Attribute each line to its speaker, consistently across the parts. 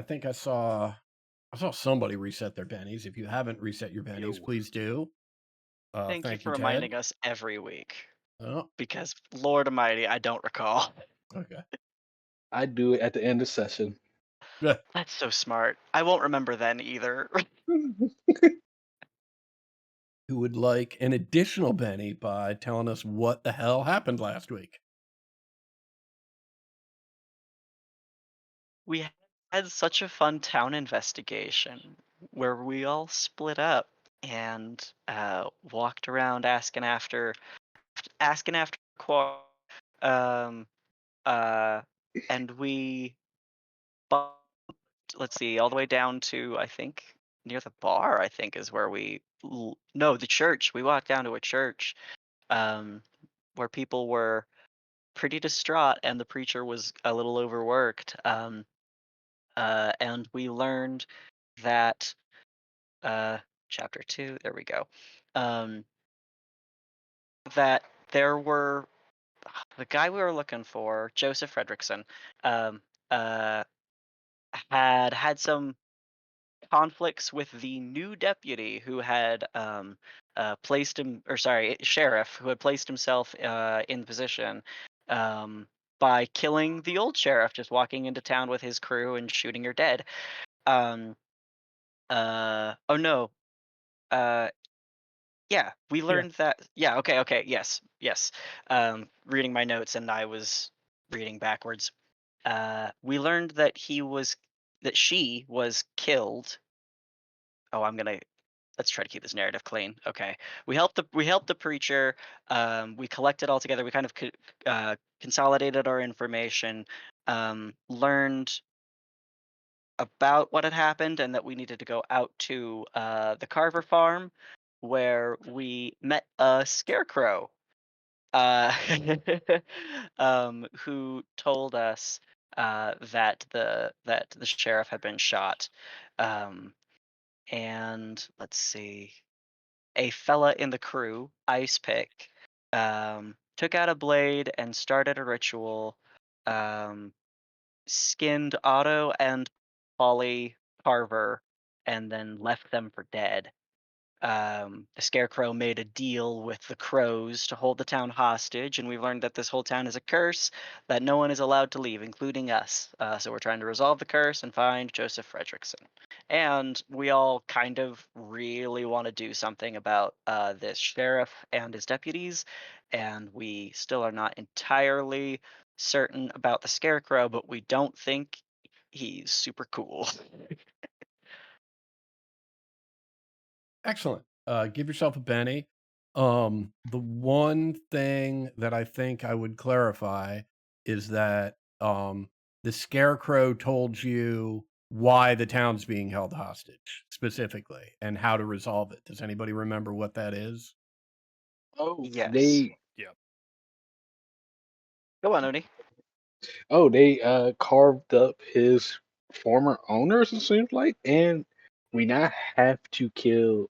Speaker 1: think I saw somebody reset their bennies. If you haven't reset your bennies,
Speaker 2: Yo.
Speaker 1: please do.
Speaker 3: Thank you
Speaker 1: Thank you,
Speaker 3: for
Speaker 1: Ted.
Speaker 3: reminding us every week,
Speaker 1: Oh,
Speaker 3: because Lord Almighty, I don't recall.
Speaker 1: okay.
Speaker 2: I do it at the end of session.
Speaker 3: That's so smart. I won't remember then either.
Speaker 1: Who would like an additional Benny by telling us what the hell happened last week?
Speaker 3: We had such a fun town investigation where we all split up and walked around asking after um uh and we bumped, let's see, all the way down to, I think, near the bar, I think, is where no, the church. We walked down to a church um where people were pretty distraught and the preacher was a little overworked. And we learned that uh, chapter 2, there we go, um, that there were the guy we were looking for, Joseph Fredrickson, um, uh, had some conflicts with the new deputy who had placed him, or sorry, sheriff who had placed himself in the position um, by killing the old sheriff, just walking into town with his crew and shooting her dead. Um, oh no, uh, yeah, we
Speaker 1: Yeah.
Speaker 3: learned that. Yeah, okay, okay, yes, yes. Reading my notes and I was reading backwards. We learned that she was killed. Oh, let's try to keep this narrative clean. Okay, we helped the preacher. We collected all together. We kind of consolidated our information. Learned about what had happened and that we needed to go out to the Carver farm, where we met a scarecrow, uh, who told us that the sheriff had been shot. Um, and let's see, a fella in the crew, Ice Pick, took out a blade and started a ritual. Um, Skinned Otto and Polly Carver, and then left them for dead. The Scarecrow made a deal with the crows to hold the town hostage, and we've learned that this whole town is a curse, that no one is allowed to leave, including us. So we're trying to resolve the curse and find Joseph Fredrickson. And we all kind of really want to do something about this sheriff and his deputies, and we still are not entirely certain about the Scarecrow, but we don't think he's super cool.
Speaker 1: Excellent. Give yourself a Benny. The one thing that I think I would clarify is that the Scarecrow told you why the town's being held hostage specifically and how to resolve it. Does anybody remember what that is?
Speaker 2: Oh,
Speaker 3: Yes.
Speaker 2: they
Speaker 1: Yep.
Speaker 3: Go on, Oni.
Speaker 2: they carved up his former owners, it seems like, and we now have to kill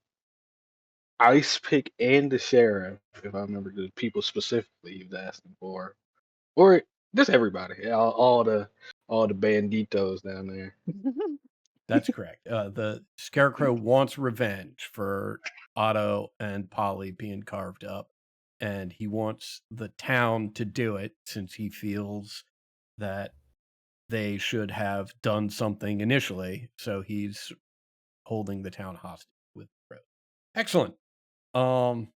Speaker 2: Ice Pick and the sheriff, if I remember the people specifically he was asking for. Or just everybody. Yeah, all the banditos down there.
Speaker 1: That's correct. The Scarecrow wants revenge for Otto and Polly being carved up, and he wants the town to do it since he feels that they should have done something initially. So he's holding the town hostage with Crow. Excellent. Um,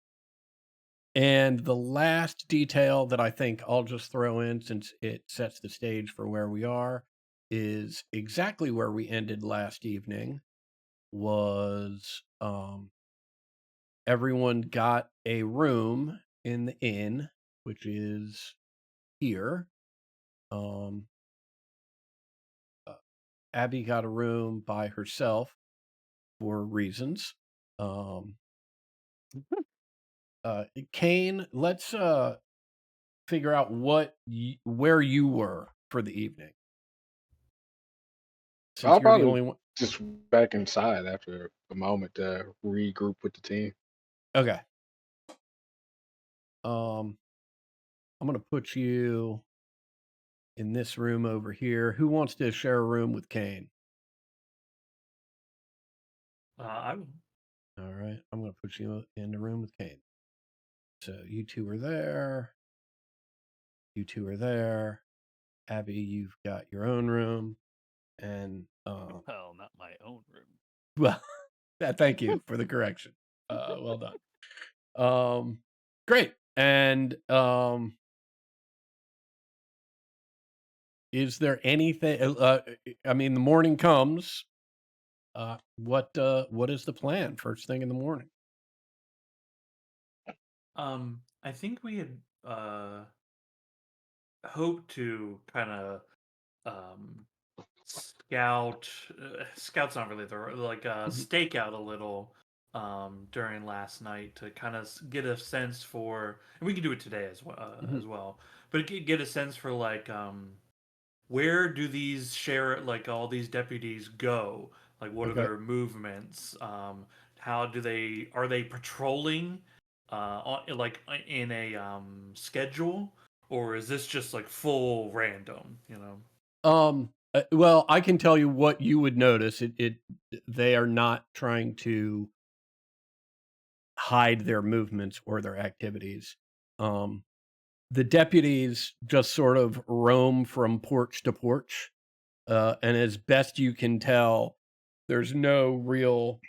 Speaker 1: and the last detail that I think I'll just throw in since it sets the stage for where we are is exactly where we ended last evening was everyone got a room in the inn, which is here. Um, uh, Abby got a room by herself for reasons. Um, Kane, let's figure out where you were for the evening, since
Speaker 2: I'll
Speaker 1: you're the
Speaker 2: probably
Speaker 1: only one.
Speaker 2: just back inside after a moment to regroup with the team.
Speaker 1: Okay. Um, I'm gonna put you in this room over here. Who wants to share a room with Kane?
Speaker 4: I will.
Speaker 1: All right, I'm going to put you in the room with Kane. So you two are there. You two are there. Abby, you've got your own room, and
Speaker 5: Well, not my own room.
Speaker 1: well, thank you for the correction. Well done. Great. And is there anything? I mean, the morning comes. What is the plan first thing in the morning?
Speaker 4: I think we had hoped to kind of scout. Scout's not really the stake out a little during last night to kind of get a sense for, and we can do it today as well, but get a sense for where do these all these deputies go? Like, what are
Speaker 1: Okay.
Speaker 4: their movements? How do they are they patrolling? In a schedule, or is this just like full random?
Speaker 1: Well, I can tell you what you would notice. They are not trying to hide their movements or their activities. The deputies just sort of roam from porch to porch, and as best you can tell, there's no real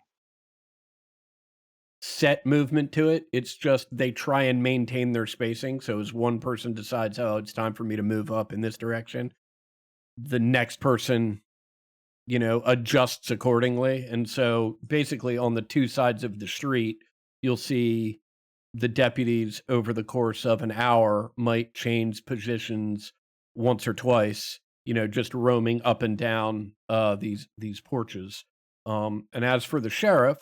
Speaker 1: set movement to it. It's just they try and maintain their spacing. So as one person decides, oh, it's time for me to move up in this direction, the next person, adjusts accordingly. And so basically on the two sides of the street, you'll see the deputies over the course of an hour might change positions once or twice, just roaming up and down these porches. And as for the sheriff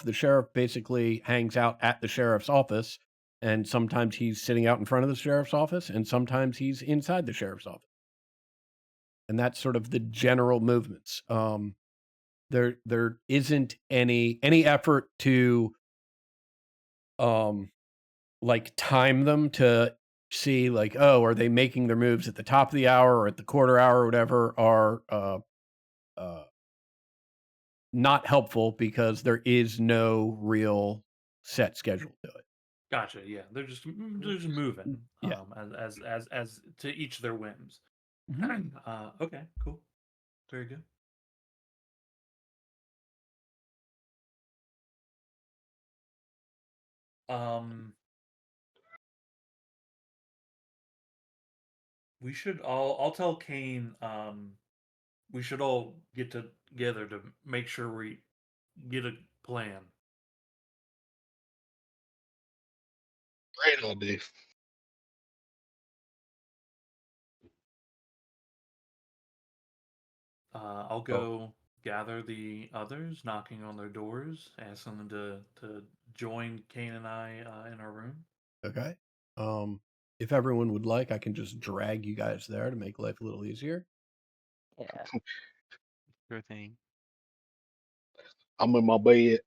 Speaker 1: basically hangs out at the sheriff's office, and sometimes he's sitting out in front of the sheriff's office, and sometimes he's inside the sheriff's office. And that's sort of the general movements. There isn't any effort to time them to see are they making their moves at the top of the hour or at the quarter hour or whatever, are not helpful because there is no real set schedule to it.
Speaker 4: Gotcha. Yeah, they're just moving.
Speaker 1: Yeah.
Speaker 4: As to each their whims. Okay. Cool. Very good. We should all. I'll tell Kane. We should all get together to make sure we get a plan.
Speaker 2: Great idea.
Speaker 4: I'll go gather the others, knocking on their doors, asking them to join Kane and I in our room.
Speaker 1: Okay. If everyone would like, I can just drag you guys there to make life a little easier.
Speaker 3: Yeah.
Speaker 5: Sure thing.
Speaker 2: I'm in my bed.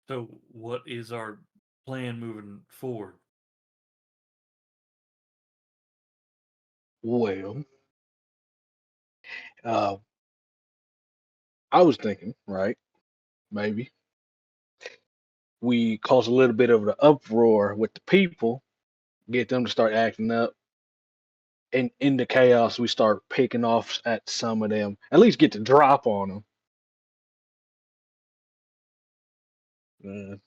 Speaker 4: So, what is our plan moving forward?
Speaker 2: Well, I was thinking, right? Maybe we cause a little bit of an uproar with the people, get them to start acting up, and in the chaos, we start picking off at some of them. At least get the drop on them. Do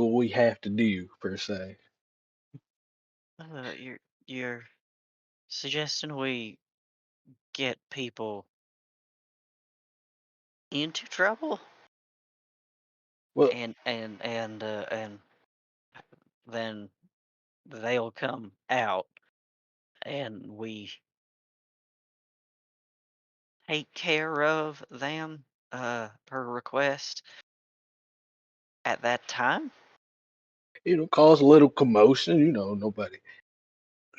Speaker 2: what we have to do per se.
Speaker 3: You're suggesting we get people into trouble,
Speaker 2: Well,
Speaker 3: and then they'll come out, and we take care of them per request at that time.
Speaker 2: Cause a little commotion. Nobody.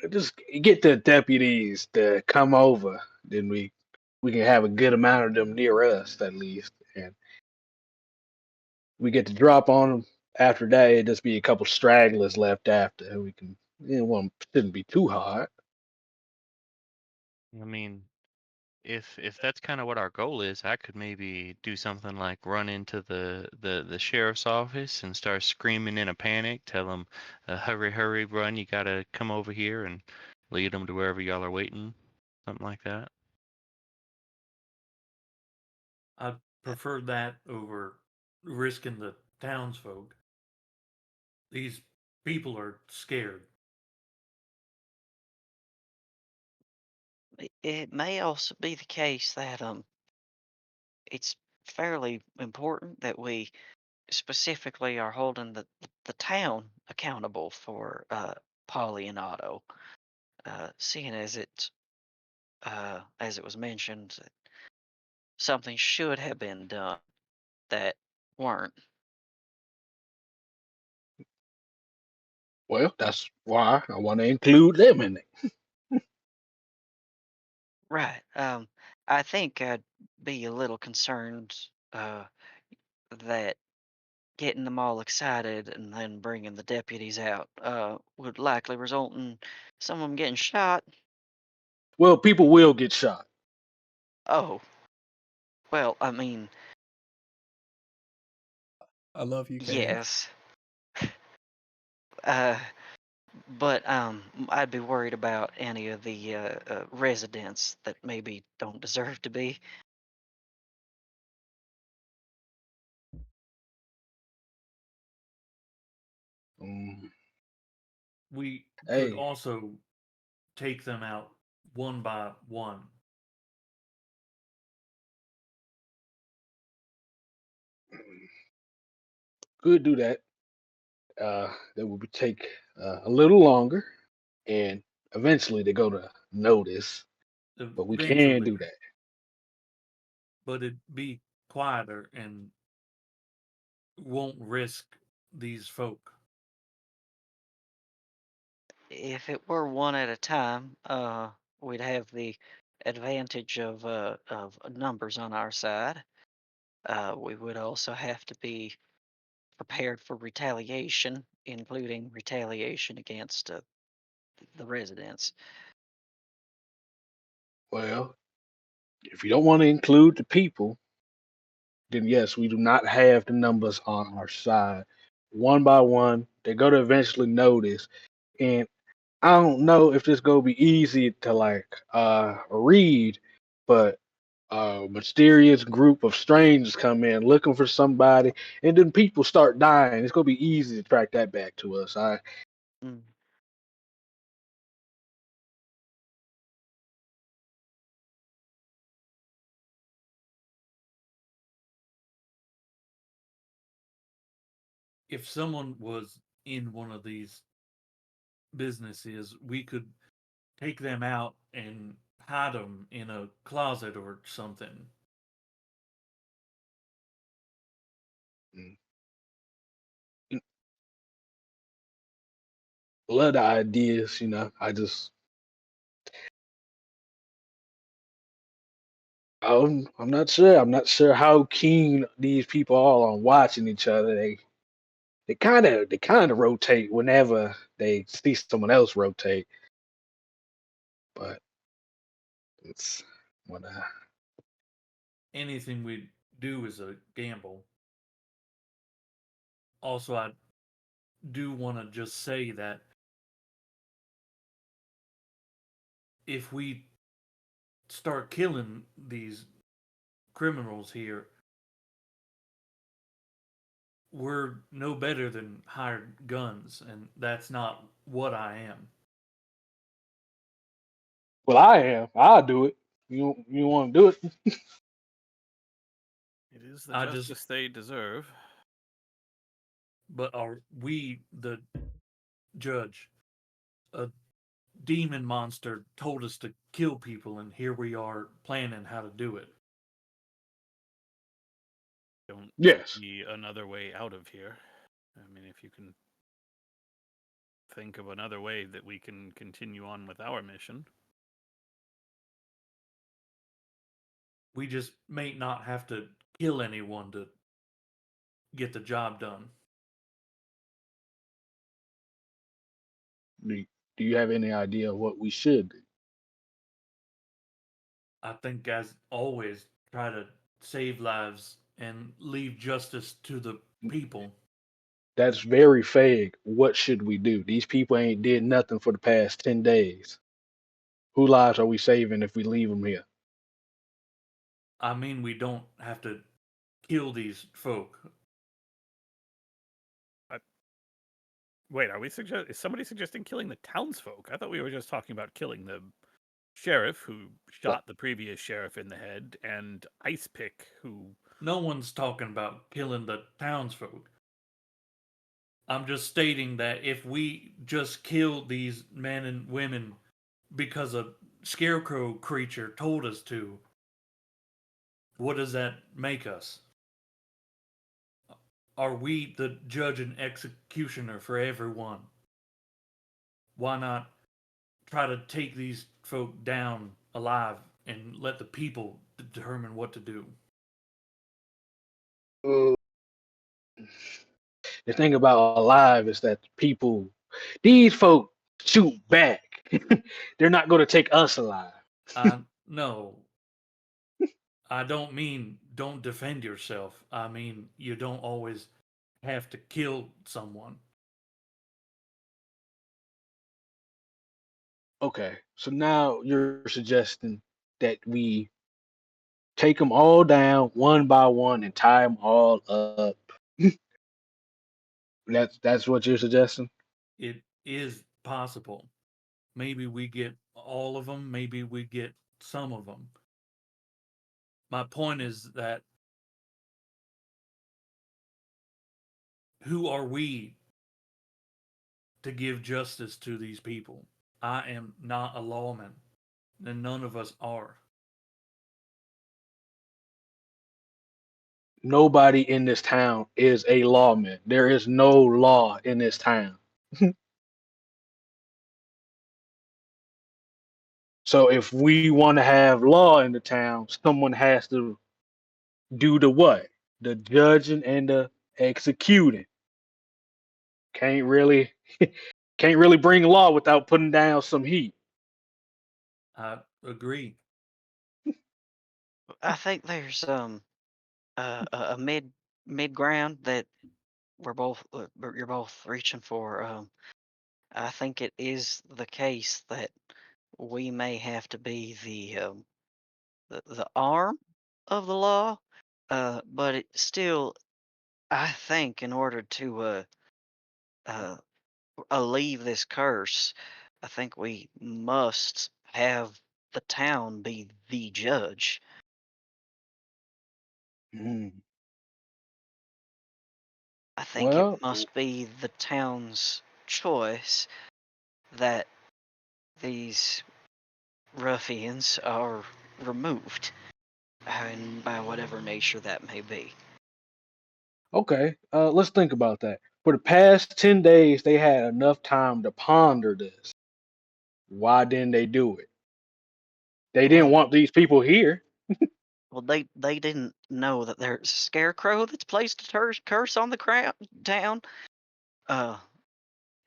Speaker 2: Just get the deputies to come over. Then we we can have a good amount of them near us at least, and we get to drop on them after that. It just be a couple stragglers left after, and we can. One shouldn't be too hard.
Speaker 5: I mean, if that's kind of what our goal is, I could maybe do something like run into the sheriff's office and start screaming in a panic, tell them, hurry, hurry, run, you gotta come over here, and lead them to wherever y'all are waiting, something like that.
Speaker 4: I prefer that over risking the townsfolk. These people are scared.
Speaker 3: It may also be the case that it's fairly important that we specifically are holding the town accountable for Polly and Otto, seeing as it was mentioned that something should have been done that weren't.
Speaker 2: Well, that's why I want to include them in it.
Speaker 3: Right. I think I'd be a little concerned that getting them all excited and then bringing the deputies out would likely result in some of them getting shot.
Speaker 2: Well, people will get shot.
Speaker 3: Oh, well, I mean,
Speaker 1: I love you, Kane.
Speaker 3: yes. Uh, but I'd be worried about any of the residents that maybe don't deserve to be.
Speaker 2: Mm,
Speaker 4: We could
Speaker 2: hey,
Speaker 4: also take them out one by one.
Speaker 2: could do that. That would take a little longer, and eventually they go to notice. But we can
Speaker 4: Eventually,
Speaker 2: do that.
Speaker 4: but it'd be quieter and won't risk these folk.
Speaker 3: If it were one at a time, we'd have the advantage of numbers on our side. We would also have to be prepared for retaliation, including retaliation against the residents.
Speaker 2: Well, if you don't want to include the people, then yes, we do not have the numbers on our side. One by one, they're gonna eventually notice. And I don't know if this gonna be easy to like read, but a mysterious group of strangers come in looking for somebody, and then people start dying. It's gonna be easy to track that back to us.
Speaker 3: Mm.
Speaker 4: If someone was in one of these businesses, we could take them out and hide them in a closet or something.
Speaker 2: Mm, love the ideas, I'm not sure. I'm not sure how keen these people are on watching each other. They kind of rotate whenever they see someone else rotate, but it's what
Speaker 4: Anything we do is a gamble. Also, I do want to just say that if we start killing these criminals here, we're no better than hired guns, and that's not what I am.
Speaker 2: well, I am. I'll do it. You want to do it?
Speaker 5: It is the
Speaker 4: I just,
Speaker 5: justice they deserve.
Speaker 4: but are we the judge? A demon monster told us to kill people, and here we are planning how to do it.
Speaker 5: Don't
Speaker 2: Yes.
Speaker 5: see another way out of here. I mean, if you can think of another way that we can continue on with our mission.
Speaker 4: We just may not have to kill anyone to get the job done.
Speaker 2: Do you have any idea what we should do?
Speaker 4: I think, as always, try to save lives and leave justice to the people.
Speaker 2: That's very vague. What should we do? These people ain't did nothing for the past 10 days. Who lives are we saving if we leave them here?
Speaker 4: I mean, we don't have to kill these folk.
Speaker 6: Wait, is somebody suggesting killing the townsfolk? I thought we were just talking about killing the sheriff who shot the previous sheriff in the head, and Ice Pick who.
Speaker 4: No one's talking about killing the townsfolk. I'm just stating that if we just kill these men and women because a scarecrow creature told us to, what does that make us? Are we the judge and executioner for everyone? Why not try to take these folk down alive and let the people determine what to do?
Speaker 2: The thing about alive is that these folk shoot back. They're not going to take us alive.
Speaker 4: No. I don't mean don't defend yourself. I mean you don't always have to kill someone.
Speaker 2: Okay, so now you're suggesting that we take them all down one by one and tie them all up. That's what you're suggesting?
Speaker 4: It is possible. Maybe we get all of them, maybe we get some of them. My point is that who are we to give justice to these people? I am not a lawman, and none of us are.
Speaker 2: Nobody in this town is a lawman. There is no law in this town. So if we want to have law in the town, someone has to do the what? The judging and the executing. Can't really can't really bring law without putting down some heat.
Speaker 4: I agree.
Speaker 3: I think there's a mid ground that you're both reaching for. I think it is the case that we may have to be the arm of the law, but it still, I think, in order to uh, alleviate this curse, I think we must have the town be the judge.
Speaker 2: Mm.
Speaker 3: I think it
Speaker 2: Well,
Speaker 3: must be the town's choice that these ruffians are removed, and by whatever nature that may be.
Speaker 2: okay. Let's think about that. For the past 10 days, they had enough time to ponder this. Why didn't they do it? They didn't
Speaker 3: Well,
Speaker 2: want these people here.
Speaker 3: well, they didn't know that there's a scarecrow that's placed a curse on the town. Uh,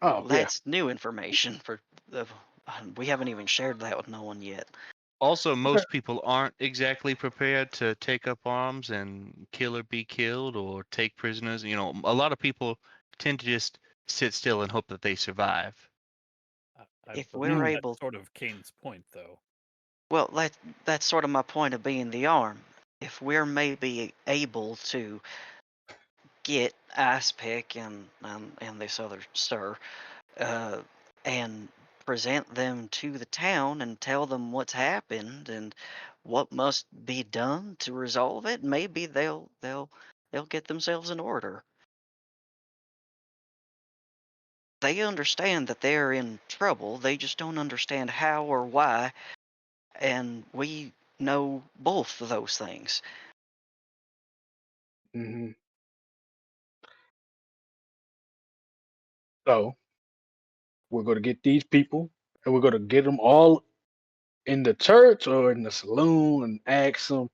Speaker 2: Oh, yeah.
Speaker 3: that's new information for the. We haven't even shared that with no one yet.
Speaker 5: Also,
Speaker 2: Okay.
Speaker 5: most people aren't exactly prepared to take up arms and kill or be killed or take prisoners. You know, a lot of people tend to just sit still and hope that they survive.
Speaker 6: I
Speaker 3: If
Speaker 6: believe
Speaker 3: we're
Speaker 2: Mm.
Speaker 6: that's
Speaker 3: able,
Speaker 6: sort of Kane's point, though.
Speaker 3: well, that's sort of my point of being the arm. If we're maybe able to get Ice Pick and this other stir, uh, and present them to the town and tell them what's happened and what must be done to resolve it, maybe they'll get themselves in order. They understand that they're in trouble. They just don't understand how or why, and we know both of those things.
Speaker 2: Hmm. So we're going to get these people and we're going to get them all in the church or in the saloon and ask them,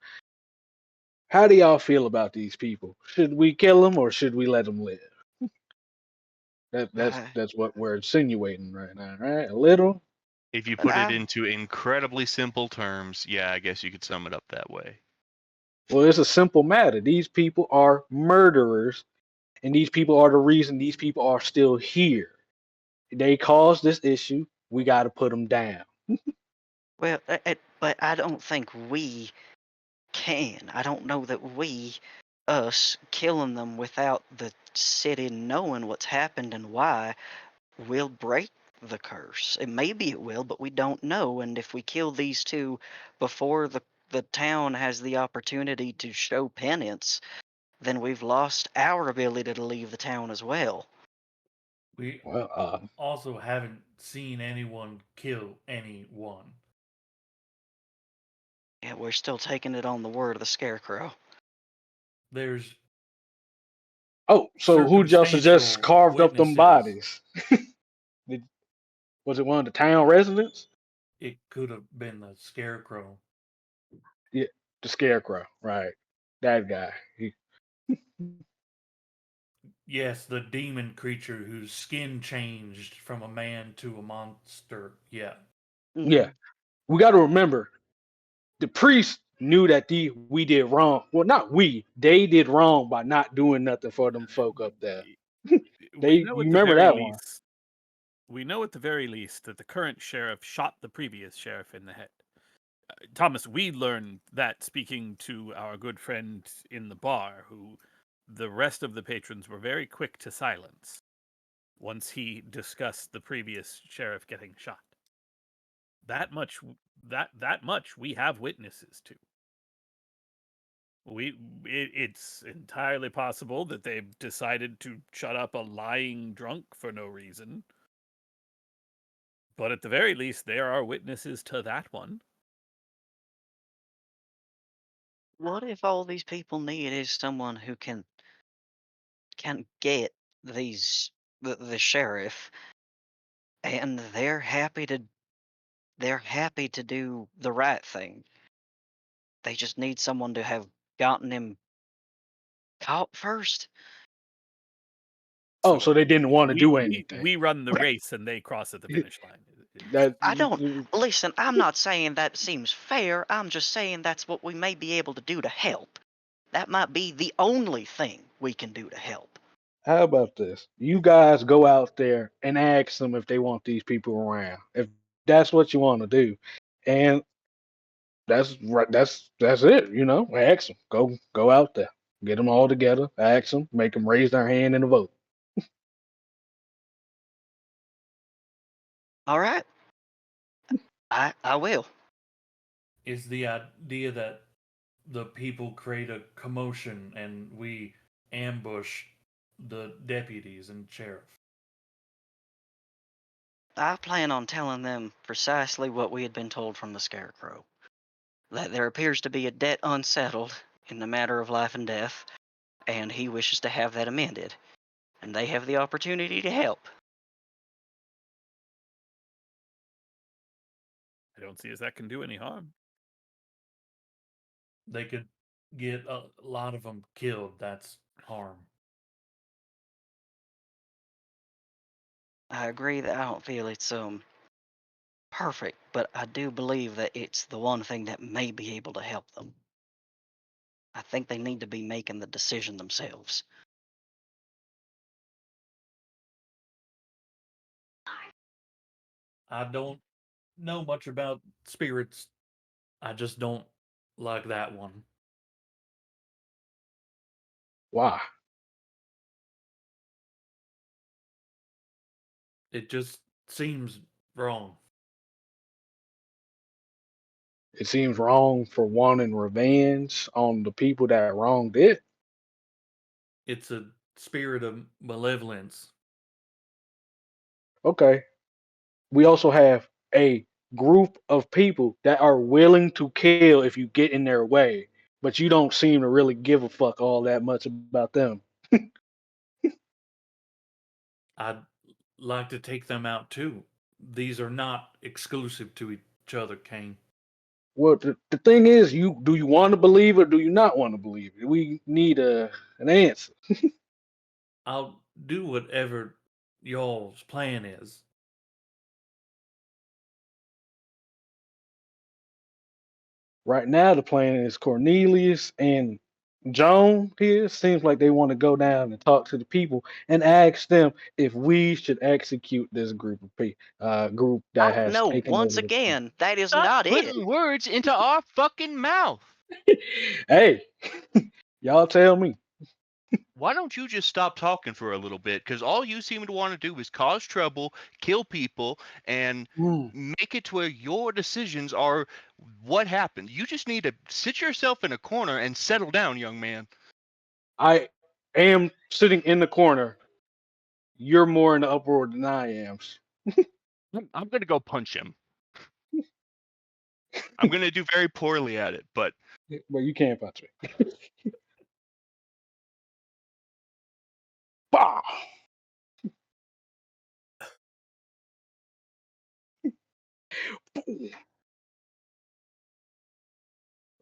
Speaker 2: How do y'all feel about these people? Should we kill them or should we let them live?
Speaker 3: I,
Speaker 2: That's what we're insinuating right now, right? A little.
Speaker 5: If you put it
Speaker 3: I,
Speaker 5: into incredibly simple terms, yeah, I guess you could sum it up that way.
Speaker 2: Well, it's a simple matter. These people are murderers, and these people are the reason these people are still here. They caused this issue. We got to put them down.
Speaker 3: well, but I don't think we can. I don't know that us, killing them without the city knowing what's happened and why will break the curse. Maybe it will, but we don't know. And if we kill these two before the town has the opportunity to show penance, then we've lost our ability to leave the town as well.
Speaker 4: We
Speaker 2: Well,
Speaker 4: also haven't seen anyone kill anyone.
Speaker 3: Yeah, we're still taking it on the word of the scarecrow.
Speaker 4: There's
Speaker 2: so who just
Speaker 4: circumstantial
Speaker 2: carved up them
Speaker 4: witnesses.
Speaker 2: bodies? Was it one of the town residents?
Speaker 4: It could have been the scarecrow.
Speaker 2: Yeah, the scarecrow, right? That guy.
Speaker 4: Yes, the demon creature whose skin changed from a man to a monster. Yeah.
Speaker 2: Yeah, we got to remember the priest knew that we did wrong. Well, not we. They did wrong by not doing nothing for them folk up there.
Speaker 6: We
Speaker 2: You
Speaker 6: know at the
Speaker 2: remember
Speaker 6: very
Speaker 2: that one?
Speaker 6: least. We know at the very least that the current sheriff shot the previous sheriff in the head. Thomas, we learned that speaking to our good friend in the bar, who the rest of the patrons were very quick to silence once he discussed the previous sheriff getting shot. That much we have witnesses to. It's entirely possible that they've decided to shut up a lying drunk for no reason. But at the very least, there are witnesses to that one.
Speaker 3: What if all these people need is someone who can get the sheriff, and they're happy to do the right thing. They just need someone to have gotten him caught first.
Speaker 2: Oh,
Speaker 6: So
Speaker 2: so they didn't want to do anything.
Speaker 6: we run the race and they cross at the finish line.
Speaker 2: That
Speaker 3: I don't listen. I'm not saying that seems fair. I'm just saying that's what we may be able to do to help. That might be the only thing we can do to help.
Speaker 2: How about this? You guys go out there and ask them if they want these people around. If that's what you want to do, and that's right. That's it. Ask them. Go out there. Get them all together. Ask them. Make them raise their hand in a vote.
Speaker 3: All right, I will.
Speaker 4: Is the idea that the people create a commotion and we ambush the deputies and sheriff.
Speaker 3: I plan on telling them precisely what we had been told from the Scarecrow. That there appears to be a debt unsettled in the matter of life and death, and he wishes to have that amended. And they have the opportunity to help.
Speaker 6: I don't see as that can do any harm.
Speaker 4: They could get a lot of them killed. That's harm.
Speaker 3: I agree that I don't feel it's perfect, but I do believe that it's the one thing that may be able to help them. I think they need to be making the decision themselves.
Speaker 4: I don't know much about spirits. I just don't like that one.
Speaker 2: Why?
Speaker 4: It just seems wrong.
Speaker 2: It seems wrong for wanting revenge on the people that wronged it.
Speaker 4: It's a spirit of malevolence.
Speaker 2: Okay. We also have a group of people that are willing to kill if you get in their way, but you don't seem to really give a fuck all that much about them.
Speaker 4: I'd like to take them out too. These are not exclusive to each other, Kane.
Speaker 2: Well, the thing is, do you want to believe or do you not want to believe? We need an answer.
Speaker 4: I'll do whatever y'all's plan is.
Speaker 2: Right now, the plan is Cornelius and Joan here seems like they want to go down and talk to the people and ask them if we should execute this group of people, group that has
Speaker 3: No,
Speaker 2: taken
Speaker 3: once
Speaker 2: over the town.
Speaker 3: again, that is
Speaker 5: Stop
Speaker 3: not it.
Speaker 5: putting words into our fucking mouth.
Speaker 2: Hey, y'all tell me.
Speaker 5: Why don't you just stop talking for a little bit? Because all you seem to want to do is cause trouble, kill people, and make it to where your decisions are what happened. You just need to sit yourself in a corner and settle down, young man.
Speaker 2: I am sitting in the corner. You're more in the uproar than I am.
Speaker 5: I'm going to go punch him. I'm going to do very poorly at it, but
Speaker 2: But you can't punch me. Bah!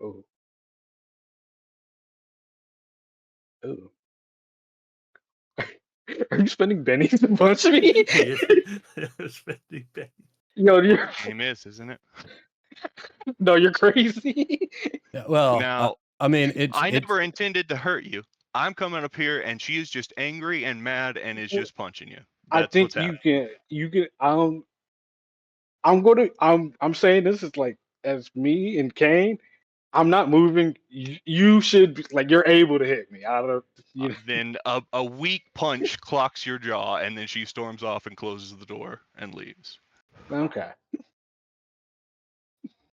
Speaker 2: Oh. Oh. Are you spending bennies to punch me?
Speaker 4: Spending pennies.
Speaker 2: Yo, you're
Speaker 5: name is, isn't it?
Speaker 2: no, you're crazy.
Speaker 1: Yeah, well,
Speaker 5: Now,
Speaker 1: I mean,
Speaker 5: I
Speaker 1: it's
Speaker 5: never intended to hurt you. I'm coming up here and she is just angry and mad and is just punching you.
Speaker 2: I
Speaker 5: That's
Speaker 2: think
Speaker 5: what's happening.
Speaker 2: you can I'm saying this is like as me and Kane. I'm not moving. You should be, like you're able to hit me. I don't. You know.
Speaker 5: Then a weak punch clocks your jaw, and then she storms off and closes the door and leaves.
Speaker 2: Okay.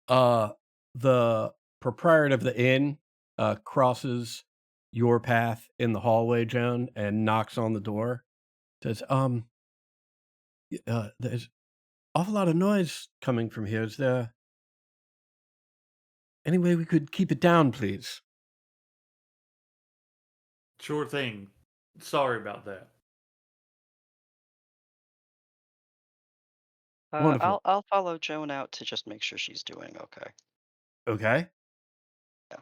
Speaker 1: the proprietor of the inn crosses your path in the hallway, Joan, and knocks on the door. Says, there's awful lot of noise coming from here. Is there any way we could keep it down, please?
Speaker 4: Sure thing. Sorry about that.
Speaker 1: Wonderful.
Speaker 3: I'll follow Joan out to just make sure she's doing okay.
Speaker 1: Okay.
Speaker 3: Yeah.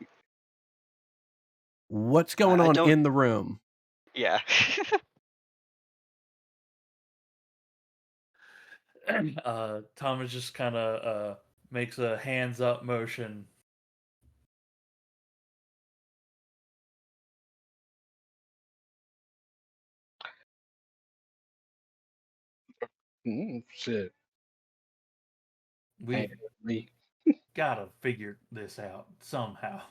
Speaker 1: What's going
Speaker 3: I
Speaker 1: on
Speaker 3: don't-
Speaker 1: in the room?
Speaker 3: Yeah.
Speaker 4: Thomas just kind of makes a hands up motion.
Speaker 2: Shit.
Speaker 4: We
Speaker 2: Me.
Speaker 4: gotta figure this out somehow.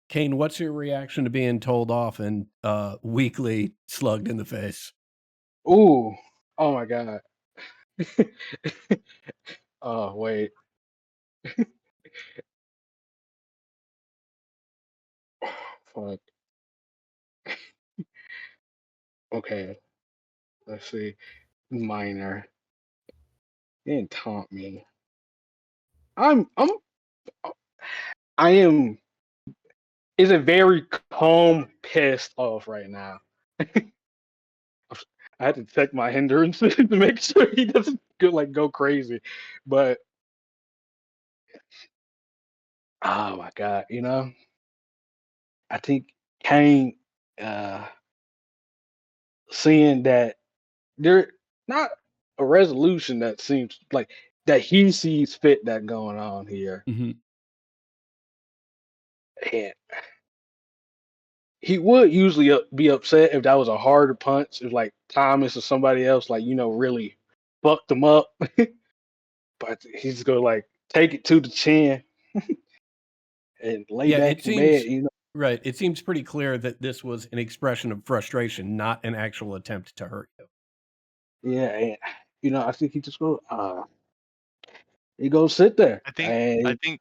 Speaker 1: Kane, what's your reaction to being told off and weakly slugged in the face?
Speaker 2: Ooh. Oh my god. Oh wait. Fuck. Okay. Let's see. Minor. He didn't taunt me. I am. Is it very calm, pissed off right now? I had to check my hindrances to make sure he doesn't go crazy. But oh my god, I think Kane seeing that there not a resolution that seems like that he sees fit that going on here.
Speaker 1: Mm-hmm.
Speaker 2: And he would usually be upset if that was a harder punch, if like Thomas or somebody else, really fucked him up. But he's gonna take it to the chin and lay
Speaker 1: Yeah,
Speaker 2: back
Speaker 1: it
Speaker 2: in bed.
Speaker 1: seems right. It seems pretty clear that this was an expression of frustration, not an actual attempt to hurt you.
Speaker 2: Yeah, and I think he just he goes sit there.
Speaker 5: I think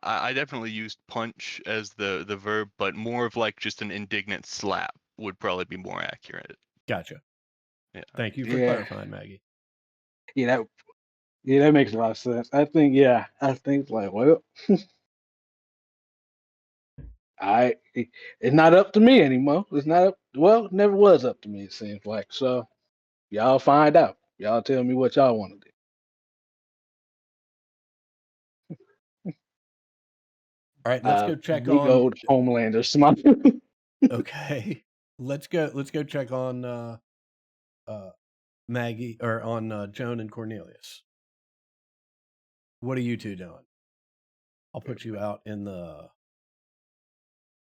Speaker 5: I definitely used punch as the verb, but more of like just an indignant slap would probably be more accurate.
Speaker 1: Gotcha.
Speaker 5: Yeah.
Speaker 1: Thank you for clarifying, Maggie.
Speaker 2: that makes a lot of sense. I think well, it's not up to me anymore. It's not up Well, it never was up to me. It seems like so. Y'all find out. Y'all tell me what y'all want to do.
Speaker 1: All right, let's go check
Speaker 2: Big
Speaker 1: on.
Speaker 2: old Homelander smile.
Speaker 1: Okay, let's go check on Maggie or on Joan and Cornelius. What are you two doing? I'll put you out in the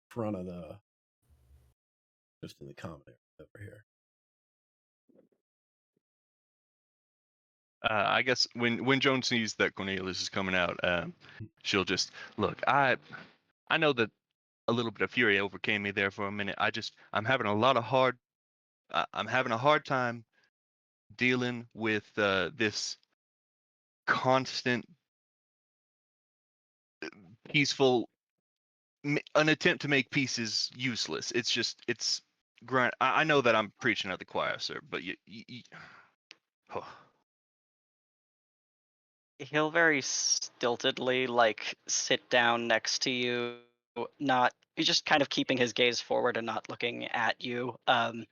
Speaker 1: front of the just in the common area over here.
Speaker 5: I guess when Joan sees that Cornelius is coming out, she'll just look. I know that a little bit of fury overcame me there for a minute. I'm having a hard time dealing with this constant peaceful an attempt to make peace is useless. It's grind. I know that I'm preaching at the choir, sir, but oh.
Speaker 3: He'll very stiltedly like sit down next to you, not he's just kind of keeping his gaze forward and not looking at you. And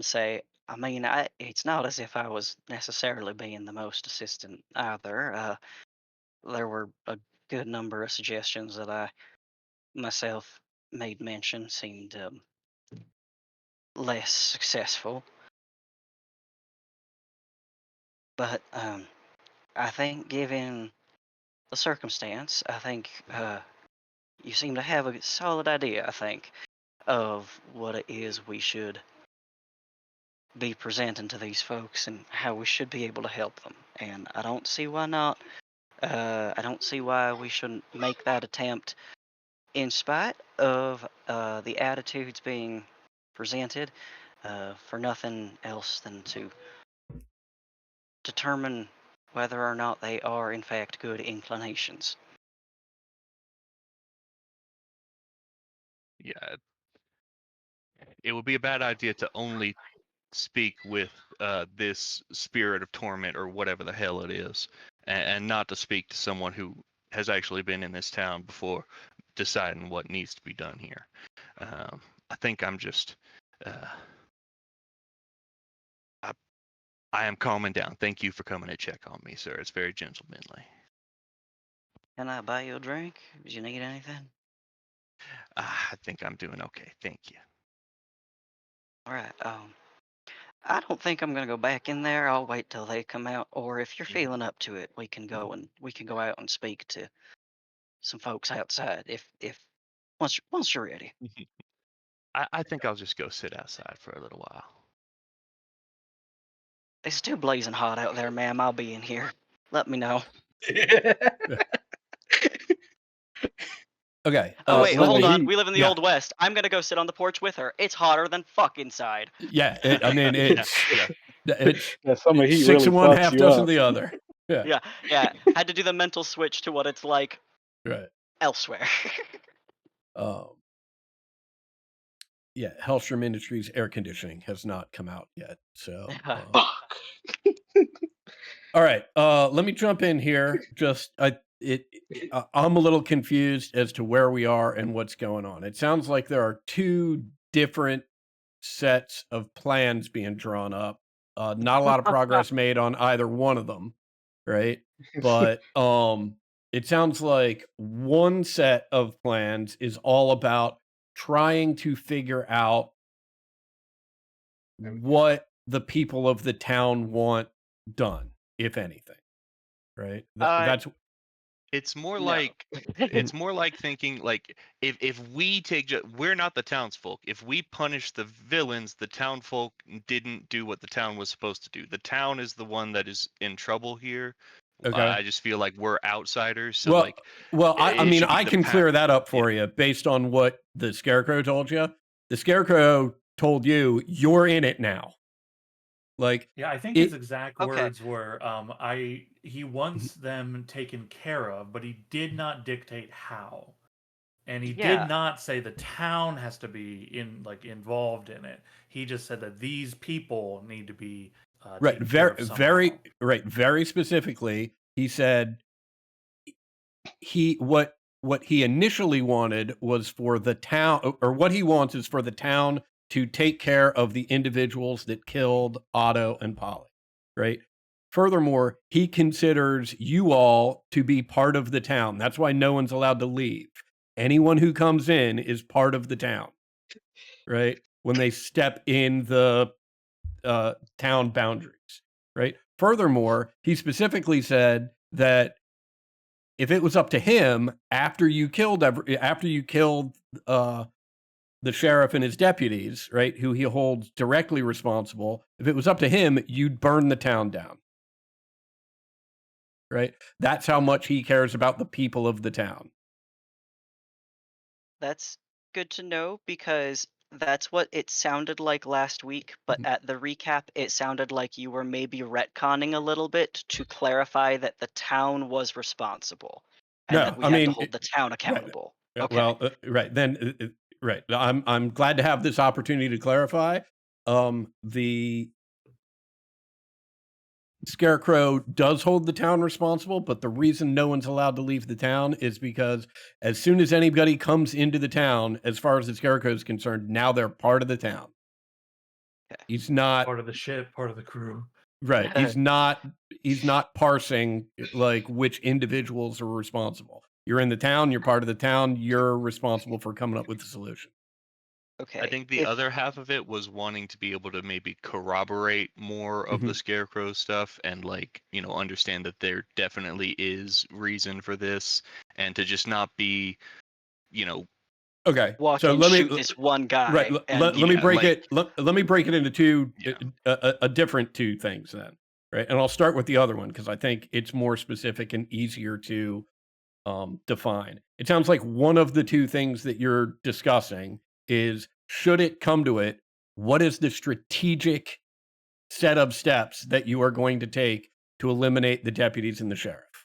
Speaker 3: say, I mean, it's not as if I was necessarily being the most assistant either. There were a good number of suggestions that I myself made mention seemed less successful. But I think, given the circumstance, I think you seem to have a solid idea, I think, of what it is we should be presenting to these folks and how we should be able to help them. And I don't see why not. I don't see why we shouldn't make that attempt in spite of the attitudes being presented, for nothing else than to determine whether or not they are in fact good inclinations.
Speaker 5: Yeah, it would be a bad idea to only speak with this spirit of torment or whatever the hell it is, and not to speak to someone who has actually been in this town before deciding what needs to be done here. I think I'm just I am calming down. Thank you for coming to check on me, sir. It's very gentlemanly.
Speaker 3: Can I buy you a drink? Do you need anything?
Speaker 5: I think I'm doing okay. Thank you.
Speaker 3: All right. I don't think I'm gonna go back in there. I'll wait till they come out, or if you're feeling up to it, we can go out and speak to some folks outside. If once you're ready.
Speaker 5: I think I'll just go sit outside for a little while.
Speaker 3: It's still blazing hot out there, ma'am. I'll be in here. Let me know.
Speaker 1: Okay.
Speaker 3: Oh wait,
Speaker 2: let
Speaker 3: hold
Speaker 2: me-
Speaker 3: on. We live in the
Speaker 1: yeah.
Speaker 3: Old West. I'm gonna go sit on the porch with her. It's hotter than fuck inside.
Speaker 1: Yeah, I mean it's
Speaker 5: Yeah.
Speaker 1: it's
Speaker 2: That summer heat
Speaker 1: 6
Speaker 2: really
Speaker 1: of one,
Speaker 2: fucks
Speaker 1: half
Speaker 2: you
Speaker 1: dozen
Speaker 2: up.
Speaker 1: the other. Yeah,
Speaker 3: Yeah. Had to do the mental switch to what it's like
Speaker 1: right.
Speaker 3: elsewhere.
Speaker 1: Yeah, Hellstrom Industries air conditioning has not come out yet. So,
Speaker 2: Fuck.
Speaker 1: all right, let me jump in here. I'm a little confused as to where we are and what's going on. It sounds like there are two different sets of plans being drawn up. Not a lot of progress made on either one of them, right? But it sounds like one set of plans is all about trying to figure out what the people of the town want done, if anything, right? That's
Speaker 5: It's more
Speaker 3: No.
Speaker 5: like it's more like thinking like if we take we're not the townsfolk. If we punish the villains, the townfolk didn't do what the town was supposed to do. The town is the one that is in trouble here.
Speaker 1: okay.
Speaker 5: I just feel like we're outsiders. So
Speaker 1: Well,
Speaker 5: like,
Speaker 1: I
Speaker 5: it
Speaker 1: mean,
Speaker 5: should be
Speaker 1: I
Speaker 5: the
Speaker 1: can clear that up for
Speaker 5: Yeah.
Speaker 1: you based on what the Scarecrow told you. The Scarecrow told you you're in it now. Like,
Speaker 4: Yeah, I think
Speaker 1: It-
Speaker 4: his exact
Speaker 3: Okay.
Speaker 4: words were, he wants them taken care of, but he did not dictate how. And he
Speaker 3: Yeah.
Speaker 4: did not say the town has to be involved in it. He just said that these people need to be
Speaker 1: right,
Speaker 4: taken care of somehow.
Speaker 1: very specifically, he said what what he initially wanted was for the town, or what he wants is for the town to take care of the individuals that killed Otto and Polly, right? Furthermore, he considers you all to be part of the town. That's why no one's allowed to leave. Anyone who comes in is part of the town, right? When they step in the town boundaries, right? Furthermore, he specifically said that if it was up to him, after you killed the sheriff and his deputies, right, who he holds directly responsible, if it was up to him, you'd burn the town down, right? That's how much he cares about the people of the town.
Speaker 3: That's good to know because that's what it sounded like last week, but at the recap, it sounded like you were maybe retconning a little bit to clarify that the town was responsible and
Speaker 1: No,
Speaker 3: that we
Speaker 1: I
Speaker 3: had to
Speaker 1: mean,
Speaker 3: hold the town accountable.
Speaker 1: yeah,
Speaker 3: Okay.
Speaker 1: well, right then, right. I'm glad to have this opportunity to clarify. The Scarecrow does hold the town responsible, but the reason no one's allowed to leave the town is because as soon as anybody comes into the town, as far as the Scarecrow is concerned, now they're part of the town.
Speaker 3: Okay.
Speaker 1: He's not
Speaker 4: Part of the ship, part of the crew.
Speaker 1: right. He's not parsing like which individuals are responsible. You're in the town, you're part of the town, you're responsible for coming up with the solution.
Speaker 3: Okay.
Speaker 5: I think the other half of it was wanting to be able to maybe corroborate more of the Scarecrow stuff and understand that there definitely is reason for this and to just not be,
Speaker 1: Okay.
Speaker 3: walk
Speaker 1: So
Speaker 3: and
Speaker 1: let me
Speaker 3: shoot this one guy.
Speaker 1: right. Let me
Speaker 5: yeah,
Speaker 1: break
Speaker 5: like-
Speaker 1: it. Let me break it into two
Speaker 5: Yeah.
Speaker 1: a different two things then. Right. And I'll start with the other one because I think it's more specific and easier to define. It sounds like one of the two things that you're discussing is, should it come to it, what is the strategic set of steps that you are going to take to eliminate the deputies and the sheriff?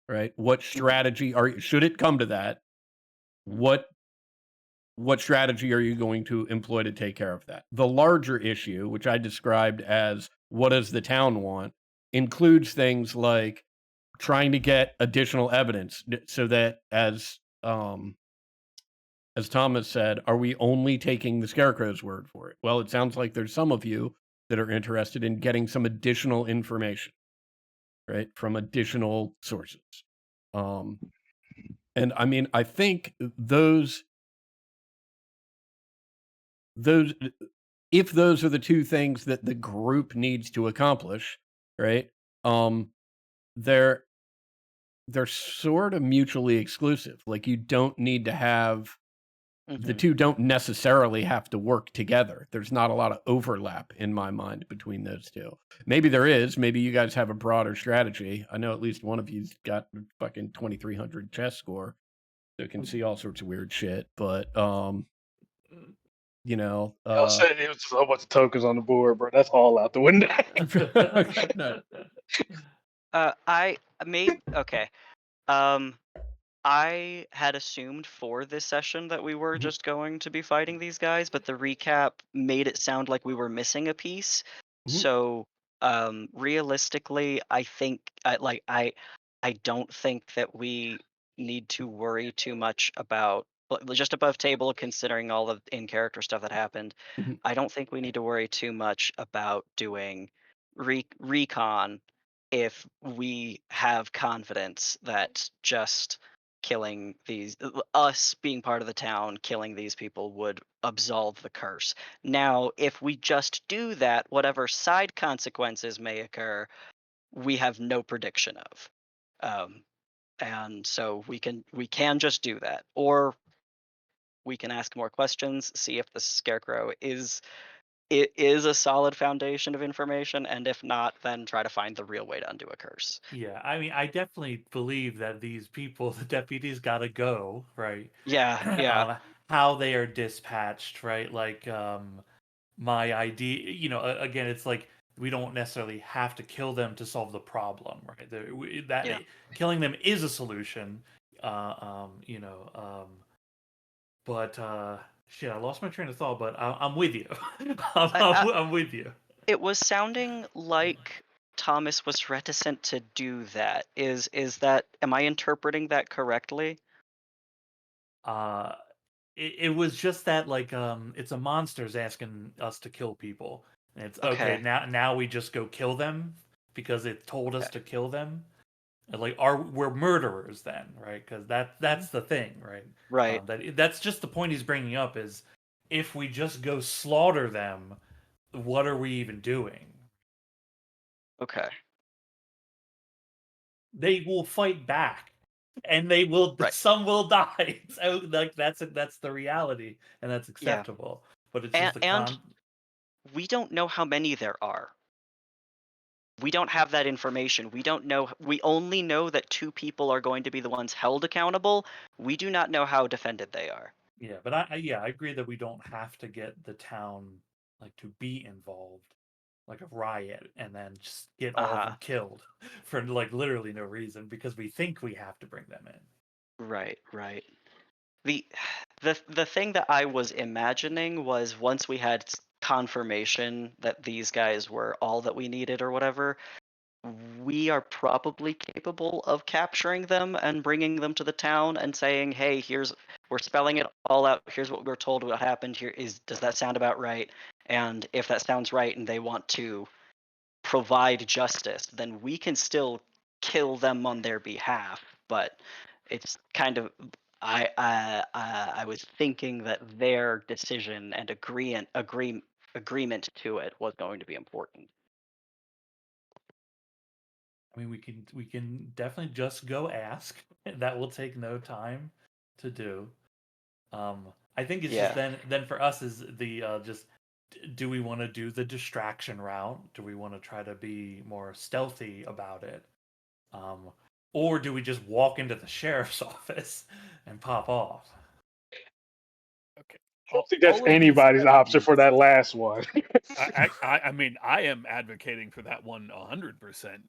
Speaker 1: Right? What strategy should it come to that? What strategy are you going to employ to take care of that? The larger issue, which I described as what does the town want, includes things like trying to get additional evidence so that as Thomas said, are we only taking the Scarecrow's word for it? Well, it sounds like there's some of you that are interested in getting some additional information, right, from additional sources. And I mean, I think those if those are the two things that the group needs to accomplish, right? They're sort of mutually exclusive. Like you don't need to have the two don't necessarily have to work together. There's not a lot of overlap in my mind between those two. Maybe there is. Maybe you guys have a broader strategy. I know at least one of you's got a fucking 2300 chess score, so can see all sorts of weird shit. But
Speaker 2: Y'all said it was just a whole bunch of tokens on the board, bro. That's all out the window.
Speaker 1: no.
Speaker 3: Okay. I had assumed for this session that we were just going to be fighting these guys, but the recap made it sound like we were missing a piece. So, realistically, I think I don't think that we need to worry too much about just above table, considering all the in character stuff that happened. I don't think we need to worry too much about doing recon if we have confidence that just killing us being part of the town, killing these people would absolve the curse. Now, if we just do that, whatever side consequences may occur, we have no prediction of. And so we can just do that, or we can ask more questions, see if the Scarecrow is a solid foundation of information, and if not, then try to find the real way to undo a curse.
Speaker 4: Yeah, I mean, I definitely believe that these people, the deputies, gotta go, right?
Speaker 3: Yeah.
Speaker 4: How they are dispatched, right? Like, my idea, again, it's like we don't necessarily have to kill them to solve the problem, right? Killing them is a solution, but shit, I lost my train of thought, but I'm with you. I'm with you.
Speaker 3: It was sounding like Thomas was reticent to do that. Is that, am I interpreting that correctly?
Speaker 4: Uh, it was just that like it's a monster's asking us to kill people, and it's okay.
Speaker 3: Okay.
Speaker 4: Now we just go kill them because it told us
Speaker 3: Okay.
Speaker 4: to kill them. And, like, we're murderers then, right? Because that's the thing, right?
Speaker 3: Right.
Speaker 4: That's just the point he's bringing up is if we just go slaughter them, what are we even doing?
Speaker 3: Okay.
Speaker 4: They will fight back, and they will.
Speaker 3: Right.
Speaker 4: Some will die. So like that's the reality, and that's
Speaker 3: Yeah.
Speaker 4: acceptable. But it's
Speaker 3: And,
Speaker 4: just
Speaker 3: and we don't know how many there are. We don't have that information. We don't know. We only know that 2 people are going to be the ones held accountable. We do not know how defended they are.
Speaker 4: Yeah, but I agree that we don't have to get the town like to be involved, like a riot, and then just get all of them killed for like literally no reason because we think we have to bring them in.
Speaker 3: Right. Right. The thing that I was imagining was once we had confirmation that these guys were all that we needed or whatever, we are probably capable of capturing them and bringing them to the town and saying, "Hey, we're spelling it all out. Here's what we're told what happened. Does that sound about right?" And if that sounds right and they want to provide justice, then we can still kill them on their behalf. But it's kind of I was thinking that their decision and agreement to it was going to be important.
Speaker 4: I mean, we can definitely just go ask. That will take no time to do. I think it's just
Speaker 3: Yeah.
Speaker 4: then for us is the just do we want to do the distraction route? Do we want to try to be more stealthy about it? Or do we just walk into the sheriff's office and pop off?
Speaker 6: Okay.
Speaker 2: I don't think that's
Speaker 6: All of these
Speaker 2: anybody's option for
Speaker 6: strategies-
Speaker 2: that last one.
Speaker 6: I mean, I am advocating for that one 100%.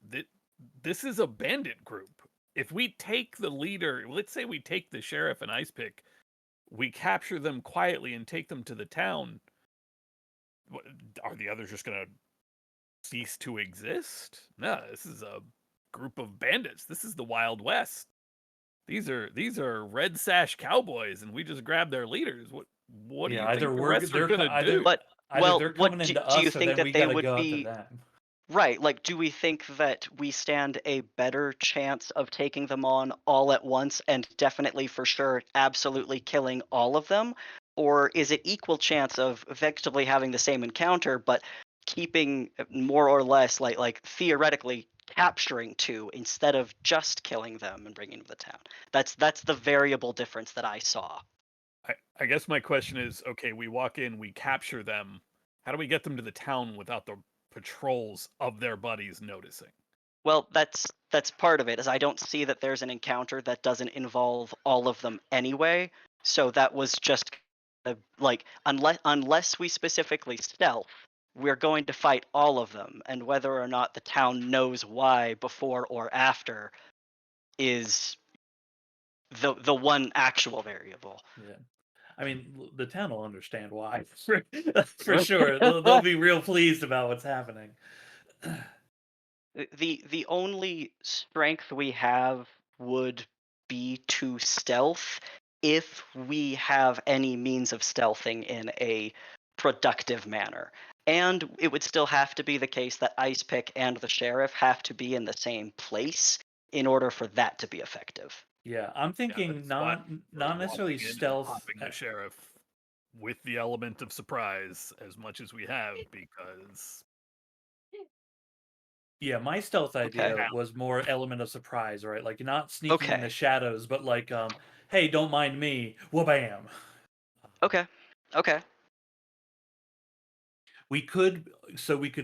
Speaker 6: This is a bandit group. If we take the leader, let's say we take the sheriff and Ice Pick, we capture them quietly and take them to the town. Are the others just going to cease to exist? No, this is a group of bandits. This is the Wild West. These are red sash cowboys, and we just grab their leaders. What do you think the rest are gonna do?
Speaker 3: But
Speaker 4: Either they're
Speaker 3: what
Speaker 4: coming
Speaker 3: do
Speaker 4: into
Speaker 3: you
Speaker 4: us, or
Speaker 3: think
Speaker 4: then
Speaker 3: that
Speaker 4: we
Speaker 3: they
Speaker 4: gotta
Speaker 3: would
Speaker 4: go after
Speaker 3: be
Speaker 4: them.
Speaker 3: right? Like, do we think that we stand a better chance of taking them on all at once and definitely for sure absolutely killing all of them? Or is it equal chance of effectively having the same encounter but keeping more or less like theoretically capturing 2 instead of just killing them and bringing them to the town? That's the variable difference that I saw.
Speaker 6: I guess my question is, okay, we walk in, we capture them. How do we get them to the town without the patrols of their buddies noticing?
Speaker 3: Well, that's part of it. Is I don't see that there's an encounter that doesn't involve all of them anyway. So that was just like unless we specifically stealth, we're going to fight all of them, and whether or not the town knows why before or after is the one actual variable.
Speaker 4: Yeah. I mean, the town will understand why for sure. They'll be real pleased about what's happening.
Speaker 3: The only strength we have would be to stealth if we have any means of stealthing in a productive manner. And it would still have to be the case that Ice Pick and the sheriff have to be in the same place in order for that to be effective.
Speaker 4: Yeah, I'm thinking
Speaker 6: that's why
Speaker 4: not necessarily
Speaker 6: walking in and
Speaker 4: stealth.
Speaker 6: popping the sheriff with the element of surprise as much as we have, because
Speaker 4: Yeah, my stealth idea
Speaker 3: Okay.
Speaker 4: was more element of surprise, right? Like not sneaking in the
Speaker 3: Okay.
Speaker 4: shadows, but like, hey, don't mind me. Wha-bam.
Speaker 3: Okay. Okay.
Speaker 4: We could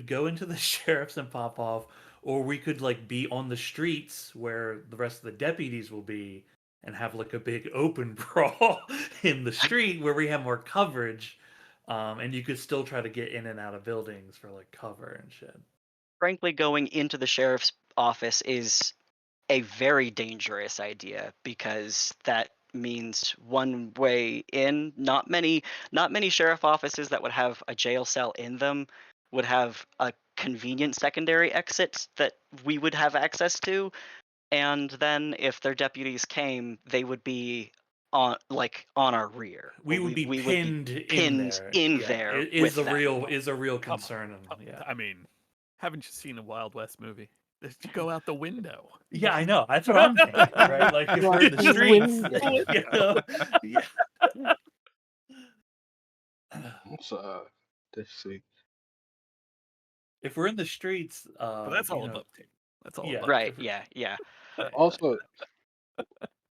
Speaker 4: go into the sheriff's and pop off, or we could like be on the streets where the rest of the deputies will be and have like a big open brawl in the street where we have more coverage. And you could still try to get in and out of buildings for like cover and shit.
Speaker 3: Frankly, going into the sheriff's office is a very dangerous idea because that means one way in. Not many sheriff offices that would have a jail cell in them would have a convenient secondary exit that we would have access to, and then if their deputies came, they would be on our rear.
Speaker 4: We would be
Speaker 3: we
Speaker 4: pinned in
Speaker 3: pinned
Speaker 4: there.
Speaker 3: in
Speaker 4: Yeah,
Speaker 3: there
Speaker 4: it
Speaker 3: with
Speaker 4: is a
Speaker 3: them.
Speaker 4: real
Speaker 6: Come on.
Speaker 4: concern. And, yeah.
Speaker 6: I mean, haven't you seen a Wild West movie? Just go out the window.
Speaker 4: Yeah, I know. That's what I'm thinking, right? Like if we're in the streets, you know? Yeah.
Speaker 2: So, let's see.
Speaker 4: If we're in the streets,
Speaker 6: But that's all
Speaker 4: you know,
Speaker 6: above table. That's all
Speaker 4: yeah.
Speaker 6: above
Speaker 3: Right?
Speaker 6: table.
Speaker 3: Yeah.
Speaker 2: Also,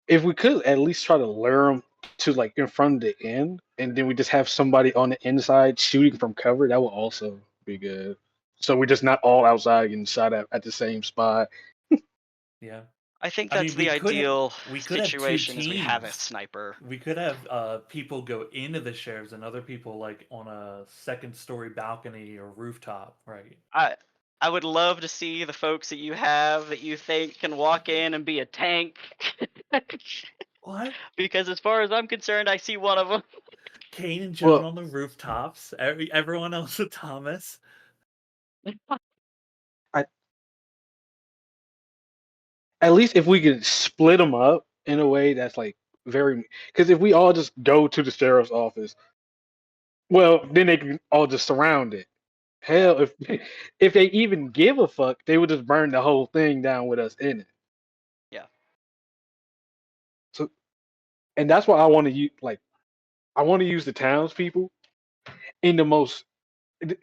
Speaker 2: if we could at least try to lure them to like in front of the end, and then we just have somebody on the inside shooting from cover, that would also be good. So we're just not all outside getting shot at the same spot.
Speaker 4: Yeah.
Speaker 3: I think
Speaker 4: I
Speaker 3: that's
Speaker 4: mean,
Speaker 3: the ideal
Speaker 4: we could have two
Speaker 3: situation is we have a
Speaker 4: teams.
Speaker 3: sniper.
Speaker 4: We could have people go into the sheriffs and other people like on a second-story balcony or rooftop, right?
Speaker 3: I would love to see the folks that you have that you think can walk in and be a tank.
Speaker 4: What?
Speaker 3: Because as far as I'm concerned, I see one of them.
Speaker 4: Kane and Joan
Speaker 2: Well-
Speaker 4: on the rooftops. Everyone else with Thomas.
Speaker 2: At least if we could split them up in a way that's like very, because if we all just go to the sheriff's office, well, then they can all just surround it. Hell, if they even give a fuck, they would just burn the whole thing down with us in it.
Speaker 3: Yeah.
Speaker 2: So, and that's why I want to use I want to use the townspeople in the most,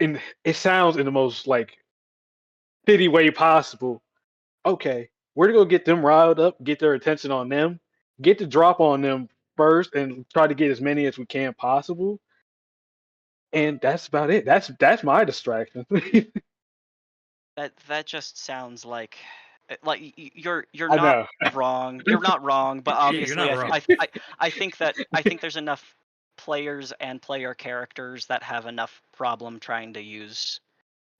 Speaker 2: in it sounds in the most like shitty way possible. Okay, we're gonna get them riled up, get their attention on them, get the drop on them first, and try to get as many as we can possible. And that's about it. That's my distraction.
Speaker 3: That just sounds like you're
Speaker 2: I
Speaker 3: not
Speaker 2: know.
Speaker 3: wrong. You're not wrong, but
Speaker 4: Yeah, you're
Speaker 3: obviously
Speaker 4: not wrong.
Speaker 3: I think there's enough players and player characters that have enough problem trying to use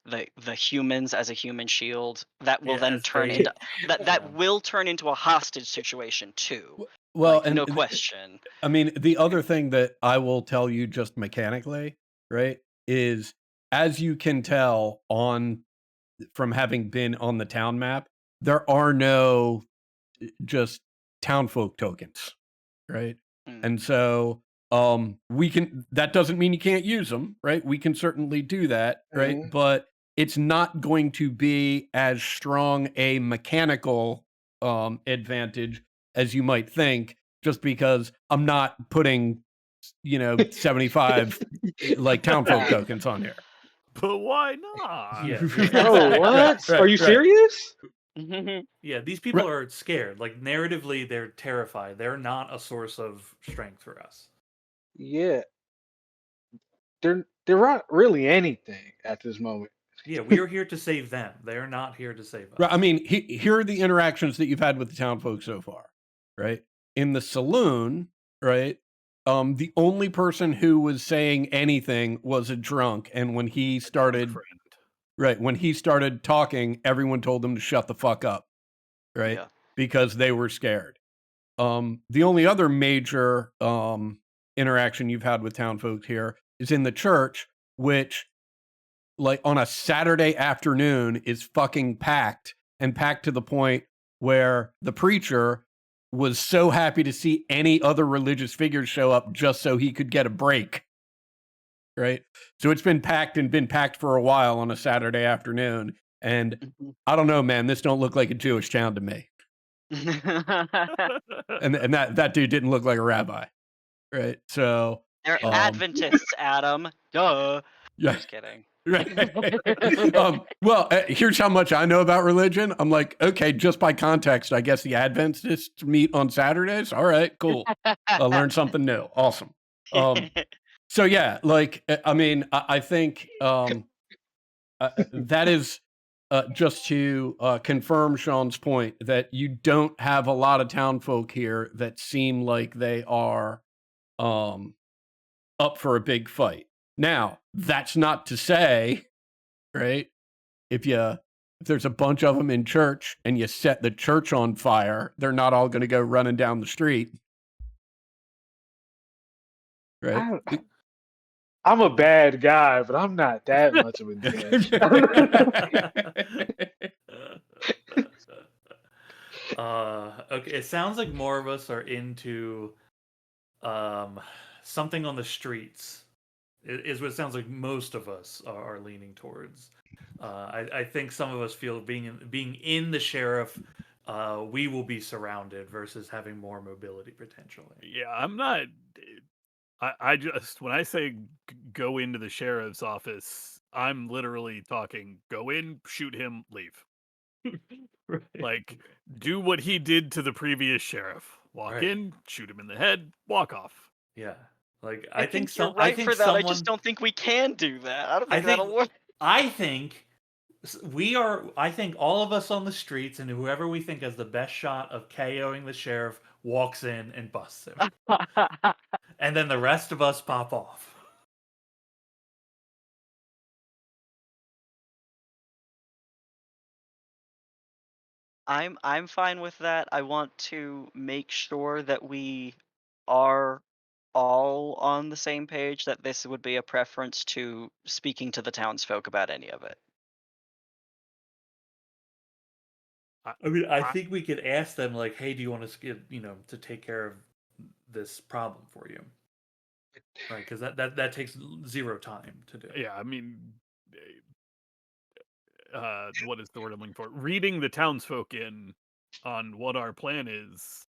Speaker 3: the humans as a human shield that will
Speaker 4: Yeah,
Speaker 3: then
Speaker 4: as
Speaker 3: turn
Speaker 4: bait.
Speaker 3: into that
Speaker 4: Yeah.
Speaker 3: will turn into a hostage situation too.
Speaker 1: Well,
Speaker 3: Like,
Speaker 1: and
Speaker 3: no question.
Speaker 1: I mean, the other thing that I will tell you just mechanically, right, is as you can tell from having been on the town map, there are no just townfolk tokens, right?
Speaker 3: Mm.
Speaker 1: And so that doesn't mean you can't use them, right? We can certainly do that, right?
Speaker 2: Mhm.
Speaker 1: But it's not going to be as strong a mechanical advantage as you might think, just because I'm not putting 75 like townfolk tokens on here.
Speaker 6: But why not?
Speaker 4: Yeah.
Speaker 2: Oh, what?
Speaker 1: Right,
Speaker 2: Are you
Speaker 1: right.
Speaker 2: serious?
Speaker 4: Yeah, these people are scared. Like narratively, they're terrified. They're not a source of strength for us.
Speaker 2: Yeah. They're not really anything at this moment.
Speaker 4: Yeah, we are here to save them. They're not here to save us.
Speaker 1: Right. I mean, here are the interactions that you've had with the townfolk so far, right? In the saloon, right? The only person who was saying anything was a drunk, and when he started, when he started talking, everyone told him to shut the fuck up, right?
Speaker 3: Yeah.
Speaker 1: Because they were scared. The only other major interaction you've had with townfolk here is in the church, which, like, on a Saturday afternoon is fucking packed, and packed to the point where the preacher was so happy to see any other religious figures show up just so he could get a break. Right? So it's been packed for a while on a Saturday afternoon. And I don't know, man, this don't look like a Jewish town to me. And that dude didn't look like a rabbi. Right? So
Speaker 3: They're Adventists, Adam. Duh.
Speaker 1: yeah.
Speaker 3: Just kidding.
Speaker 1: Right. Well, here's how much I know about religion. I'm like, okay, just by context, I guess the Adventists meet on Saturdays. All right, cool. I learned something new. Awesome. So yeah, like, I mean, I think that is just to confirm Sean's point that you don't have a lot of townfolk here that seem like they are up for a big fight. Now, that's not to say, right, if there's a bunch of them in church and you set the church on fire, they're not all going to go running down the street. Right?
Speaker 2: I'm a bad guy, but I'm not that much of a dick.
Speaker 4: Okay, it sounds like more of us are into something on the streets. Is what it sounds like most of us are leaning towards. I think some of us feel being in the sheriff, we will be surrounded versus having more mobility potentially.
Speaker 6: Yeah, I'm not. I just when I say go into the sheriff's office, I'm literally talking go in, shoot him, leave.
Speaker 4: Right.
Speaker 6: Like do what he did to the previous sheriff. Walk
Speaker 4: Right.
Speaker 6: in, shoot him in the head, walk off.
Speaker 4: Yeah. Like
Speaker 3: I think you're right for that. I just don't think we can do that. I don't think that'll work.
Speaker 4: I think I think all of us on the streets and whoever we think has the best shot of KOing the sheriff walks in and busts him. And then the rest of us pop off.
Speaker 3: I'm fine with that. I want to make sure that we are all on the same page that this would be a preference to speaking to the townsfolk about any of it.
Speaker 4: I mean, I think we could ask them like, "Hey, do you want us to take care of this problem for you?" Right? Because that takes zero time to do.
Speaker 6: Yeah, I mean, what is the word I'm looking for? Reading the townsfolk in on what our plan is.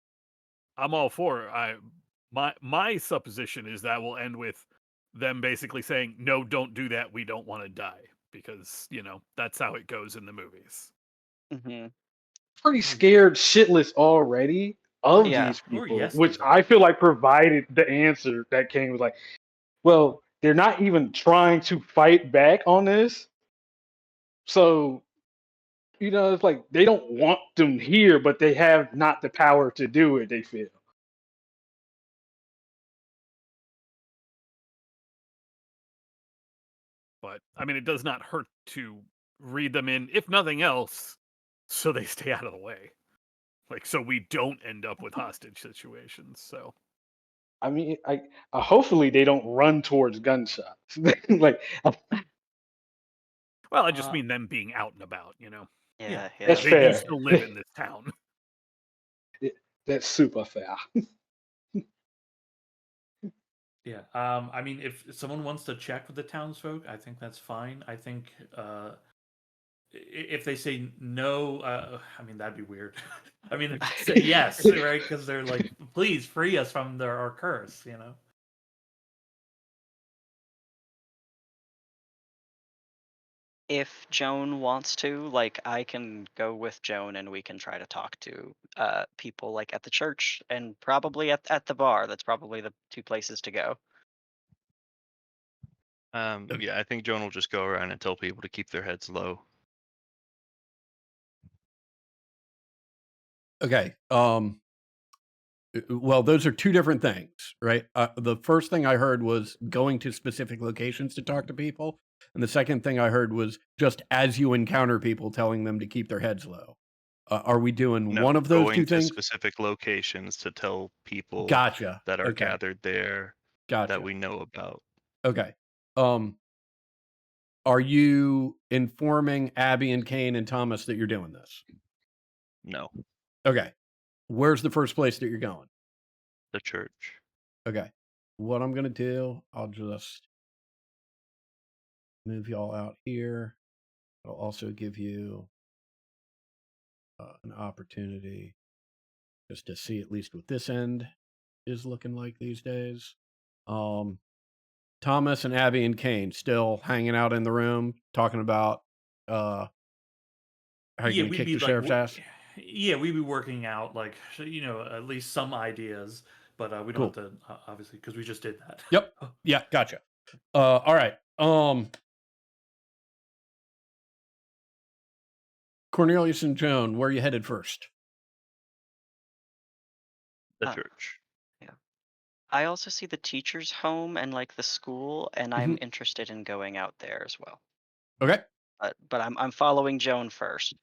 Speaker 6: I'm all for it. My supposition is that will end with them basically saying, "No, don't do that. We don't want to die," because that's how it goes in the movies.
Speaker 3: Mm-hmm.
Speaker 2: Pretty scared shitless already of
Speaker 3: Yeah.
Speaker 2: these
Speaker 4: Or
Speaker 2: people,
Speaker 4: yes,
Speaker 2: which
Speaker 4: they
Speaker 2: I
Speaker 4: are.
Speaker 2: feel like provided the answer that came was like, well, they're not even trying to fight back on this. So, it's like they don't want them here, but they have not the power to do it, they feel.
Speaker 6: But I mean, it does not hurt to read them in, if nothing else, so they stay out of the way. Like, so we don't end up with hostage situations. So,
Speaker 2: I mean, hopefully they don't run towards gunshots. Like,
Speaker 6: well, I just mean them being out and about.
Speaker 3: Yeah.
Speaker 2: that's
Speaker 6: They
Speaker 2: fair.
Speaker 6: used to live in this town.
Speaker 2: That's super fair.
Speaker 4: Yeah. I mean, if someone wants to check with the townsfolk, I think that's fine. I think if they say no, I mean that'd be weird. I mean, if they say yes, right? Because they're like, please free us from our curse.
Speaker 3: If Joan wants to, like, I can go with Joan and we can try to talk to people like at the church and probably at the bar. That's probably the two places to go.
Speaker 5: Yeah, I think Joan will just go around and tell people to keep their heads low.
Speaker 1: Okay. Well, those are two different things, right? The first thing I heard was going to specific locations to talk to people, and the second thing I heard was just as you encounter people, telling them to keep their heads low. Are we doing
Speaker 5: No,
Speaker 1: one of those
Speaker 5: going
Speaker 1: two
Speaker 5: to
Speaker 1: things?
Speaker 5: specific locations to tell people
Speaker 1: Gotcha.
Speaker 5: that are
Speaker 1: Okay.
Speaker 5: gathered there
Speaker 1: Gotcha.
Speaker 5: that we know about.
Speaker 1: Okay. Are you informing Abby and Kane and Thomas that you're doing this?
Speaker 5: No,
Speaker 1: Okay. Where's the first place that you're going?
Speaker 5: the church.
Speaker 1: Okay. What I'm going to do, I'll just move y'all out here. I'll also give you an opportunity just to see at least what this end is looking like these days. Thomas and Abby and Kane still hanging out in the room talking about how you're going to kick the sheriff's ass.
Speaker 4: Yeah, we'd be working out like at least some ideas, but we don't have to obviously because we just did that.
Speaker 1: Yep. Yeah, gotcha. All right. Cornelius and Joan, where are you headed first?
Speaker 5: The church.
Speaker 3: Yeah. I also see the teacher's home and like the school, and I'm interested in going out there as well.
Speaker 1: Okay.
Speaker 3: But I'm following Joan first.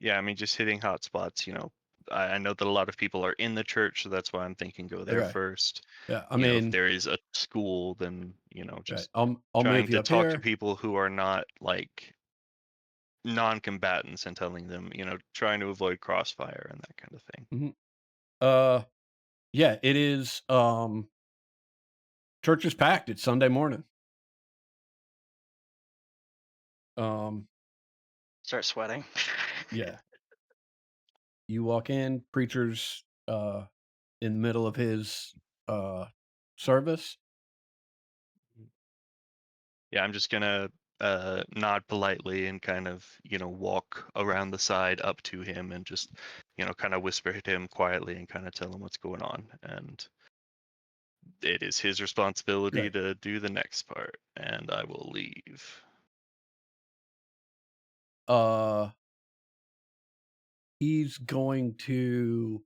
Speaker 5: Yeah, I mean just hitting hot spots, I know that a lot of people are in the church, so that's why I'm thinking go there
Speaker 1: Okay.
Speaker 5: first.
Speaker 1: Yeah, I
Speaker 5: If
Speaker 1: mean,
Speaker 5: there is a school, then
Speaker 1: right,
Speaker 5: just
Speaker 1: I'll
Speaker 5: trying
Speaker 1: move you
Speaker 5: to
Speaker 1: up
Speaker 5: talk to
Speaker 1: here.
Speaker 5: people who are not like non-combatants and telling them, trying to avoid crossfire and that kind of thing.
Speaker 1: Yeah, it is. Church is packed. It's Sunday morning.
Speaker 3: Start sweating.
Speaker 1: Yeah. You walk in, preacher's in the middle of his service.
Speaker 5: Yeah, I'm just gonna nod politely and kind of walk around the side up to him and just kind of whisper to him quietly and kind of tell him what's going on, and it is his responsibility
Speaker 1: Good.
Speaker 5: to do the next part, and I will leave.
Speaker 1: He's going to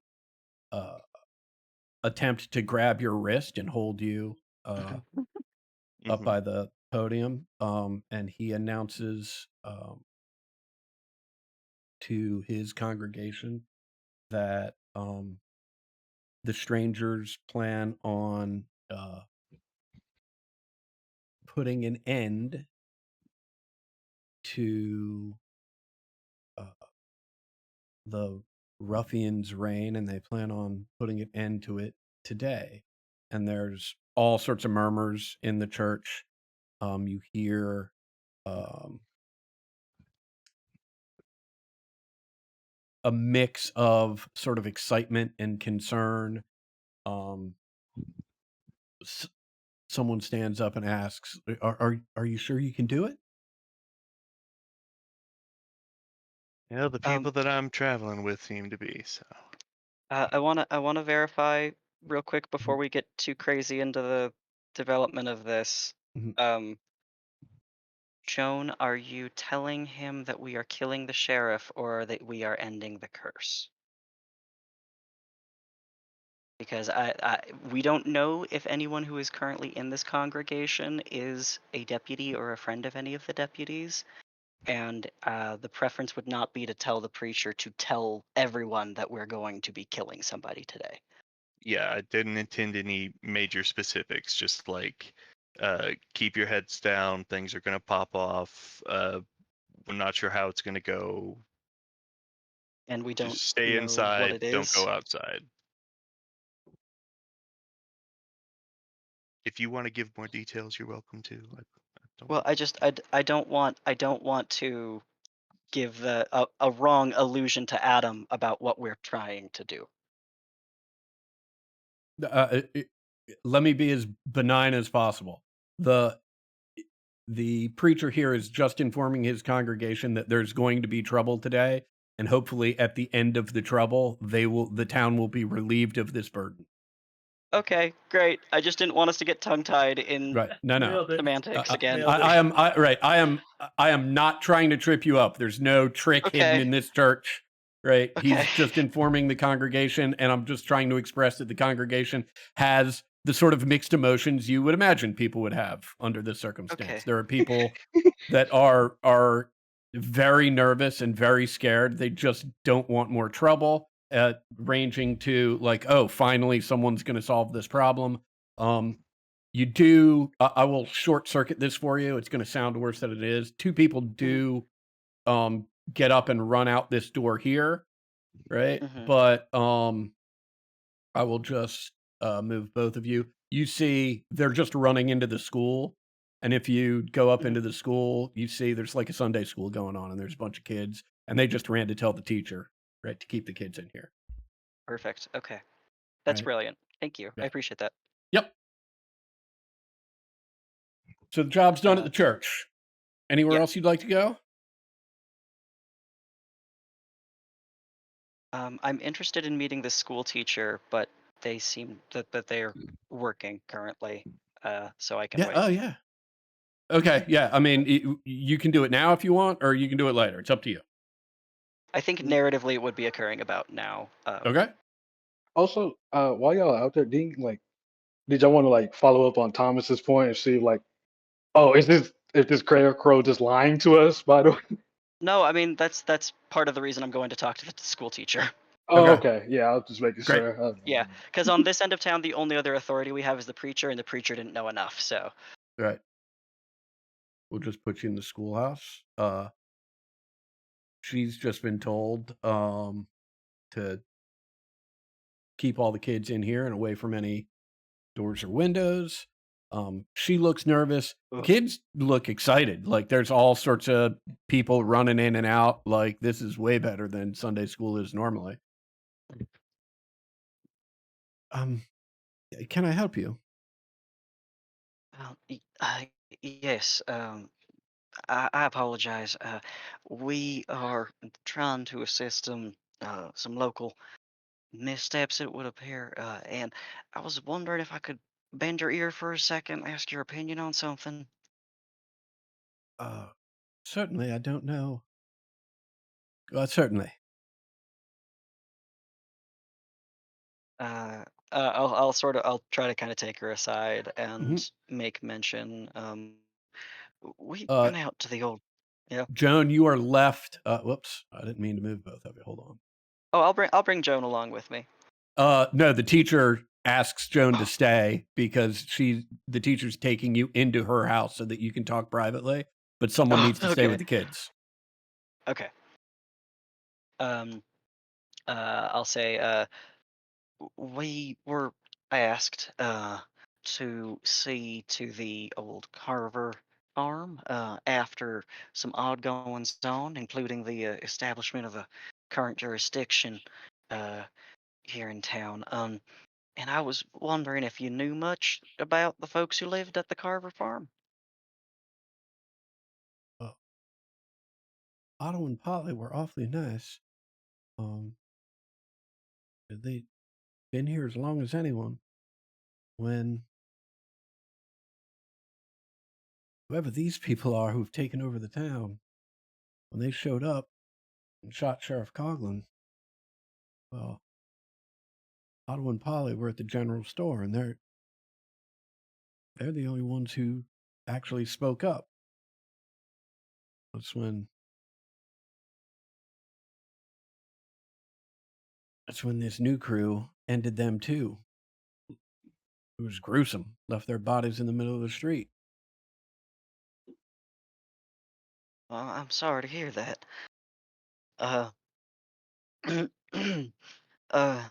Speaker 1: attempt to grab your wrist and hold you up
Speaker 5: Mhm.
Speaker 1: by the podium. And he announces to his congregation that the strangers plan on putting an end to the ruffian's reign, and they plan on putting an end to it today. And there's all sorts of murmurs in the church. You hear a mix of sort of excitement and concern. Someone stands up and asks, "Are you sure you can do it?"
Speaker 5: Yeah, the people that I'm traveling with seem to be, so.
Speaker 3: I wanna verify real quick before we get too crazy into the development of this.
Speaker 1: Mhm.
Speaker 3: Joan, are you telling him that we are killing the sheriff or that we are ending the curse? Because we don't know if anyone who is currently in this congregation is a deputy or a friend of any of the deputies. And the preference would not be to tell the preacher to tell everyone that we're going to be killing somebody today.
Speaker 5: Yeah, I didn't intend any major specifics, just like keep your heads down, things are gonna pop off. We're not sure how it's gonna go.
Speaker 3: And we don't
Speaker 5: Just stay
Speaker 3: know what
Speaker 5: inside,
Speaker 3: it
Speaker 5: don't
Speaker 3: is.
Speaker 5: go outside. If you want to give more details, you're welcome to. I don't.
Speaker 3: Well, I don't want to give a wrong illusion to Adam about what we're trying to do.
Speaker 1: Let me be as benign as possible. The preacher here is just informing his congregation that there's going to be trouble today, and hopefully at the end of the trouble, the town will be relieved of this burden.
Speaker 3: Okay, great. I just didn't want us to get tongue-tied in
Speaker 1: Right? No.
Speaker 4: Nailed it.
Speaker 3: semantics again.
Speaker 4: Nailed it.
Speaker 1: I am not trying to trip you up. There's no trick hidden
Speaker 3: Okay.
Speaker 1: in this church. Right?
Speaker 3: Okay.
Speaker 1: He's just informing the congregation, and I'm just trying to express that the congregation has the sort of mixed emotions you would imagine people would have under this circumstance.
Speaker 3: Okay.
Speaker 1: There are people that are very nervous and very scared. They just don't want more trouble, ranging to like, oh, finally someone's going to solve this problem. You do. I will short circuit this for you. It's going to sound worse than it is. Two people do get up and run out this door here, right?
Speaker 3: Mhm.
Speaker 1: But I will just move both of you. You see, they're just running into the school. And if you go up into the school, you see there's like a Sunday school going on, and there's a bunch of kids, and they just ran to tell the teacher, right, to keep the kids in here.
Speaker 3: Perfect. Okay. That's
Speaker 1: Right.
Speaker 3: brilliant. Thank you. I
Speaker 1: Right.
Speaker 3: appreciate that.
Speaker 1: Yep. So the job's done at the church. Anywhere
Speaker 3: yeah.
Speaker 1: else you'd like to go?
Speaker 3: I'm interested in meeting the school teacher, but they seem that they're working currently, so I can
Speaker 1: Yeah.
Speaker 3: wait.
Speaker 1: Oh, yeah. Okay. Yeah. I mean, you can do it now if you want, or you can do it later. It's up to you.
Speaker 3: I think narratively it would be occurring about now.
Speaker 1: Okay.
Speaker 2: Also, while y'all out there, did y'all want to like follow up on Thomas's point and see like, oh, is this Crow just lying to us? By the way.
Speaker 3: No, I mean that's part of the reason I'm going to talk to the school teacher.
Speaker 2: Oh,
Speaker 1: Okay,
Speaker 2: okay. Yeah, I was just making
Speaker 1: great.
Speaker 2: sure.
Speaker 3: Yeah, because on this end of town, the only other authority we have is the preacher, and the preacher didn't know enough. So,
Speaker 1: Right. We'll just put you in the schoolhouse. She's just been told to keep all the kids in here and away from any doors or windows. She looks nervous.
Speaker 3: ugh.
Speaker 1: Kids look excited. Like there's all sorts of people running in and out. Like this is way better than Sunday school is normally. Um, can I help you?
Speaker 3: Well, yes. I apologize. We are trying to assist some local missteps, it would appear. And I was wondering if I could bend your ear for a second, ask your opinion on something.
Speaker 1: Uh, certainly. I don't know. Certainly.
Speaker 3: Uh, I'll try to kind of take her aside
Speaker 1: hmm
Speaker 3: and make mention. We
Speaker 1: Uh,
Speaker 3: went out to the old. Yeah.
Speaker 1: Joan, you are left. Whoops, I didn't mean to move both of you. Hold on.
Speaker 3: Oh, I'll bring Joan along with me.
Speaker 1: No, the teacher asks Joan to stay because the teacher's taking you into her house so that you can talk privately, but someone
Speaker 3: Oh,
Speaker 1: needs to stay with
Speaker 3: okay.
Speaker 1: the kids.
Speaker 3: Okay. Um. I'll say. We were asked to see to the old Carver farm after some odd goings on, including the establishment of a current jurisdiction uh, here in town. And I was wondering if you knew much about the folks who lived at the Carver farm.
Speaker 1: Uh, Otto and Polly were awfully nice. Um, they'd been here as long as anyone. When whoever these people are who've taken over the town, when they showed up and shot Sheriff Coughlin, well, Otto and Polly were at the general store, and they're the only ones who actually spoke up. That's when that's when this new crew ended them too. It was gruesome. Left their bodies in the middle of the street.
Speaker 3: Well, I'm sorry to hear that. Uh, uh,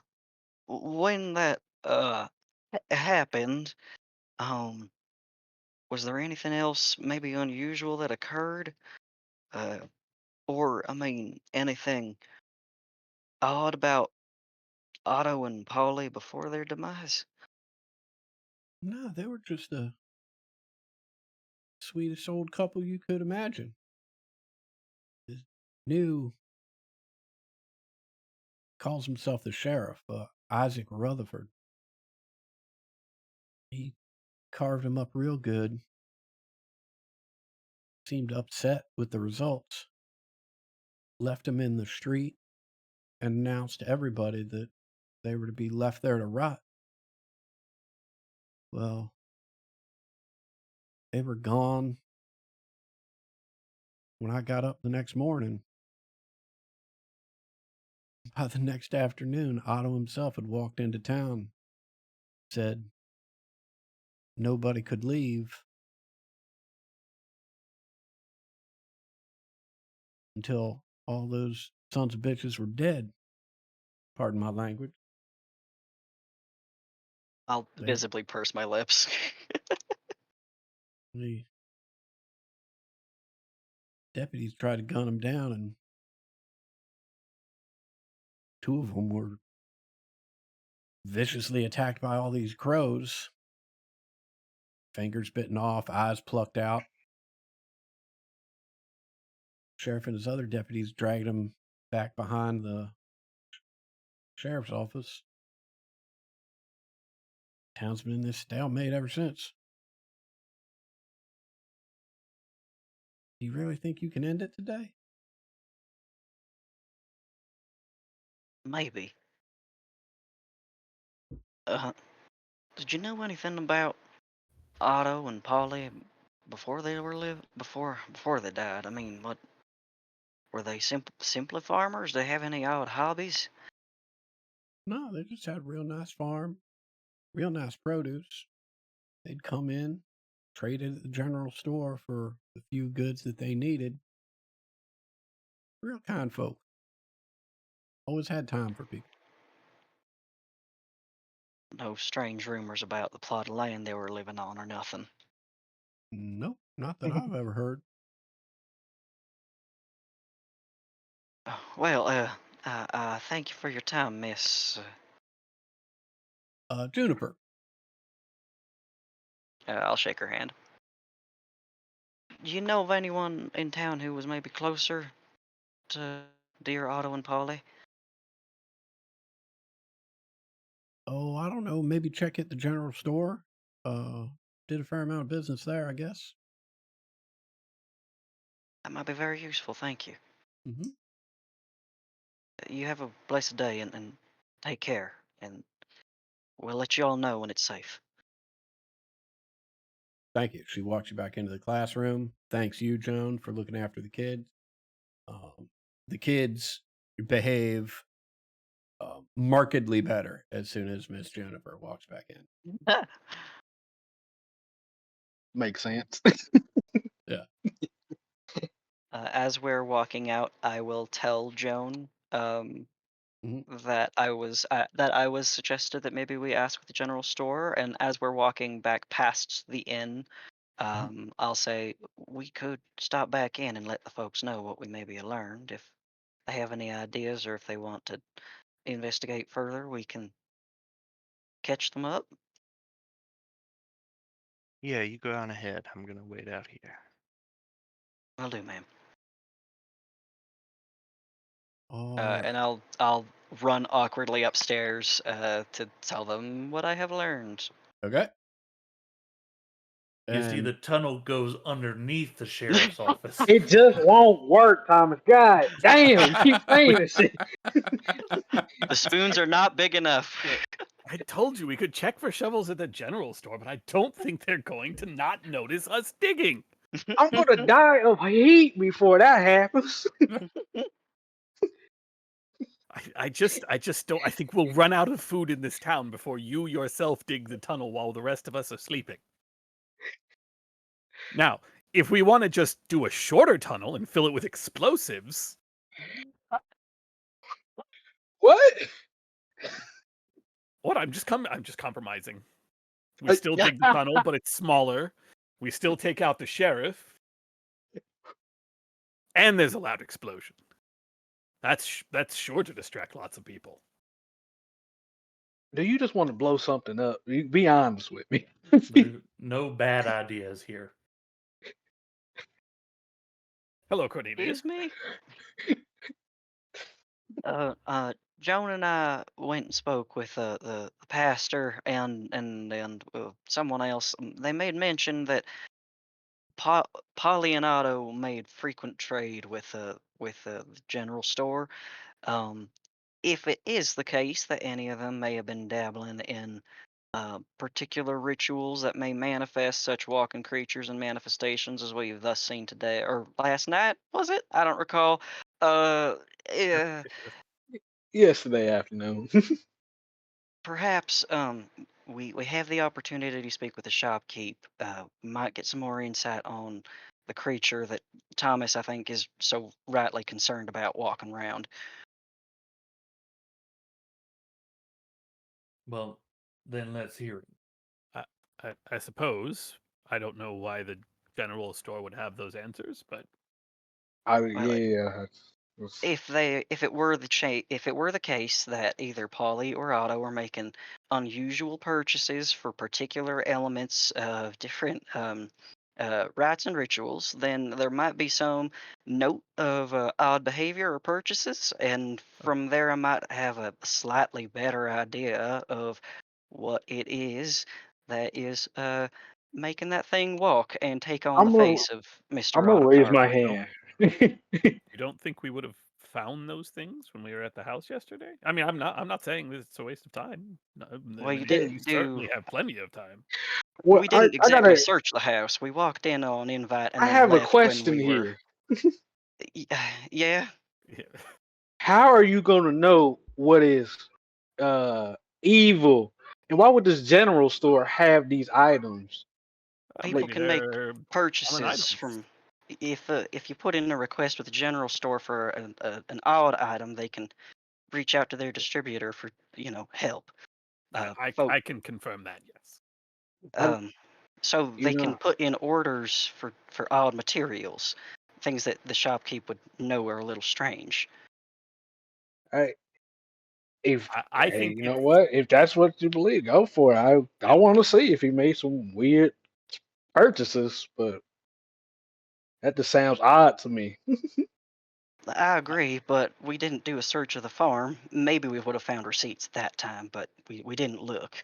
Speaker 3: when that happened, um, was there anything else maybe unusual that occurred? Uh, or I mean, anything odd about Otto and Polly before their demise?
Speaker 1: No, they were just the sweetest old couple you could imagine. This new calls himself the sheriff, Isaac Rutherford. He carved him up real good. Seemed upset with the results. Left him in the street and announced to everybody that they were to be left there to rot. Well, they were gone when I got up the next morning. By the next afternoon, Otto himself had walked into town, said nobody could leave until all those sons of bitches were dead. Pardon my language.
Speaker 3: I'll
Speaker 1: They,
Speaker 3: visibly purse my lips.
Speaker 1: the deputies tried to gun him down, and two of them were viciously attacked by all these crows. Fingers bitten off, eyes plucked out. Sheriff and his other deputies dragged him back behind the sheriff's office. Town's been in this stalemate ever since. Do you really think you can end it today?
Speaker 3: Maybe. Uh, did you know anything about Otto and Polly before they were before they died? I mean, what were they simply farmers? Did they have any odd hobbies?
Speaker 1: No, they just had a real nice farm, real nice produce. They'd come in, trade it at the general store for the few goods that they needed. Real kind folk. Always had time for people.
Speaker 3: No strange rumors about the plot of land they were living on or nothing.
Speaker 1: Nope, not that I've ever heard.
Speaker 3: Well, thank you for your time, Miss.
Speaker 1: Juniper.
Speaker 3: I'll shake her hand. Do you know of anyone in town who was maybe closer to dear Otto and Polly?
Speaker 1: Oh, I don't know. Maybe check at the general store. Did a fair amount of business there, I guess.
Speaker 3: That might be very useful, thank you.
Speaker 1: Mm-hmm.
Speaker 3: You have a blessed day and take care, and we'll let you all know when it's safe.
Speaker 1: Thank you. She walks you back into the classroom. Thanks you, Joan, for looking after the kids. The kids behave markedly better as soon as Miss Juniper walks back in.
Speaker 2: Makes sense.
Speaker 1: Yeah.
Speaker 3: As we're walking out, I will tell Joan that I was suggested that maybe we ask at the general store, and as we're walking back past the inn, I'll say we could stop back in and let the folks know what we maybe learned. If they have any ideas or if they want to investigate further, we can catch them up.
Speaker 5: Yeah, you go on ahead. I'm gonna wait out here.
Speaker 3: Will do, ma'am.
Speaker 1: Right.
Speaker 3: And I'll run awkwardly upstairs to tell them what I have learned.
Speaker 1: Okay.
Speaker 4: You see, the tunnel goes underneath the sheriff's office.
Speaker 2: It just won't work, Thomas. God damn, you keep saying this shit.
Speaker 3: The spoons are not big enough.
Speaker 6: I told you we could check for shovels at the general store, but I don't think they're going to not notice us digging.
Speaker 2: I'm gonna die of heat before that happens.
Speaker 6: I just don't. I think we'll run out of food in this town before you yourself dig the tunnel while the rest of us are sleeping. Now, if we want to just do a shorter tunnel and fill it with explosives,
Speaker 2: What?
Speaker 6: I'm just compromising. We still dig the tunnel, but it's smaller. We still take out the sheriff, and there's a loud explosion. That's sure to distract lots of people.
Speaker 2: Do you just want to blow something up? Be honest with me.
Speaker 4: There's no bad ideas here.
Speaker 6: Hello, Cornelius.
Speaker 3: Excuse me? Joan and I went and spoke with the pastor and someone else. They made mention that Polly and Otto made frequent trade with the general store. If it is the case that any of them may have been dabbling in particular rituals that may manifest such walking creatures and manifestations as we've thus seen today or last night, was it? I don't recall. Yeah,
Speaker 2: Yesterday afternoon.
Speaker 3: perhaps we have the opportunity to speak with the shopkeep. Might get some more insight on the creature that Thomas, I think, is so rightly concerned about walking around.
Speaker 4: Well, then let's hear it.
Speaker 6: I suppose I don't know why the general store would have those answers, but
Speaker 2: Yeah.
Speaker 3: If it were the case that either Polly or Otto were making unusual purchases for particular elements of different rites and rituals, then there might be some note of odd behavior or purchases, and from there I might have a slightly better idea of what it is that is making that thing walk and take on the face of Mr.
Speaker 2: I'm gonna
Speaker 3: Otto
Speaker 2: raise
Speaker 3: Carver.
Speaker 2: my hand.
Speaker 6: you don't think we would have found those things when we were at the house yesterday? I mean, I'm not saying that it's a waste of time. No,
Speaker 3: Well, you
Speaker 6: we
Speaker 3: didn't
Speaker 6: certainly have plenty of time.
Speaker 2: Well,
Speaker 3: We didn't
Speaker 2: I
Speaker 3: exactly
Speaker 2: gotta.
Speaker 3: search the house. We walked in on invite and
Speaker 2: I
Speaker 3: then
Speaker 2: have a
Speaker 3: left when
Speaker 2: question
Speaker 3: we were.
Speaker 2: here.
Speaker 3: Yeah.
Speaker 6: Yeah.
Speaker 2: How are you gonna know what is evil. And why would this general store have these items?
Speaker 3: People
Speaker 2: Like,
Speaker 3: can make
Speaker 6: they're common
Speaker 3: purchases
Speaker 6: items.
Speaker 3: from if you put in a request with the general store for an odd item, they can reach out to their distributor for help.
Speaker 6: I can confirm that. Yes.
Speaker 3: So
Speaker 2: you
Speaker 3: they can
Speaker 2: know,
Speaker 3: put in orders for odd materials, things that the shopkeep would know are a little strange.
Speaker 6: I think
Speaker 2: you know what? If that's what you believe, go for it. I want to see if he made some weird purchases, but that just sounds odd to me.
Speaker 3: I agree, but we didn't do a search of the farm. Maybe we would have found receipts that time, but we didn't look.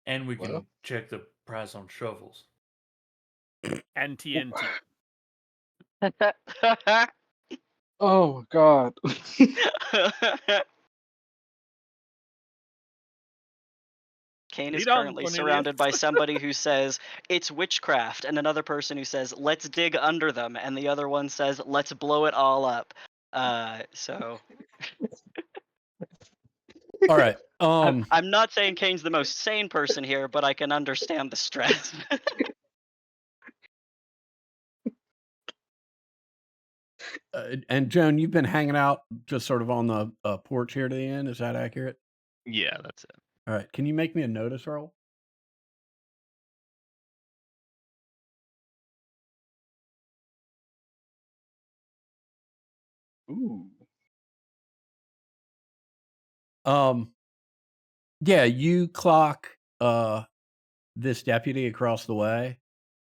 Speaker 4: And we can
Speaker 2: Well.
Speaker 4: check the price on shovels.
Speaker 6: and TNT.
Speaker 2: Oh God.
Speaker 3: Kane is
Speaker 6: Lead on,
Speaker 3: currently
Speaker 6: Cornelius.
Speaker 3: surrounded by somebody who says it's witchcraft, and another person who says let's dig under them, and the other one says let's blow it all up. So
Speaker 1: All right.
Speaker 3: I'm not saying Kane's the most sane person here, but I can understand the stress.
Speaker 1: And Joan, you've been hanging out just sort of on the porch here to the inn. Is that accurate?
Speaker 5: Yeah, that's it.
Speaker 1: All right. Can you make me a notice roll?
Speaker 2: Ooh.
Speaker 1: Yeah, you clock this deputy across the way,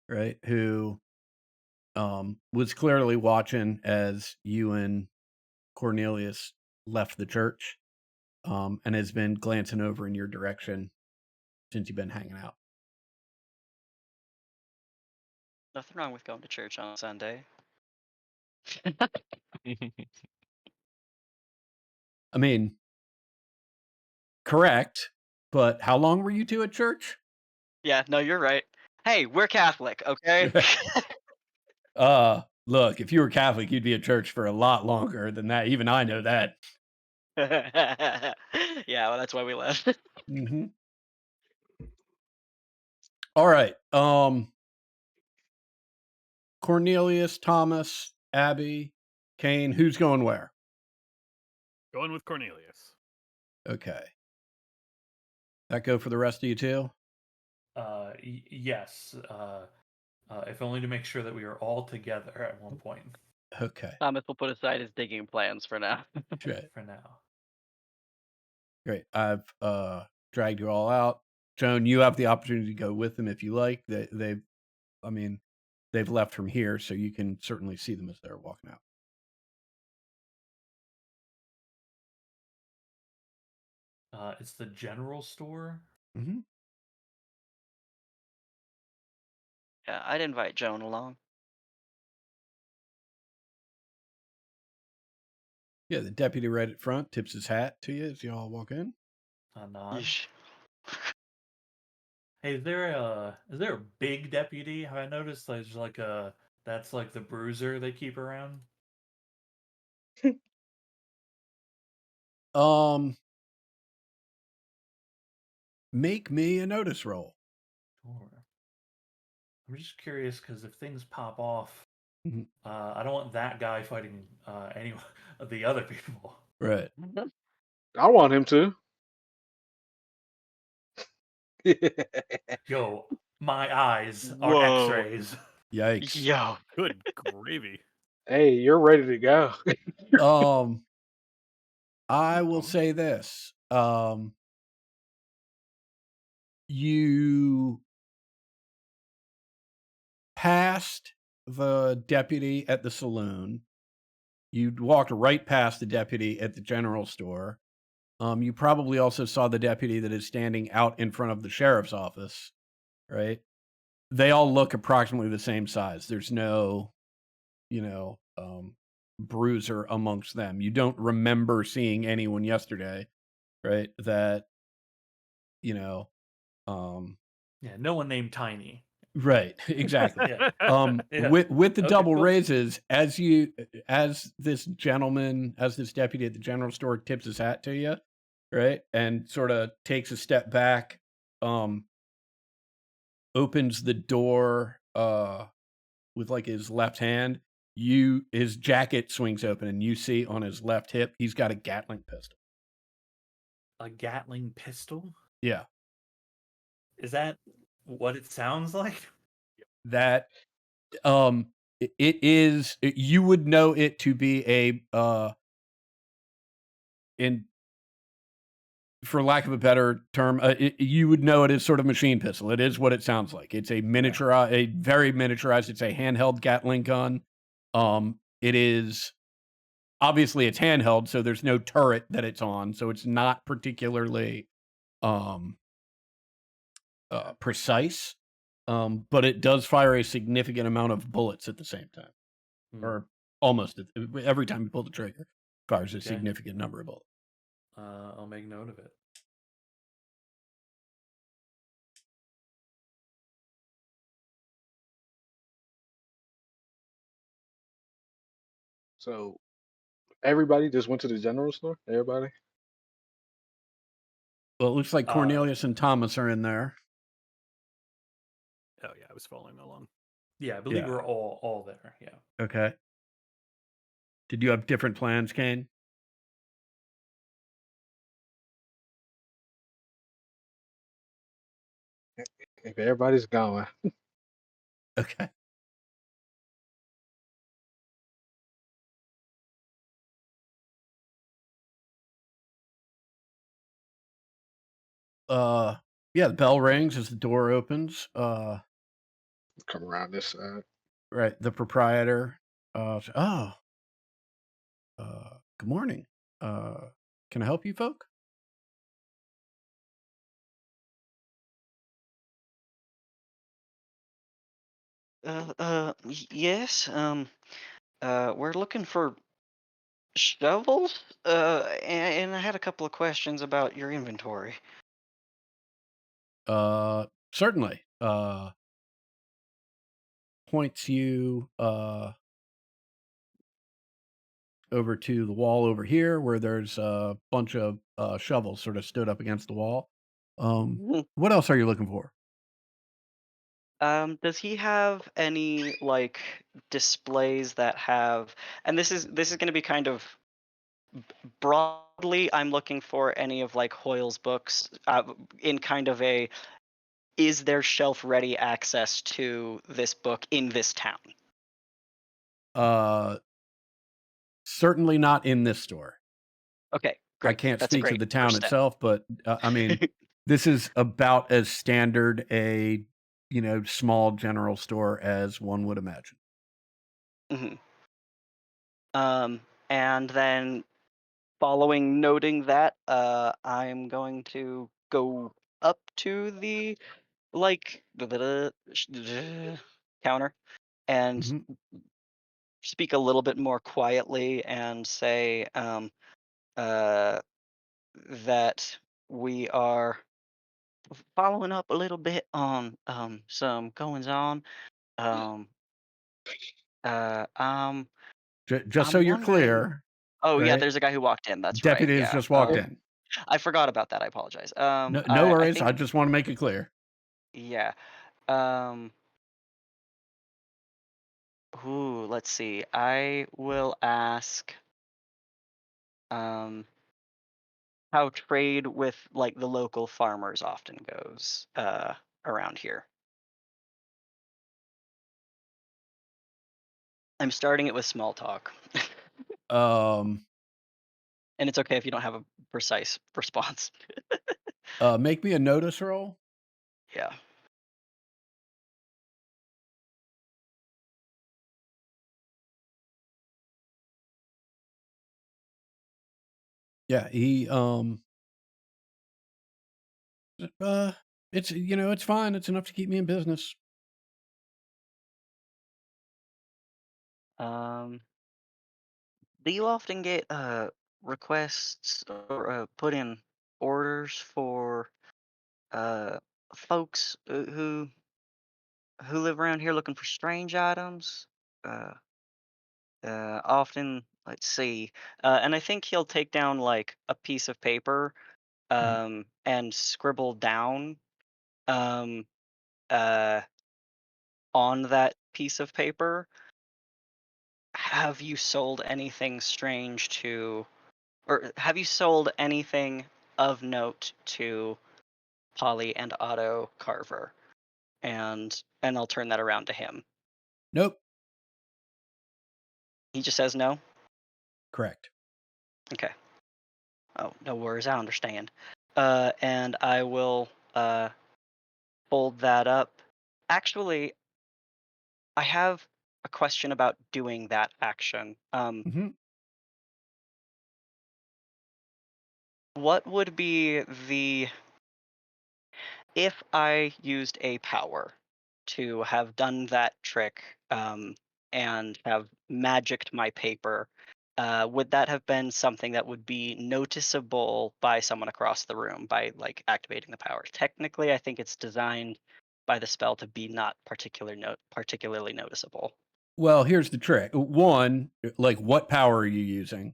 Speaker 1: right? Who was clearly watching as you and Cornelius left the church, and has been glancing over in your direction since you've been hanging out.
Speaker 3: Nothing wrong with going to church on Sunday.
Speaker 1: I mean, correct, but how long were you two at church?
Speaker 3: Yeah, no, you're right. Hey, we're Catholic, okay?
Speaker 1: Look, if you were Catholic, you'd be at church for a lot longer than that. Even I know that.
Speaker 3: Yeah, well, that's why we left.
Speaker 1: Mm-hmm. All right. Cornelius, Thomas, Abby, Kane, who's going where?
Speaker 6: Going with Cornelius.
Speaker 1: Okay. That go for the rest of you too?
Speaker 4: Yes. If only to make sure that we are all together at one point.
Speaker 1: Okay.
Speaker 3: Thomas will put aside his digging plans for now.
Speaker 1: Great.
Speaker 4: For now.
Speaker 1: Great. I've dragged you all out. Joan, you have the opportunity to go with them if you like. They've left from here, so you can certainly see them as they're walking out.
Speaker 4: It's the general store.
Speaker 1: Mm-hmm.
Speaker 3: Yeah, I'd invite Joan along.
Speaker 1: Yeah, the deputy right at front tips his hat to you as you all walk in.
Speaker 4: A nod.
Speaker 3: Yeesh.
Speaker 4: Hey, is there a big deputy? Have I noticed there's like that's like the bruiser they keep around?
Speaker 1: Make me a notice roll.
Speaker 4: Sure. I'm just curious because if things pop off,
Speaker 1: Mhm.
Speaker 4: I don't want that guy fighting any of the other people.
Speaker 1: Right.
Speaker 2: I want him to.
Speaker 4: Yo, my eyes are
Speaker 3: Whoa.
Speaker 4: X-rays.
Speaker 1: Yikes.
Speaker 3: Yo.
Speaker 6: Good gravy.
Speaker 2: Hey, you're ready to go.
Speaker 1: I will say this. You passed the deputy at the saloon. You walked right past the deputy at the general store. You probably also saw the deputy that is standing out in front of the sheriff's office, right? They all look approximately the same size. There's no, bruiser amongst them. You don't remember seeing anyone yesterday, right? That,
Speaker 4: Yeah, no one named Tiny.
Speaker 1: Right, exactly.
Speaker 4: Yeah. Yeah.
Speaker 1: With the
Speaker 4: Okay,
Speaker 1: double
Speaker 4: cool.
Speaker 1: raises, as this gentleman, as this deputy at the general store tips his hat to you, right, and sort of takes a step back, um, opens the door with like his left hand, his jacket swings open, and you see on his left hip he's got a Gatling pistol.
Speaker 4: A Gatling pistol?
Speaker 1: Yeah,
Speaker 4: Is that what it sounds like?
Speaker 1: that it is. You would know it to be a in for lack of a better term, you would know it as sort of machine pistol. It is what it sounds like. It's a a very miniaturized. It's a handheld Gatling gun. It is obviously it's handheld, so there's no turret that it's on, so it's not particularly um, precise. But it does fire a significant amount of bullets at the same time,
Speaker 4: Hmm.
Speaker 1: or almost every time you pull the trigger, fires a
Speaker 4: Okay.
Speaker 1: significant number of bullets.
Speaker 4: I'll make note of it.
Speaker 2: So everybody just went to the general store. Everybody.
Speaker 1: Well, it looks like
Speaker 4: Uh,
Speaker 1: Cornelius and Thomas are in there.
Speaker 6: Oh yeah, I was following along.
Speaker 4: Yeah, I believe
Speaker 1: Yeah.
Speaker 4: we're all there. Yeah.
Speaker 1: Okay. Did you have different plans, Kane?
Speaker 2: If everybody's going,
Speaker 1: Okay. Yeah, the bell rings as the door opens.
Speaker 2: come around this side.
Speaker 1: Right, the proprietor. Good morning. Can I help you, folk?
Speaker 3: Yes. We're looking for shovels. And I had a couple of questions about your inventory.
Speaker 1: Certainly. Points you over to the wall over here where there's a bunch of shovels sort of stood up against the wall.
Speaker 3: Mhm.
Speaker 1: What else are you looking for?
Speaker 3: Does he have any like displays that have? And this is going to be kind of broadly. I'm looking for any of like Hoyle's books in kind of a. Is there shelf ready access to this book in this town?
Speaker 1: Uh, Certainly not in this store.
Speaker 3: Okay,
Speaker 1: I
Speaker 3: great.
Speaker 1: can't
Speaker 3: That's a
Speaker 1: speak to
Speaker 3: great
Speaker 1: the town
Speaker 3: first step.
Speaker 1: itself, but I mean, this is about as standard a small general store as one would imagine.
Speaker 3: Mhm. And then following noting that, I'm going to go up to the like counter and
Speaker 1: Mhm.
Speaker 3: speak a little bit more quietly and say uh, that we are following up a little bit on some goings on. Um, I'm
Speaker 1: Just so
Speaker 3: I'm
Speaker 1: you're
Speaker 3: wondering.
Speaker 1: clear,
Speaker 3: Oh yeah,
Speaker 1: right?
Speaker 3: there's a guy who walked in. That's right.
Speaker 1: Deputy has
Speaker 3: Yeah.
Speaker 1: just walked in.
Speaker 3: I forgot about that. I apologize.
Speaker 1: No
Speaker 3: I
Speaker 1: worries.
Speaker 3: think
Speaker 1: I just want to make it clear.
Speaker 3: yeah. Um. Ooh, let's see. I will ask um how trade with like the local farmers often goes around here. I'm starting it with small talk.
Speaker 1: Um,
Speaker 3: And it's okay if you don't have a precise response.
Speaker 1: Make me a notice roll.
Speaker 3: Yeah.
Speaker 1: Yeah, uh, it's it's fine. It's enough to keep me in business.
Speaker 3: Um do you often get requests or put in orders for uh folks who who live around here looking for strange items. Often, let's see. And I think he'll take down like a piece of paper and scribble down um, uh, on that piece of paper. Have you sold anything strange to, or have you sold anything of note to Polly and Otto Carver? And I'll turn that around to him.
Speaker 1: Nope.
Speaker 3: He just says no.
Speaker 1: Correct.
Speaker 3: Okay. Oh, no worries. I understand. And I will fold that up. Actually, I have a question about doing that action.
Speaker 1: hmm
Speaker 3: What would be the if I used a power to have done that trick and have magicked my paper? Would that have been something that would be noticeable by someone across the room by like activating the power? Technically, I think it's designed by the spell to be not particularly noticeable.
Speaker 1: Well, here's the trick. One, like what power are you using?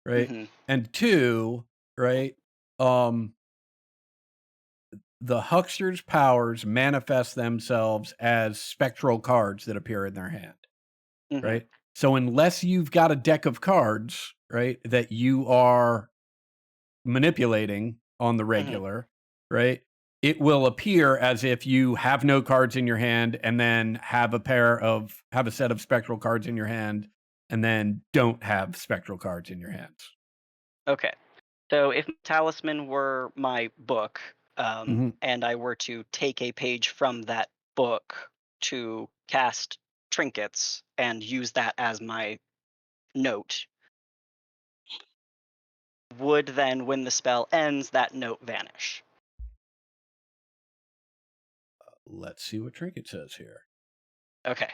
Speaker 1: Right.
Speaker 3: Hmm.
Speaker 1: And two, right? Um, the huckster's powers manifest themselves as spectral cards that appear in their hand.
Speaker 3: Hmm.
Speaker 1: Right. So unless you've got a deck of cards, right, that you are manipulating on the
Speaker 3: Hmm.
Speaker 1: regular, right, it will appear as if you have no cards in your hand and then have a set of spectral cards in your hand and then don't have spectral cards in your hands.
Speaker 3: Okay. So if Talisman were my book,
Speaker 1: Mhm.
Speaker 3: and I were to take a page from that book to cast trinkets and use that as my note, would then, when the spell ends, that note vanish?
Speaker 1: Let's see what Trinket says here.
Speaker 3: Okay.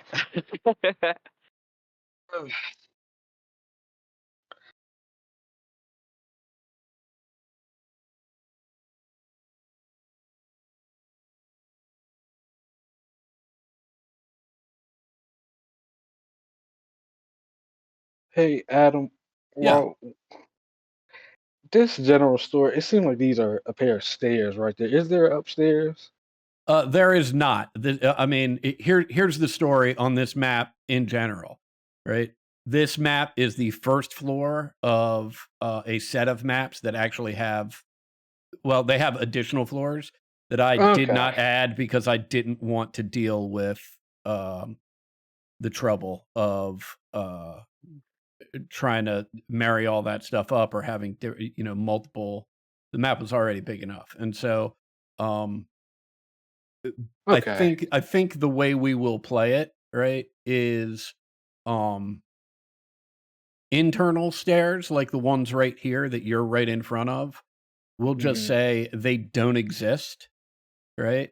Speaker 2: Hey, Adam.
Speaker 1: Yeah.
Speaker 2: Well, this general store, it seems like these are a pair of stairs right there. Is there upstairs?
Speaker 1: There is not. I mean, here's the story on this map in general, right? This map is the first floor of a set of maps that actually have, well, they have additional floors that I did
Speaker 2: Okay.
Speaker 1: not add because I didn't want to deal with the trouble of trying to marry all that stuff up or having, multiple. The map was already big enough, and so um,
Speaker 2: Okay.
Speaker 1: I think the way we will play it, right, is um internal stairs like the ones right here that you're right in front of. We'll just
Speaker 2: Hmm.
Speaker 1: say they don't exist, right?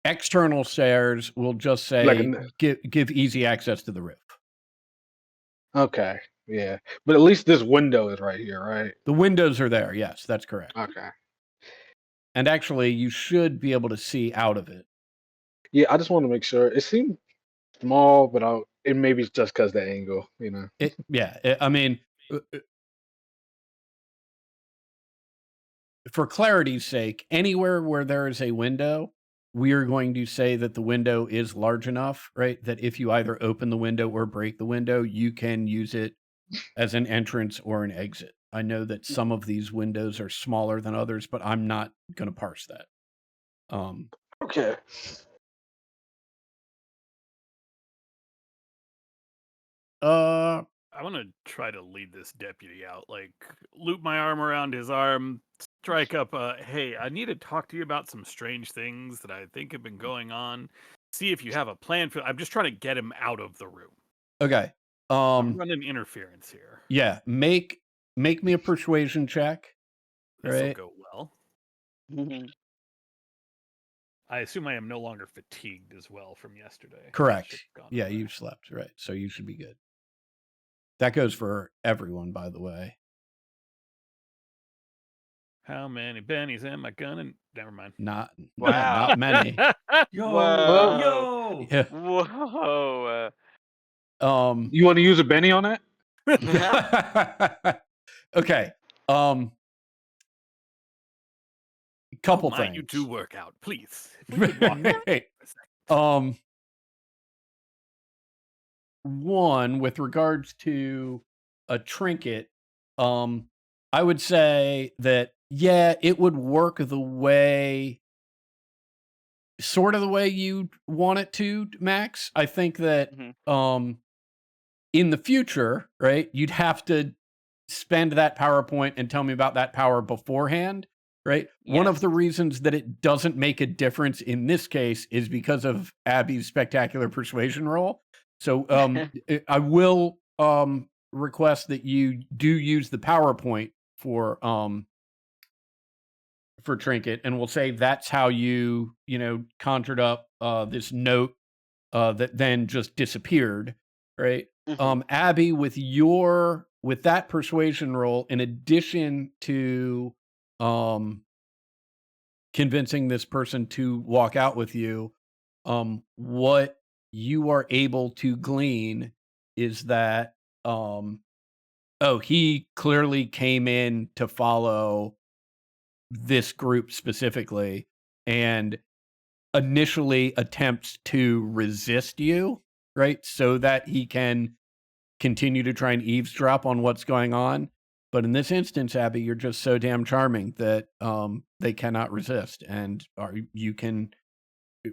Speaker 1: External stairs will just
Speaker 2: Like
Speaker 1: say
Speaker 2: a,
Speaker 1: give easy access to the roof.
Speaker 2: okay. Yeah. But at least this window is right here, right?
Speaker 1: The windows are there. Yes, that's correct.
Speaker 2: Okay.
Speaker 1: And actually, you should be able to see out of it.
Speaker 2: Yeah, I just want to make sure. It seemed small, but it maybe it's just because the angle, you know.
Speaker 1: I mean, for clarity's sake, anywhere where there is a window, we are going to say that the window is large enough, right? That if you either open the window or break the window, you can use it as an entrance or an exit. I know that some of these windows are smaller than others, but I'm not going to parse that.
Speaker 2: Okay.
Speaker 6: I want to try to lead this deputy out, like loop my arm around his arm, strike up hey, I need to talk to you about some strange things that I think have been going on. See if you have a plan for I'm just trying to get him out of the room.
Speaker 1: Okay.
Speaker 6: I'm running interference here.
Speaker 1: Yeah, make me a persuasion check.
Speaker 6: This will
Speaker 1: Right.
Speaker 6: go well.
Speaker 3: Mhm.
Speaker 6: I assume I am no longer fatigued as well from yesterday. That
Speaker 1: Correct.
Speaker 6: should've gone
Speaker 1: Yeah,
Speaker 6: away.
Speaker 1: you slept, right? So you should be good. That goes for everyone, by the way.
Speaker 6: How many bennies am I gonna? Never mind.
Speaker 1: Not
Speaker 3: Wow.
Speaker 1: not many.
Speaker 4: Yo,
Speaker 3: Whoa.
Speaker 4: yo.
Speaker 1: Yeah.
Speaker 3: Whoa.
Speaker 2: You want to use a Benny on that?
Speaker 1: Okay. Couple
Speaker 6: How might you
Speaker 1: things.
Speaker 6: two work out, please? If we could walk out for a second.
Speaker 1: One, with regards to a trinket, I would say that yeah, it would work the way sort of the way you want it to, Max. I think that
Speaker 3: Mhm.
Speaker 1: in the future, right, you'd have to spend that PowerPoint and tell me about that power beforehand, right? One of
Speaker 3: Yes.
Speaker 1: the reasons that it doesn't make a difference in this case is because of Abby's spectacular persuasion roll. So I will request that you do use the PowerPoint for Trinket, and we'll say that's how you conjured up this note that then just disappeared, right?
Speaker 3: Mhm.
Speaker 1: Abby, with that persuasion roll, in addition to convincing this person to walk out with you, what you are able to glean is that he clearly came in to follow this group specifically and initially attempts to resist you, right? So that he can continue to try and eavesdrop on what's going on. But in this instance, Abby, you're just so damn charming that they cannot resist. And you can.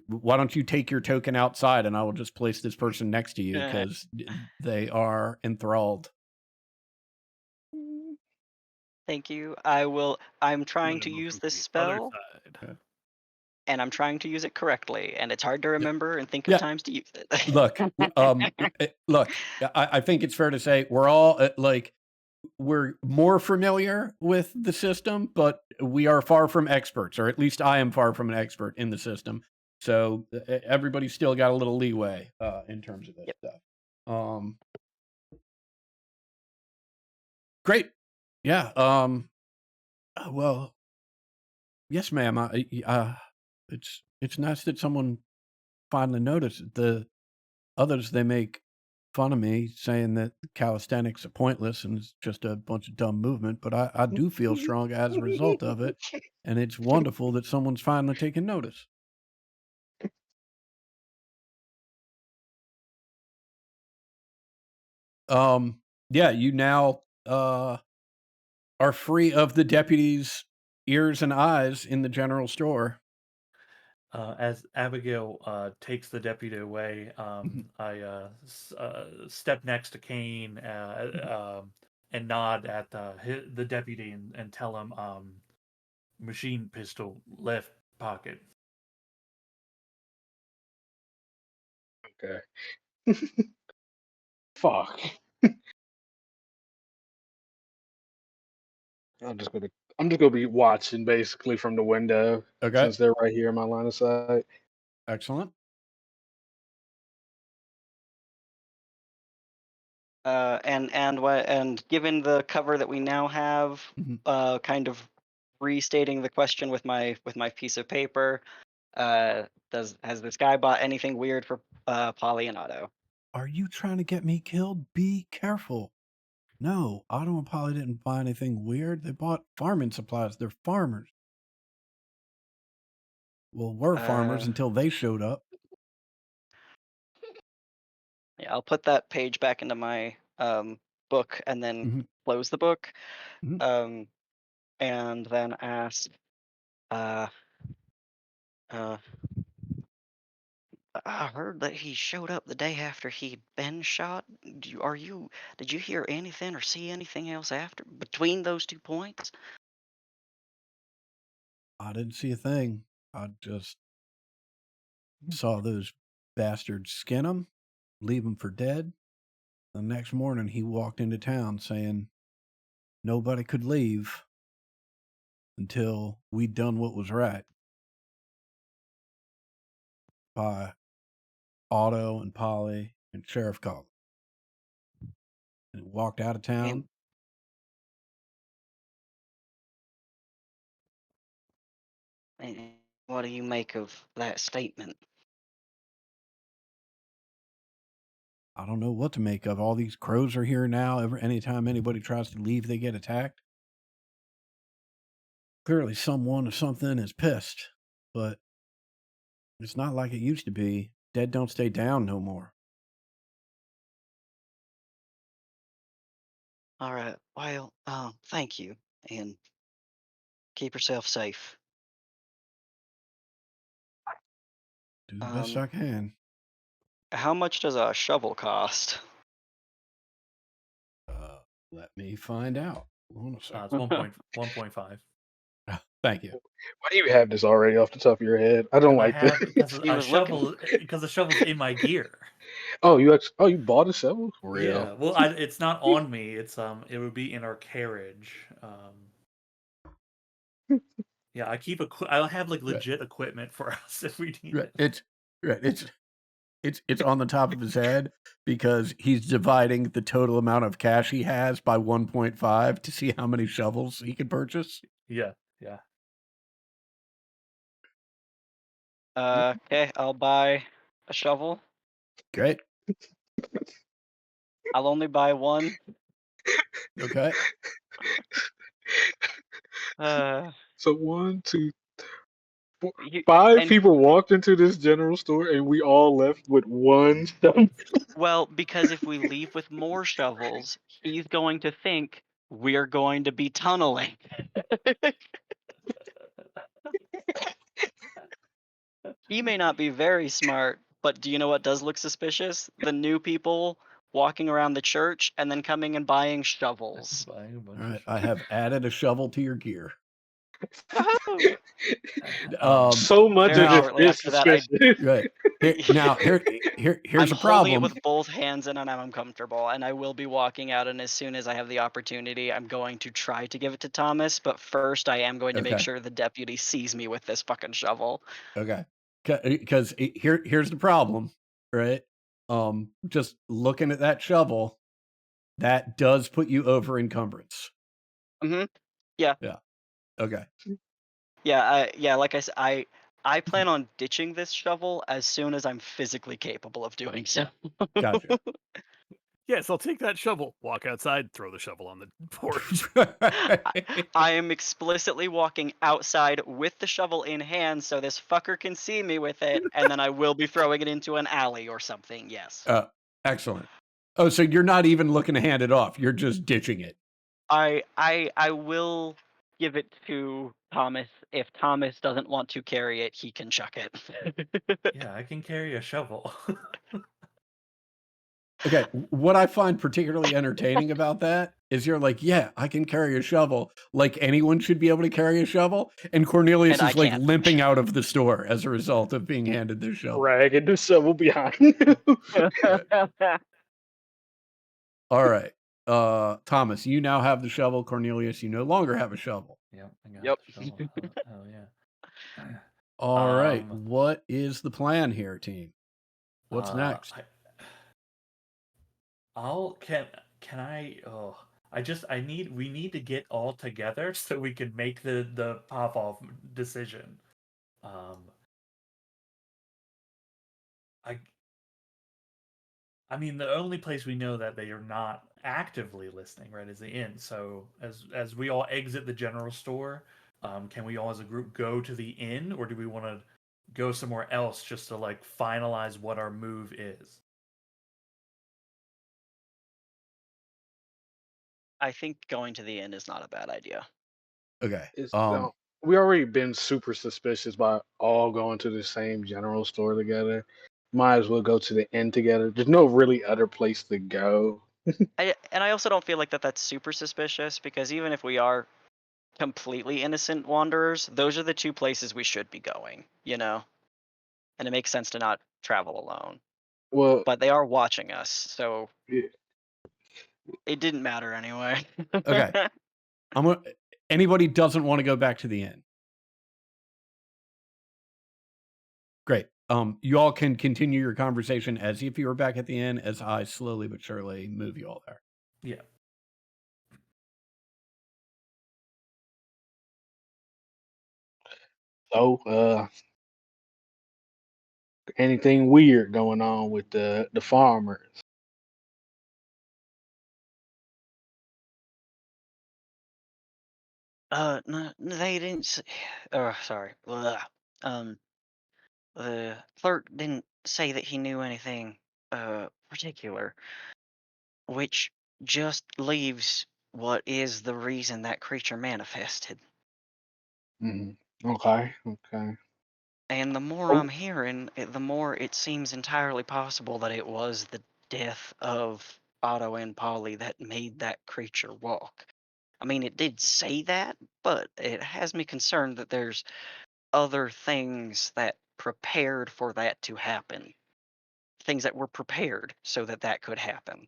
Speaker 1: Why don't you take your token outside, and I will just place this person next to you because they are enthralled.
Speaker 3: Thank you. I'm trying
Speaker 6: I'm
Speaker 3: to
Speaker 6: gonna
Speaker 3: use
Speaker 6: move
Speaker 3: this
Speaker 6: to the other
Speaker 3: spell,
Speaker 6: side.
Speaker 3: and I'm trying to use it correctly, and it's hard to remember and think of
Speaker 1: Yeah.
Speaker 3: times to use it.
Speaker 1: Look, look. I think it's fair to say we're all we're more familiar with the system, but we are far from experts, or at least I am far from an expert in the system. So everybody's still got a little leeway in terms of this
Speaker 3: Yep.
Speaker 1: stuff. Great. Yeah. Well, yes, ma'am. It's nice that someone finally noticed. The others, they make fun of me, saying that calisthenics are pointless and it's just a bunch of dumb movement. But I do feel strong as a result of it, and it's wonderful that someone's finally taking notice. Yeah, you now are free of the deputy's ears and eyes in the general store.
Speaker 4: As Abigail takes the deputy away, I step next to Kane and nod at the deputy and tell him machine pistol left pocket.
Speaker 2: Okay. Fuck. I'm just gonna be watching basically from the window
Speaker 1: Okay,
Speaker 2: since they're right here in my line of sight.
Speaker 1: excellent.
Speaker 3: And given the cover that we now have,
Speaker 1: Mhm.
Speaker 3: kind of restating the question with my piece of paper, has this guy bought anything weird for Polly and Otto?
Speaker 1: Are you trying to get me killed? Be careful. No, Otto and Polly didn't buy anything weird. They bought farming supplies. They're farmers. Well, we're farmers
Speaker 3: Uh,
Speaker 1: until they showed up.
Speaker 3: yeah, I'll put that page back into my book and then
Speaker 1: Mhm.
Speaker 3: close the book,
Speaker 1: Mhm.
Speaker 3: and then ask, uh, uh, I heard that he showed up the day after he'd been shot. Did you hear anything or see anything else after between those 2 points?
Speaker 1: I didn't see a thing. I just saw those bastards skin him, leave him for dead. The next morning, he walked into town saying nobody could leave until we'd done what was right by Otto and Polly and Sheriff Collins. And walked out of
Speaker 3: And
Speaker 1: town.
Speaker 3: What do you make of that statement?
Speaker 1: I don't know what to make of. All these crows are here now. Anytime anybody tries to leave, they get attacked. Clearly, someone or something is pissed, but it's not like it used to be. Dead don't stay down no more.
Speaker 3: All right. Well, thank you, and keep yourself safe.
Speaker 1: Do the best I can.
Speaker 3: How much does a shovel cost?
Speaker 1: Let me find out. Hold on a
Speaker 4: It's
Speaker 1: second.
Speaker 4: 1.5.
Speaker 1: Thank you.
Speaker 2: Why do you have this already off the top of your head? I don't
Speaker 4: I
Speaker 2: like
Speaker 4: have
Speaker 2: this.
Speaker 4: because
Speaker 3: He
Speaker 4: a
Speaker 3: was looking.
Speaker 4: shovel because the shovel's in my gear.
Speaker 2: You bought a shovel for real?
Speaker 4: Yeah, well, it's not on me. It's it would be in our carriage. Yeah, I'll have like legit equipment for us if we need it.
Speaker 1: It's on the top of his head because he's dividing the total amount of cash he has by 1.5 to see how many shovels he can purchase.
Speaker 4: Yeah.
Speaker 3: Okay, I'll buy a shovel.
Speaker 1: Great.
Speaker 3: I'll only buy one.
Speaker 1: Okay.
Speaker 2: So 1, 2,
Speaker 3: You-
Speaker 2: 5
Speaker 3: and-
Speaker 2: people walked into this general store, and we all left with one shovel.
Speaker 3: Well, because if we leave with more shovels, he's going to think we're going to be tunneling. He may not be very smart, but do you know what does look suspicious? The new people walking around the church and then coming and buying shovels.
Speaker 4: Buying a bunch
Speaker 1: All
Speaker 4: of
Speaker 1: right. I have added a shovel to your gear.
Speaker 3: Woohoo!
Speaker 2: So much
Speaker 3: Very
Speaker 2: of this
Speaker 3: shortly
Speaker 2: is
Speaker 3: after that, I-
Speaker 2: suspicious.
Speaker 1: Right. Here's
Speaker 3: I'm
Speaker 1: a
Speaker 3: holding it
Speaker 1: problem.
Speaker 3: with both hands and I'm uncomfortable, and I will be walking out. And as soon as I have the opportunity, I'm going to try to give it to Thomas. But first, I am going to make
Speaker 1: Okay.
Speaker 3: sure the deputy sees me with this fucking shovel.
Speaker 1: Okay. Because here's the problem, right? Just looking at that shovel, that does put you over encumbrance.
Speaker 3: Mm-hmm.
Speaker 1: Okay.
Speaker 3: Yeah. Like I said, I plan on ditching this shovel as soon as I'm physically capable of doing so.
Speaker 1: Gotcha.
Speaker 6: Yes, I'll take that shovel. Walk outside, throw the shovel on the porch.
Speaker 3: I am explicitly walking outside with the shovel in hand so this fucker can see me with it, and then I will be throwing it into an alley or something. Yes.
Speaker 1: Excellent. Oh, so you're not even looking to hand it off. You're just ditching it.
Speaker 3: I will give it to Thomas. If Thomas doesn't want to carry it, he can chuck it.
Speaker 4: Yeah, I can carry a shovel.
Speaker 1: Okay. What I find particularly entertaining about that is you're like, yeah, I can carry a shovel. Like anyone should be able to carry a shovel. And Cornelius
Speaker 3: And I
Speaker 1: is like
Speaker 3: can't.
Speaker 1: limping out of the store as a result of being handed this shovel.
Speaker 2: Dragging the shovel behind you.
Speaker 1: All right. Thomas, you now have the shovel. Cornelius, you no longer have a shovel.
Speaker 4: Yep. I got
Speaker 3: Yep.
Speaker 4: the shovel. Oh yeah.
Speaker 1: All right. What is the plan here, team? What's next?
Speaker 4: We need to get all together so we can make the pop off decision. I mean, the only place we know that they are not actively listening, right, is the inn. So as we all exit the general store, can we all as a group go to the inn, or do we want to go somewhere else just to like finalize what our move is?
Speaker 3: I think going to the inn is not a bad idea.
Speaker 1: Okay.
Speaker 2: We already been super suspicious by all going to the same general store together. Might as well go to the inn together. There's no really other place to go.
Speaker 3: I also don't feel like that's super suspicious, because even if we are completely innocent wanderers, those are the two places we should be going, you know? And it makes sense to not travel alone.
Speaker 2: Well,
Speaker 3: But they are watching us, so
Speaker 2: yeah.
Speaker 3: it didn't matter anyway.
Speaker 1: Okay. Anybody doesn't want to go back to the inn? Great. You all can continue your conversation as if you were back at the inn, as I slowly but surely move you all there.
Speaker 4: Yeah.
Speaker 2: So, anything weird going on with the farmers?
Speaker 3: No, they didn't. Sorry. Blah. Um, the clerk didn't say that he knew anything particular, which just leaves what is the reason that creature manifested.
Speaker 2: Okay, okay.
Speaker 3: And the more
Speaker 2: Oh,
Speaker 3: I'm hearing, the more it seems entirely possible that it was the death of Otto and Polly that made that creature walk. I mean, it did say that, but it has me concerned that there's other things that prepared for that to happen. Things that were prepared so that that could happen.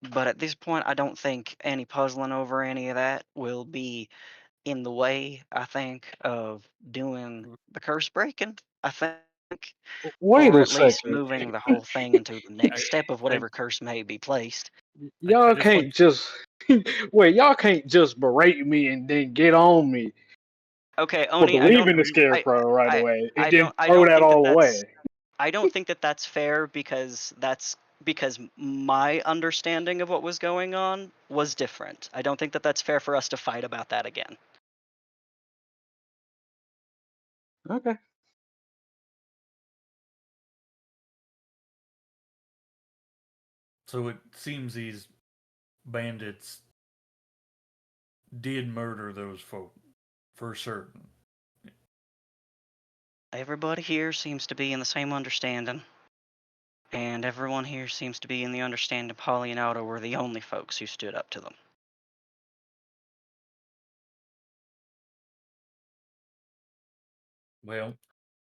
Speaker 3: But at this point, I don't think any puzzling over any of that will be in the way, I think, of doing the curse breaking, I think,
Speaker 2: wait
Speaker 3: or
Speaker 2: a
Speaker 3: at least
Speaker 2: second.
Speaker 3: moving the whole thing into the next step of
Speaker 6: I,
Speaker 3: whatever curse may be placed.
Speaker 2: Y'all
Speaker 6: just want
Speaker 2: can't just wait. Y'all can't just berate me and then get on me
Speaker 3: Okay,
Speaker 2: for
Speaker 3: Oni,
Speaker 2: believing the scarecrow right
Speaker 3: I,
Speaker 2: away and
Speaker 3: I
Speaker 2: then
Speaker 3: don't, I
Speaker 2: throw
Speaker 3: don't
Speaker 2: that
Speaker 3: think that
Speaker 2: all
Speaker 3: that's,
Speaker 2: away.
Speaker 3: I don't think that that's fair because my understanding of what was going on was different. I don't think that that's fair for us to fight about that again.
Speaker 2: Okay.
Speaker 4: So it seems these bandits did murder those folk for certain.
Speaker 3: Everybody here seems to be in the same understanding. And everyone here seems to be in the understanding Polly and Otto were the only folks who stood up to them.
Speaker 4: Well,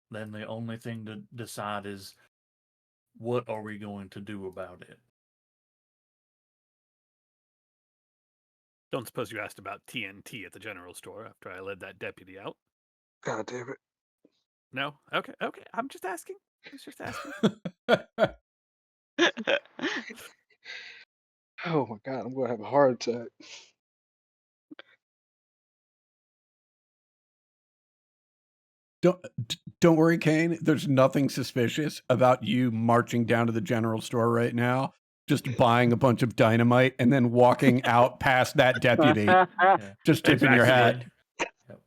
Speaker 4: then the only thing to decide is what are we going to do about it?
Speaker 6: don't suppose you asked about TNT at the general store after I led that deputy out.
Speaker 2: God damn it.
Speaker 6: No? Okay. I'm just asking. I was just asking.
Speaker 2: Oh my god, I'm gonna have a heart attack.
Speaker 1: Don't worry, Kane. There's nothing suspicious about you marching down to the general store right now, just buying a bunch of dynamite and then walking out past that deputy,
Speaker 4: Yeah.
Speaker 1: just tipping your hat.
Speaker 4: Actually,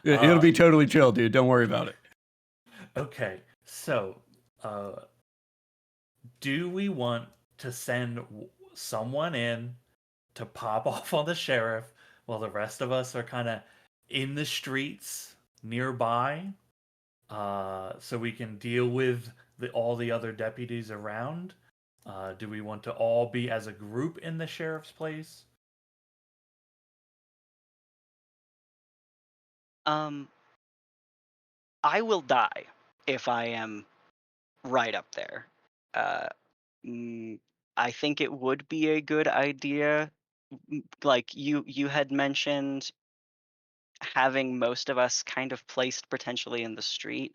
Speaker 4: yep.
Speaker 1: It'll be totally chill, dude. Don't worry about it.
Speaker 4: Okay, so do we want to send someone in to pop off on the sheriff while the rest of us are kind of in the streets nearby, so we can deal with all the other deputies around? Do we want to all be as a group in the sheriff's place?
Speaker 3: I will die if I am right up there. Uh, I think it would be a good idea. Like you had mentioned, having most of us kind of placed potentially in the street,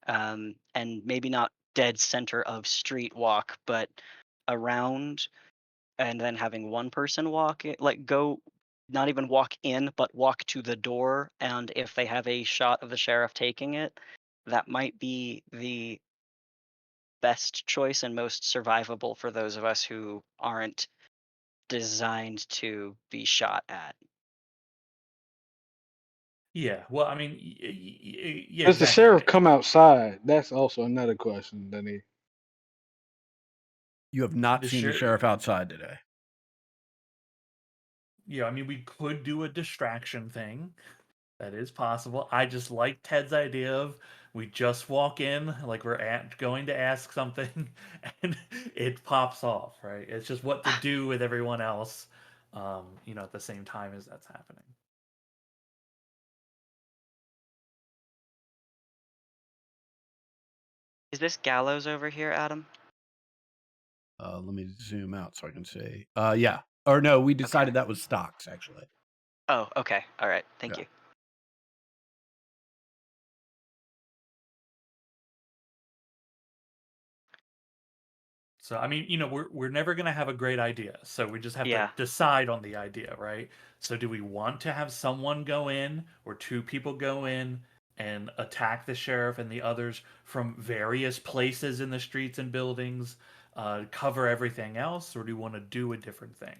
Speaker 3: and maybe not dead center of street walk, but around, and then having one person walk it, like go, not even walk in, but walk to the door, and if they have a shot of the sheriff taking it, that might be the best choice and most survivable for those of us who aren't designed to be shot at.
Speaker 4: Yeah, well, I mean, yeah,
Speaker 2: Does the
Speaker 4: exactly.
Speaker 2: sheriff come outside? That's also another question, Danny.
Speaker 1: You have not
Speaker 4: The
Speaker 1: seen the sheriff outside today.
Speaker 4: Yeah, I mean, we could do a distraction thing. That is possible. I just like Ted's idea of we just walk in like we're going to ask something, and it pops off. Right? It's just what to do with everyone else. At the same time as that's happening.
Speaker 3: Is this Gallows over here, Adam?
Speaker 1: Let me zoom out so I can see. Yeah. Or no, we decided that was Stocks, actually.
Speaker 3: Oh, okay. All right. Thank you.
Speaker 4: So I mean, we're never gonna have a great idea. So we just have
Speaker 3: Yeah.
Speaker 4: to decide on the idea, right? So do we want to have someone go in or two people go in and attack the sheriff and the others from various places in the streets and buildings, cover everything else, or do you want to do a different thing?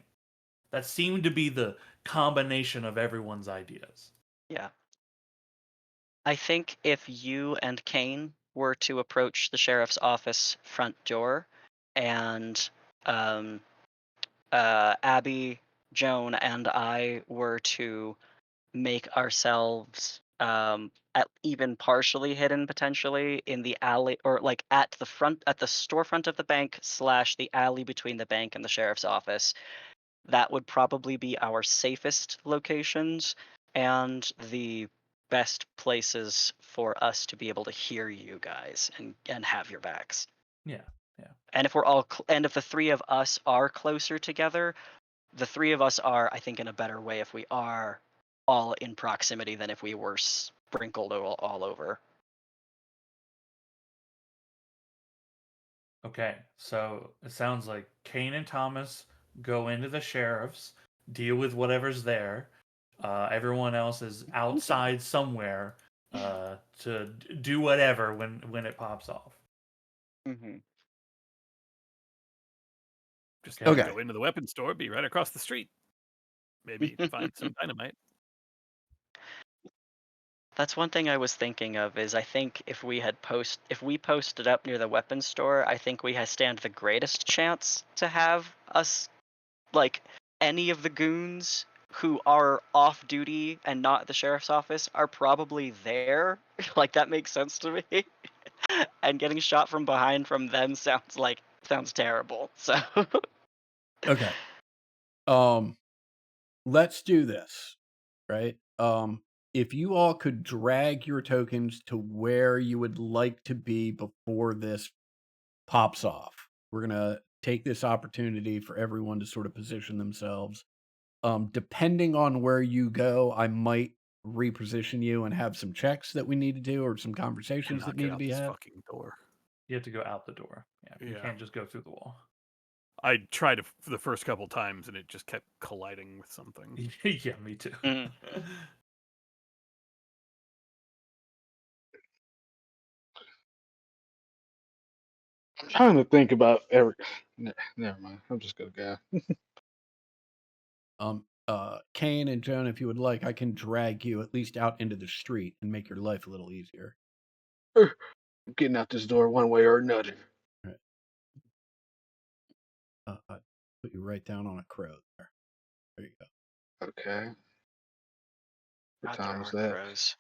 Speaker 4: That seemed to be the combination of everyone's ideas.
Speaker 3: Yeah. I think if you and Kane were to approach the sheriff's office front door, and um, Abby, Joan, and I were to make ourselves at even partially hidden potentially in the alley, or like at the storefront of the bank / the alley between the bank and the sheriff's office, that would probably be our safest locations and the best places for us to be able to hear you guys and have your backs.
Speaker 4: Yeah.
Speaker 3: And if if the three of us are closer together, the three of us are, I think, in a better way if we are all in proximity than if we were sprinkled all over.
Speaker 4: Okay, so it sounds like Kane and Thomas go into the sheriff's, deal with whatever's there. Everyone else is outside somewhere to do whatever when it pops off.
Speaker 3: Mm-hmm.
Speaker 6: Just
Speaker 1: Okay.
Speaker 6: go into the weapons store, be right across the street. Maybe find some dynamite.
Speaker 3: That's one thing I was thinking of, is I think if we posted up near the weapons store, I think we stand the greatest chance to have us, like, any of the goons who are off duty and not at the sheriff's office are probably there. Like, that makes sense to me. And getting shot from behind from them sounds terrible. So
Speaker 1: Okay. Let's do this, right? If you all could drag your tokens to where you would like to be before this pops off, we're gonna take this opportunity for everyone to sort of position themselves. Depending on where you go, I might reposition you and have some checks that we need to do or some conversations that
Speaker 6: Cannot
Speaker 1: need
Speaker 6: get
Speaker 1: to
Speaker 6: out
Speaker 1: be
Speaker 6: this
Speaker 1: had.
Speaker 6: fucking door.
Speaker 4: You have to go out the door. Yeah, you
Speaker 6: Yeah.
Speaker 4: can't just go through the wall.
Speaker 6: I tried it for the first couple times, and it just kept colliding with something.
Speaker 4: Yeah, me too.
Speaker 3: Mm.
Speaker 2: I'm trying to think about every. Never mind. I'm just gonna go.
Speaker 1: Kane and Joan, if you would like, I can drag you at least out into the street and make your life a little easier.
Speaker 2: I'm getting out this door one way or another.
Speaker 1: Right. Put you right down on a crow there. There you go.
Speaker 2: Okay. What
Speaker 3: God,
Speaker 2: time
Speaker 3: there
Speaker 2: is
Speaker 3: are
Speaker 2: that?
Speaker 3: crows.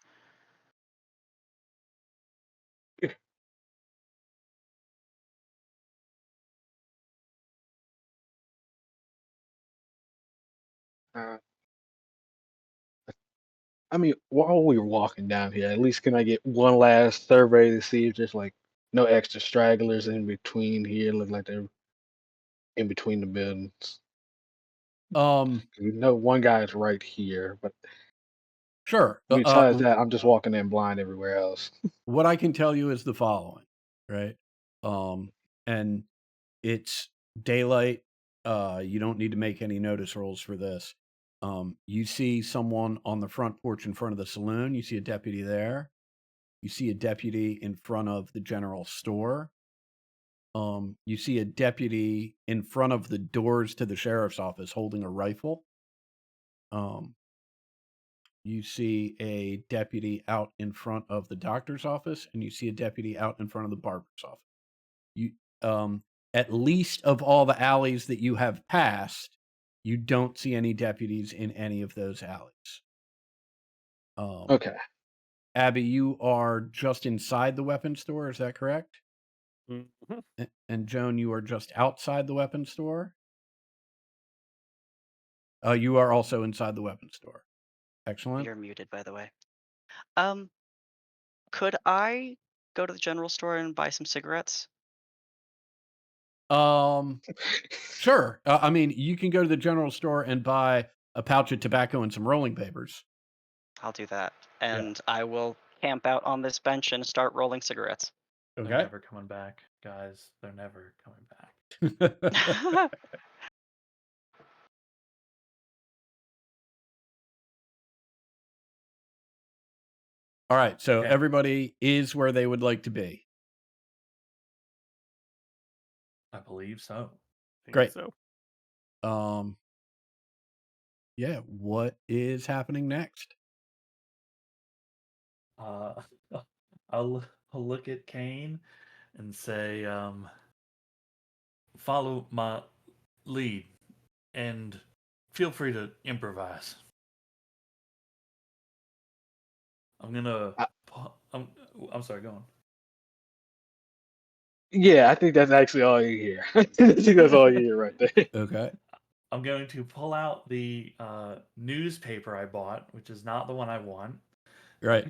Speaker 2: Uh, I mean, while we were walking down here, at least can I get one last survey to see if there's like no extra stragglers in between here? Look like they're in between the buildings. We know one guy is right here, but
Speaker 1: Sure.
Speaker 2: besides that, I'm just walking in blind everywhere else.
Speaker 1: What I can tell you is the following, right? And it's daylight. You don't need to make any notice rolls for this. You see someone on the front porch in front of the saloon. You see a deputy there. You see a deputy in front of the general store. You see a deputy in front of the doors to the sheriff's office holding a rifle. You see a deputy out in front of the doctor's office, and you see a deputy out in front of the barber's office. You, at least of all the alleys that you have passed, you don't see any deputies in any of those alleys.
Speaker 2: Okay.
Speaker 1: Abby, you are just inside the weapons store. Is that correct?
Speaker 6: Mm-hmm.
Speaker 1: And Joan, you are just outside the weapons store. You are also inside the weapons store. Excellent.
Speaker 3: You're muted, by the way. Could I go to the general store and buy some cigarettes?
Speaker 1: Sure. I mean, you can go to the general store and buy a pouch of tobacco and some rolling papers.
Speaker 3: I'll do that, and I will camp out on this bench and start rolling cigarettes.
Speaker 4: They're
Speaker 1: Okay.
Speaker 4: never coming back, guys. They're never coming back.
Speaker 1: All right, so
Speaker 4: Okay.
Speaker 1: everybody is where they would like to be.
Speaker 4: I believe so.
Speaker 6: Think
Speaker 1: Great.
Speaker 6: so.
Speaker 1: Yeah, what is happening next?
Speaker 4: Uh, I'll look at Kane and say, follow my lead and feel free to improvise. I'm gonna.
Speaker 2: I-
Speaker 4: I'm sorry. Go on.
Speaker 2: Yeah, I think that's actually all you hear. I think that's all you hear right there.
Speaker 1: Okay.
Speaker 4: I'm going to pull out the newspaper I bought, which is not the one I want.
Speaker 1: Right.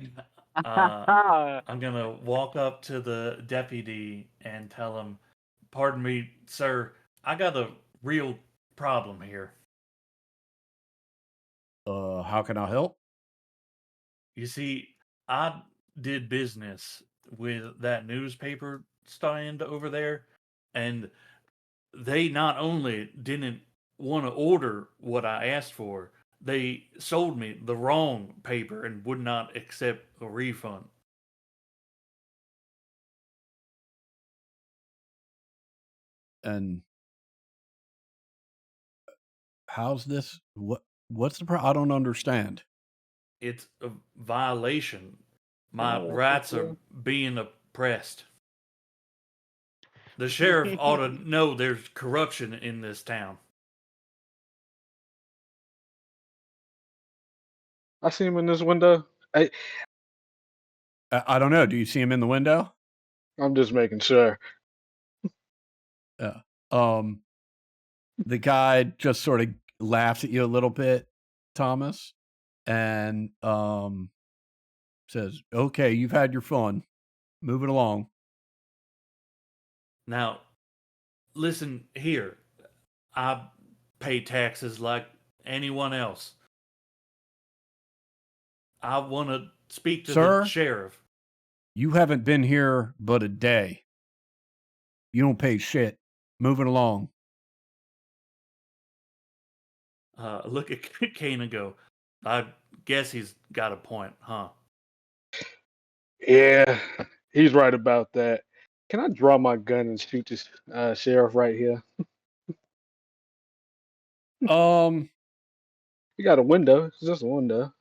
Speaker 4: I'm gonna walk up to the deputy and tell him, "Pardon me, sir. I got a real problem here.
Speaker 1: How can I help?
Speaker 4: You see, I did business with that newspaper stand over there, and they not only didn't want to order what I asked for, they sold me the wrong paper and would not accept a refund."
Speaker 1: And how's this? What's the I don't understand.
Speaker 4: It's a violation. My
Speaker 2: Oh,
Speaker 4: rights are
Speaker 2: okay.
Speaker 4: being oppressed. The sheriff ought to know there's corruption in this town.
Speaker 2: I see him in this window.
Speaker 1: I don't know. Do you see him in the window?
Speaker 2: I'm just making sure.
Speaker 1: Yeah. The guy just sort of laughs at you a little bit, Thomas, and says, "Okay, you've had your fun. Move it along."
Speaker 4: Now, listen here. I pay taxes like anyone else. I want to speak to the
Speaker 1: Sir,
Speaker 4: sheriff.
Speaker 1: you haven't been here but a day. You don't pay shit. Move it along.
Speaker 4: Look at Kane and go, "I guess he's got a point, huh?"
Speaker 2: Yeah, he's right about that. Can I draw my gun and shoot this sheriff right here?
Speaker 1: Um,
Speaker 2: You got a window. It's just a window.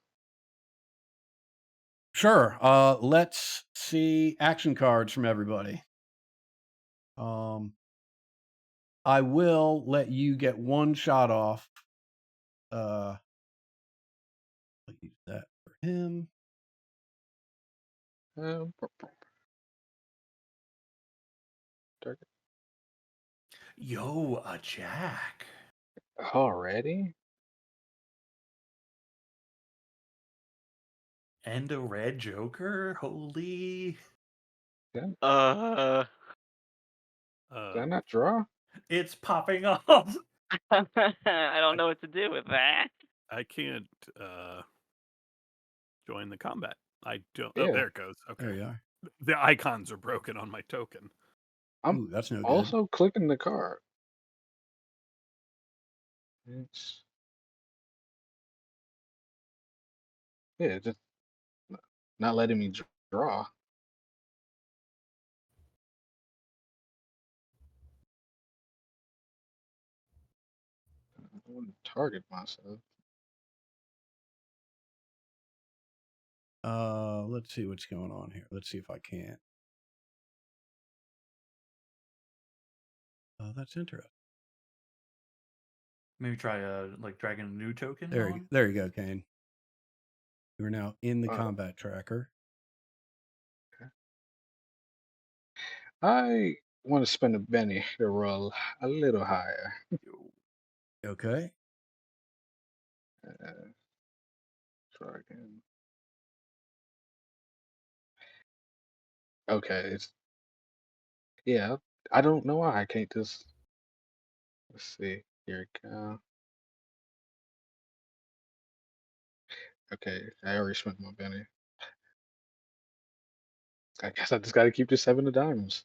Speaker 1: sure. Let's see action cards from everybody. I will let you get one shot off. I'll use that for him.
Speaker 2: Target.
Speaker 4: Yo, a jack.
Speaker 2: Already?
Speaker 4: And a red joker? Holy.
Speaker 2: Did
Speaker 3: Uh,
Speaker 2: I not draw?
Speaker 4: It's popping off.
Speaker 3: I don't know what to do with that.
Speaker 6: I can't join the combat. I don't.
Speaker 2: Yeah.
Speaker 6: Oh, there it goes.
Speaker 1: There
Speaker 6: Okay.
Speaker 1: you are.
Speaker 6: The icons are broken on my token.
Speaker 2: I'm
Speaker 1: Ooh, that's no good.
Speaker 2: Also clicking the card. It's yeah, just not letting me draw. I want to target myself.
Speaker 1: Let's see what's going on here. Let's see if I can't. That's interesting.
Speaker 4: Maybe try like dragging a new token
Speaker 1: There
Speaker 4: on.
Speaker 1: you go, Kane. You're now in the combat tracker.
Speaker 2: I want to spend a Benny to roll a little higher.
Speaker 1: Okay.
Speaker 2: Try again. Okay, it's yeah. I don't know why I can't just. Let's see. Here it go. Okay, I already spent my Benny. I guess I just got to keep the 7 of diamonds.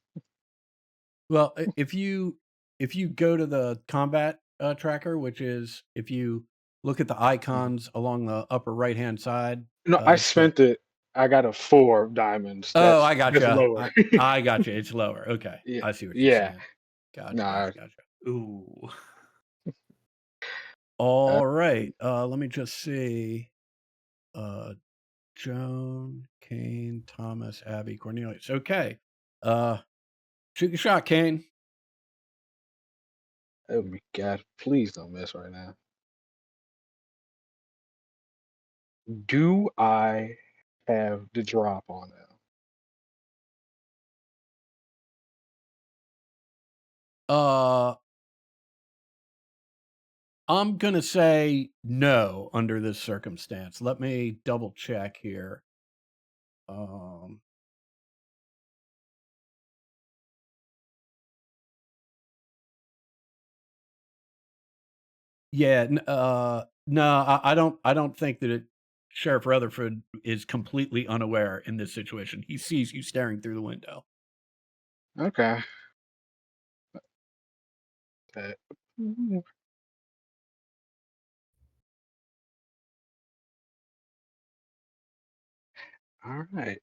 Speaker 1: Well, if you if you go to the combat tracker, which is if you look at the icons along the upper right hand side,
Speaker 2: No, I
Speaker 1: it says,
Speaker 2: spent it. I got a 4 diamonds.
Speaker 1: "Oh,
Speaker 2: That's
Speaker 1: I
Speaker 2: lower.
Speaker 1: I gotcha. It's lower. Okay,
Speaker 2: Yeah,
Speaker 1: I see what you're
Speaker 2: yeah.
Speaker 1: saying. Gotcha,
Speaker 2: Nah.
Speaker 1: gotcha, gotcha.
Speaker 4: Ooh.
Speaker 1: All right. Let me just see. Joan, Kane, Thomas, Abby, Cornelius. Okay. Shoot your shot, Kane.
Speaker 2: Oh my god! Please don't miss right now. Do I have the drop on it?
Speaker 1: I'm gonna say no under this circumstance. Let me double check here. Yeah, no, I don't think that Sheriff Rutherford is completely unaware in this situation. He sees you staring through the window.
Speaker 2: Okay. All right.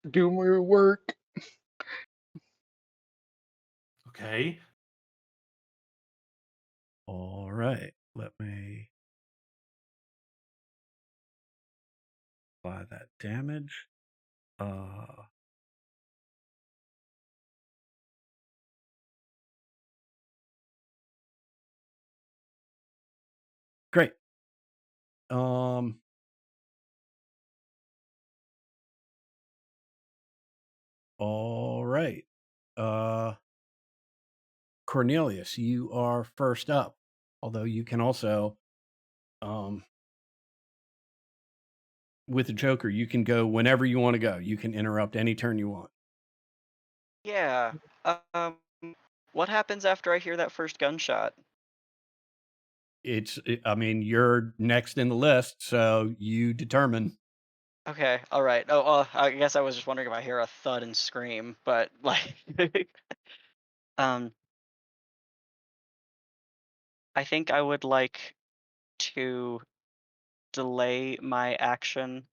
Speaker 2: Do more work.
Speaker 4: Okay.
Speaker 1: All right, let me apply that damage. Great. All right. Cornelius, you are first up. Although you can also, with the Joker, you can go whenever you want to go. You can interrupt any turn you want.
Speaker 3: Yeah. Um, what happens after I hear that first gunshot?
Speaker 1: I mean, you're next in the list, so you determine.
Speaker 3: Okay, all right. Oh, I guess I was just wondering if I hear a thud and scream, but like, um, I think I would like to delay my action,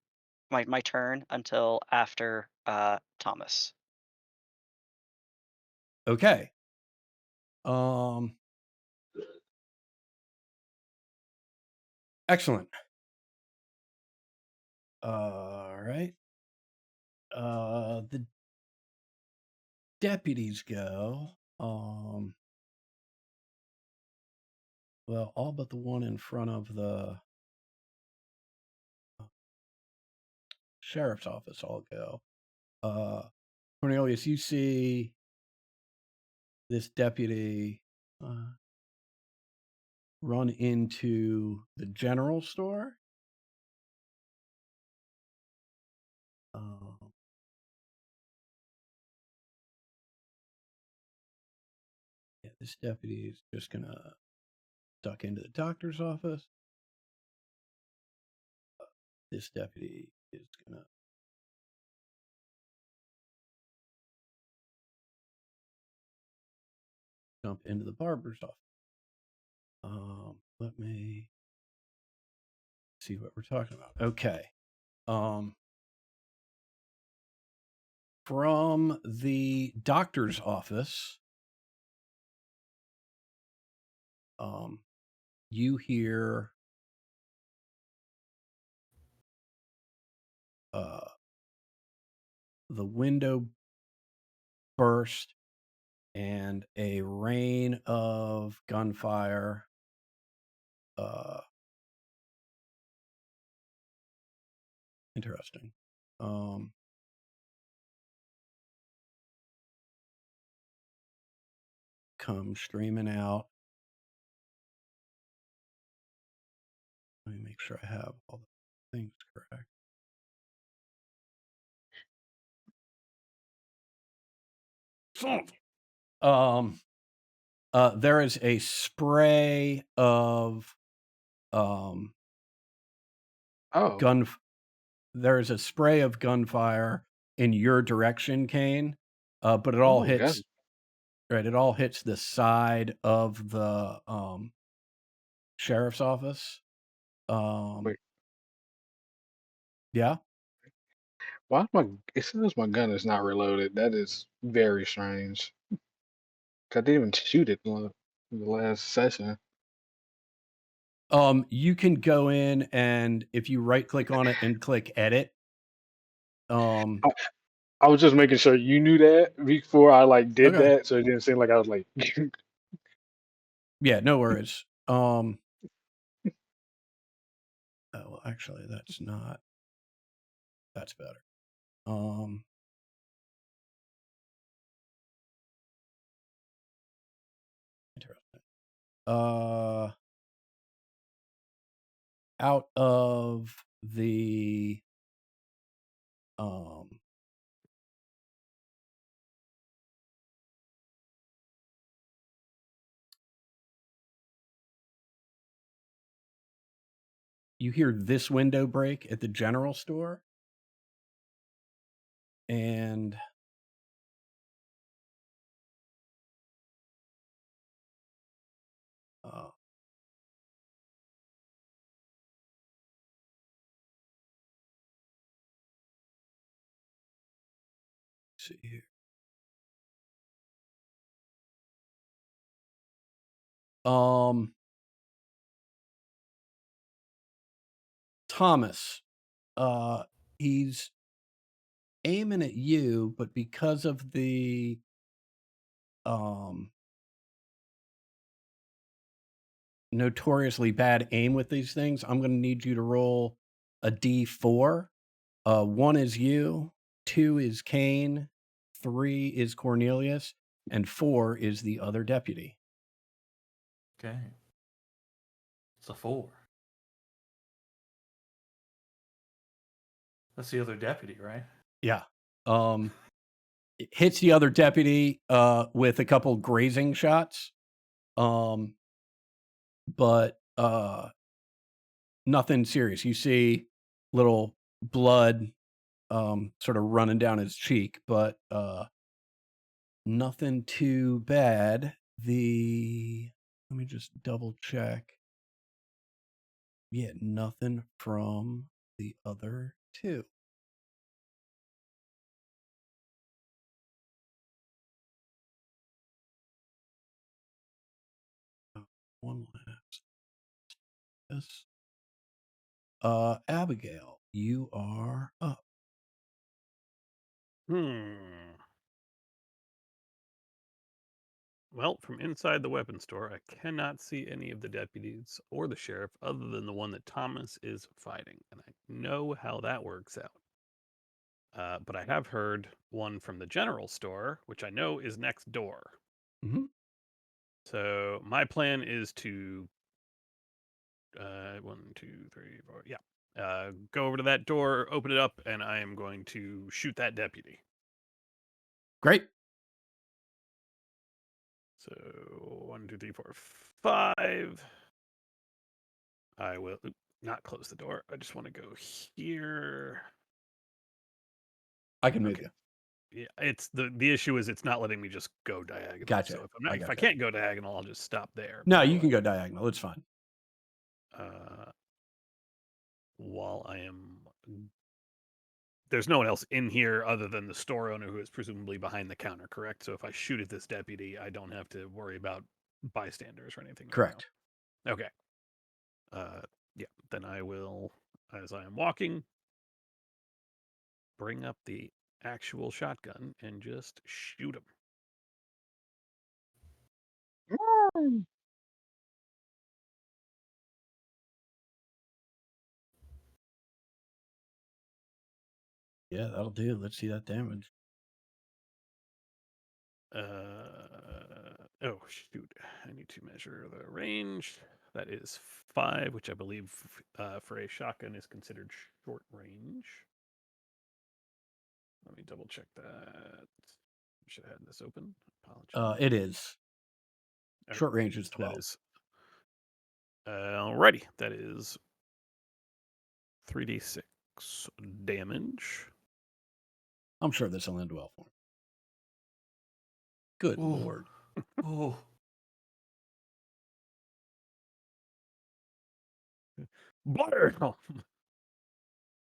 Speaker 3: my turn until after Thomas.
Speaker 1: Okay. Excellent. All right. The deputies go. Well, all but the one in front of the sheriff's office all go. Cornelius, you see this deputy run into the general store. Yeah, this deputy is just gonna duck into the doctor's office. This deputy is gonna jump into the barber's office. Let me see what we're talking about. Okay. From the doctor's office, you hear the window burst and a rain of gunfire interesting. Come streaming out. Let me make sure I have all the things correct. There is a spray of there is a spray of gunfire in your direction, Kane. But it all hits Right, it all hits the side of the sheriff's office.
Speaker 2: Wait,
Speaker 1: Yeah.
Speaker 2: why is my it says my gun is not reloaded? That is very strange. 'Cause I didn't even shoot it in the last session.
Speaker 1: You can go in and if you right click on it and click edit, um
Speaker 2: I, I was just making sure you knew that before I like did
Speaker 1: okay.
Speaker 2: that, so it didn't seem like I was like,
Speaker 1: Yeah, no worries. Oh, well, actually that's better. Interesting. Out of the you hear this window break at the general store, and let's see here. Thomas, he's aiming at you, but because of the notoriously bad aim with these things, I'm going to need you to roll a D4. 1 is you, 2 is Kane, 3 is Cornelius, and 4 is the other deputy.
Speaker 4: Okay. It's a 4. That's the other deputy, right?
Speaker 1: Yeah. It hits the other deputy with a couple grazing shots. But nothing serious. You see little blood sort of running down his cheek, but nothing too bad. Let me just double check. Yeah, nothing from the other two. One last. Yes. Abigail, you are up.
Speaker 6: Well, from inside the weapon store, I cannot see any of the deputies or the sheriff other than the one that Thomas is fighting, and I know how that works out. But I have heard one from the general store, which I know is next door.
Speaker 1: Mm-hmm.
Speaker 6: So my plan is to 1, 2, 3, 4, yeah. Go over to that door, open it up, and I am going to shoot that deputy.
Speaker 1: Great.
Speaker 6: So 1, 2, 3, 4, 5. I will not close the door. I just want to go here.
Speaker 1: I can move
Speaker 6: Okay.
Speaker 1: you.
Speaker 6: Yeah, it's the issue is it's not letting me just go diagonal.
Speaker 1: Gotcha.
Speaker 6: So if I
Speaker 1: gotcha.
Speaker 6: can't go diagonal, I'll just stop there.
Speaker 1: No, you can go diagonal. It's fine.
Speaker 6: While I am, there's no one else in here other than the store owner who is presumably behind the counter, correct? So if I shoot at this deputy, I don't have to worry about bystanders or anything.
Speaker 1: Correct.
Speaker 6: Right now. Okay. Yeah. Then I will, as I am walking, bring up the actual shotgun and just shoot him.
Speaker 1: Yeah, that'll do. Let's see that damage.
Speaker 6: Oh shoot! I need to measure the range. That is 5, which I believe for a shotgun is considered short range. Let me double check that. Should have had this open. Apologies.
Speaker 1: It is.
Speaker 6: Okay,
Speaker 1: Short range is 12.
Speaker 6: That is, alrighty. That is 3d6 damage.
Speaker 1: I'm sure this will end well for him. Good
Speaker 4: Ooh.
Speaker 1: lord.
Speaker 4: Oh,
Speaker 6: Blam!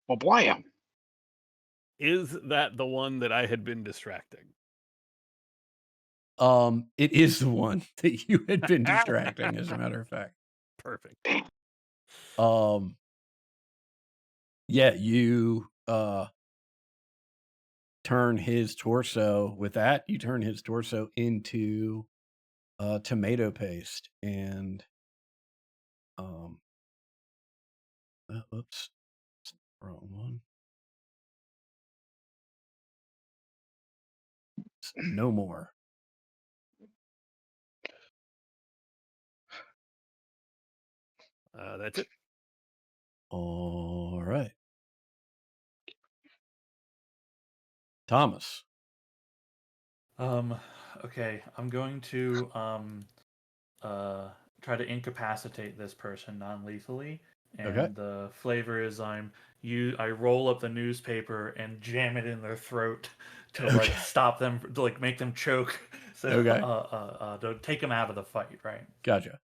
Speaker 2: Well, blam.
Speaker 6: Is that the one that I had been distracting?
Speaker 1: It is the one that you had been distracting, as a matter of fact.
Speaker 6: Perfect.
Speaker 1: Um, yeah, you turn his torso with that. You turn his torso into tomato paste, and oops, wrong one. No more.
Speaker 6: That's it.
Speaker 1: All right, Thomas.
Speaker 4: okay. I'm going to try to incapacitate this person non-lethally,
Speaker 1: Okay.
Speaker 4: and the flavor is I roll up the newspaper and jam it in their throat to like
Speaker 1: Okay.
Speaker 4: stop them, to like make them choke, so
Speaker 1: Okay.
Speaker 4: to take them out of the fight, right?
Speaker 1: Gotcha.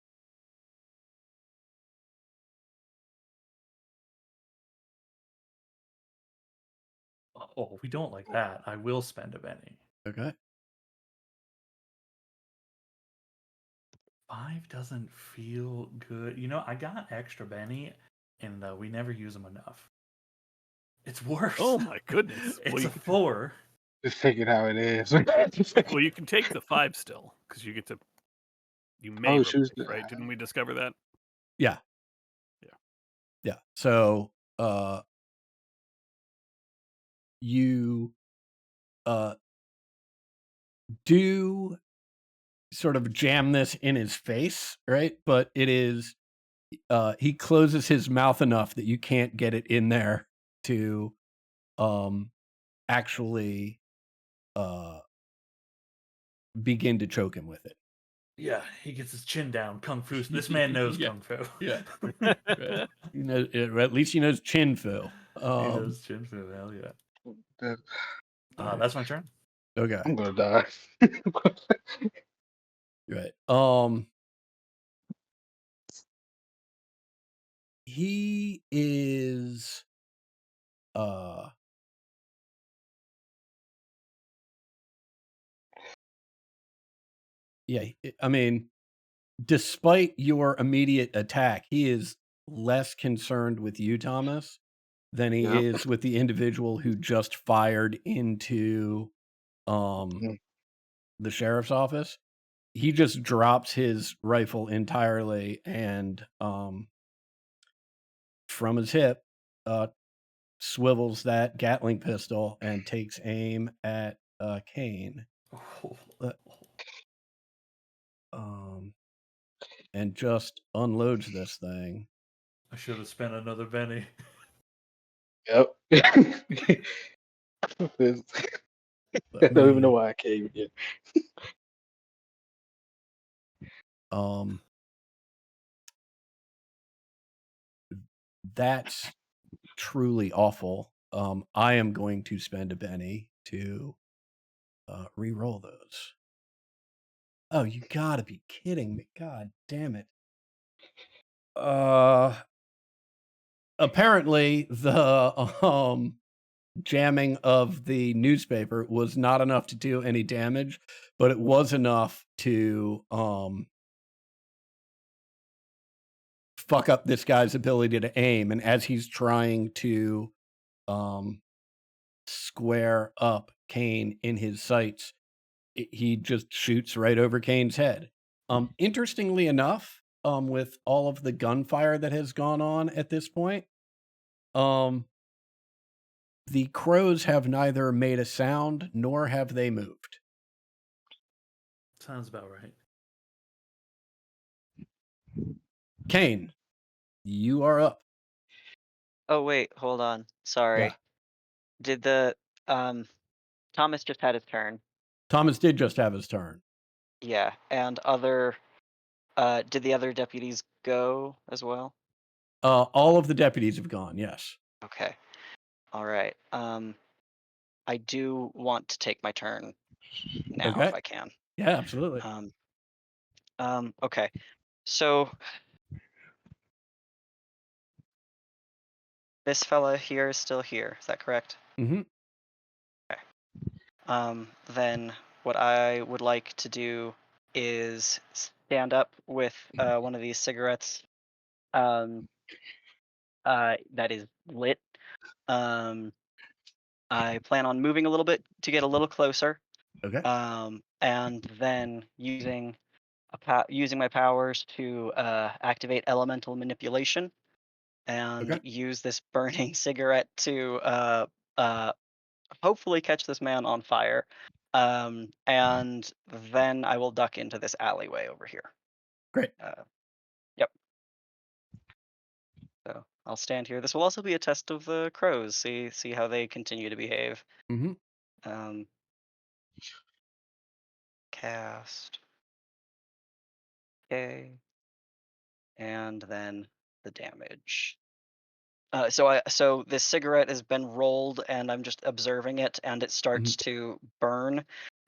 Speaker 4: Oh, we don't like that. I will spend a penny.
Speaker 1: Okay.
Speaker 4: 5 doesn't feel good. You know, I got extra Benny, and we never use them enough. It's worse.
Speaker 6: Oh my goodness.
Speaker 4: It's a 4.
Speaker 2: Just take it how it is.
Speaker 6: Well, you can take the 5 still because you get to. You may
Speaker 2: Oh,
Speaker 6: replace,
Speaker 2: choose
Speaker 6: right? Didn't we discover that?
Speaker 1: Yeah.
Speaker 6: Yeah.
Speaker 1: Yeah. So you do sort of jam this in his face, right? But it is he closes his mouth enough that you can't get it in there to actually begin to choke him with it.
Speaker 4: Yeah, he gets his chin down. Kung Fu. This man knows
Speaker 1: Yeah.
Speaker 4: Kung Fu.
Speaker 1: Yeah. Right. You know, at least he knows Chin Fu.
Speaker 4: He knows Chin Fu. Hell yeah.
Speaker 2: That-
Speaker 4: That's my turn.
Speaker 1: Okay.
Speaker 2: I'm gonna die.
Speaker 1: Right. He is yeah, I mean, despite your immediate attack, he is less concerned with you, Thomas, than he
Speaker 2: Yeah.
Speaker 1: is with the individual who just fired into
Speaker 2: Mm.
Speaker 1: the sheriff's office. He just drops his rifle entirely and from his hip swivels that Gatling pistol and takes aim at Kane. And just unloads this thing.
Speaker 4: I should have spent another Benny.
Speaker 2: Yep. I
Speaker 1: Let
Speaker 2: don't even know
Speaker 1: me,
Speaker 2: why I came here.
Speaker 1: that's truly awful. I am going to spend a penny to re-roll those. Oh, you gotta be kidding me. God damn it. Apparently the jamming of the newspaper was not enough to do any damage, but it was enough to fuck up this guy's ability to aim. And as he's trying to square up Kane in his sights, he just shoots right over Kane's head. Interestingly enough, with all of the gunfire that has gone on at this point, the crows have neither made a sound nor have they moved.
Speaker 4: Sounds about right.
Speaker 1: Kane, you are up.
Speaker 3: Oh wait, hold on. Sorry.
Speaker 1: Yeah.
Speaker 3: Did the Thomas just had his turn?
Speaker 1: Thomas did just have his turn.
Speaker 3: Yeah, and did the other deputies go as well?
Speaker 1: All of the deputies have gone, yes.
Speaker 3: Okay. All right. I do want to take my turn now
Speaker 1: Okay.
Speaker 3: if I can.
Speaker 1: Yeah, absolutely.
Speaker 3: Okay. So this fella here is still here. Is that correct?
Speaker 1: Mm-hmm.
Speaker 3: Okay. Then what I would like to do is stand up with one of these cigarettes um, that is lit. Um, I plan on moving a little bit to get a little closer,
Speaker 1: Okay.
Speaker 3: and then using my powers to activate elemental manipulation and
Speaker 1: Okay.
Speaker 3: use this burning cigarette to uh, hopefully catch this man on fire. And then I will duck into this alleyway over here.
Speaker 1: Great.
Speaker 3: Yep. So I'll stand here. This will also be a test of the crows. See how they continue to behave.
Speaker 1: Mm-hmm.
Speaker 3: Um, cast. Okay. And then the damage. So this cigarette has been rolled and I'm just observing it and it starts to burn.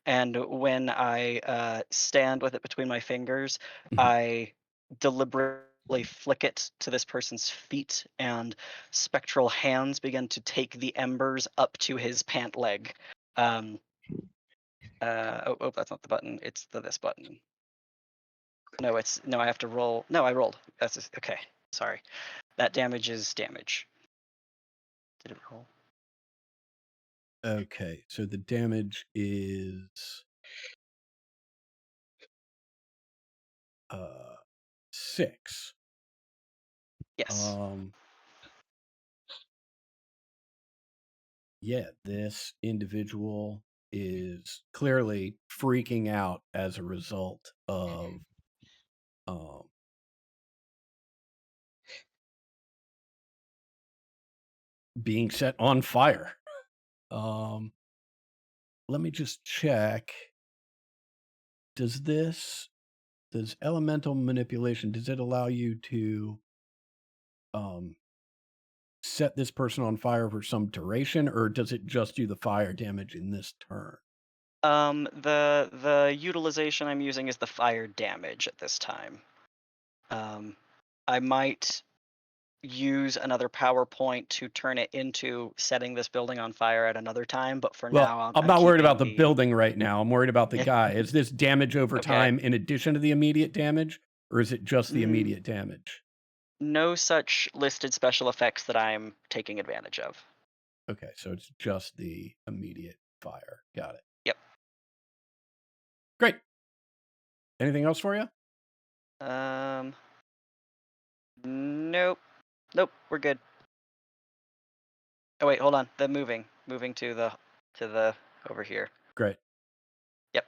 Speaker 3: And when I stand with it between my fingers, I deliberately flick it to this person's feet, and spectral hands begin to take the embers up to his pant leg. Oh, that's not the button. It's this button. No, I have to roll. No, I rolled. Okay. Sorry. That damage is damage. Did it roll?
Speaker 1: Okay, so the damage is 6.
Speaker 3: Yes.
Speaker 1: Yeah, this individual is clearly freaking out as a result of being set on fire. Let me just check. Does elemental manipulation, does it allow you to set this person on fire for some duration, or does it just do the fire damage in this turn?
Speaker 3: The utilization I'm using is the fire damage at this time. I might use another PowerPoint to turn it into setting this building on fire at another time, but for
Speaker 1: Well,
Speaker 3: now
Speaker 1: I'm
Speaker 3: I'm
Speaker 1: not worried
Speaker 3: keeping
Speaker 1: about the building right now. I'm worried about the guy. Is this damage over
Speaker 3: Okay.
Speaker 1: time in addition to the immediate damage, or is it just the
Speaker 3: Mm.
Speaker 1: immediate damage?
Speaker 3: No such listed special effects that I'm taking advantage of.
Speaker 1: Okay, so it's just the immediate fire. Got it.
Speaker 3: Yep.
Speaker 1: Great. Anything else for you?
Speaker 3: Nope. Nope, we're good. Oh wait, hold on. The moving to the over here.
Speaker 1: Great.
Speaker 3: Yep.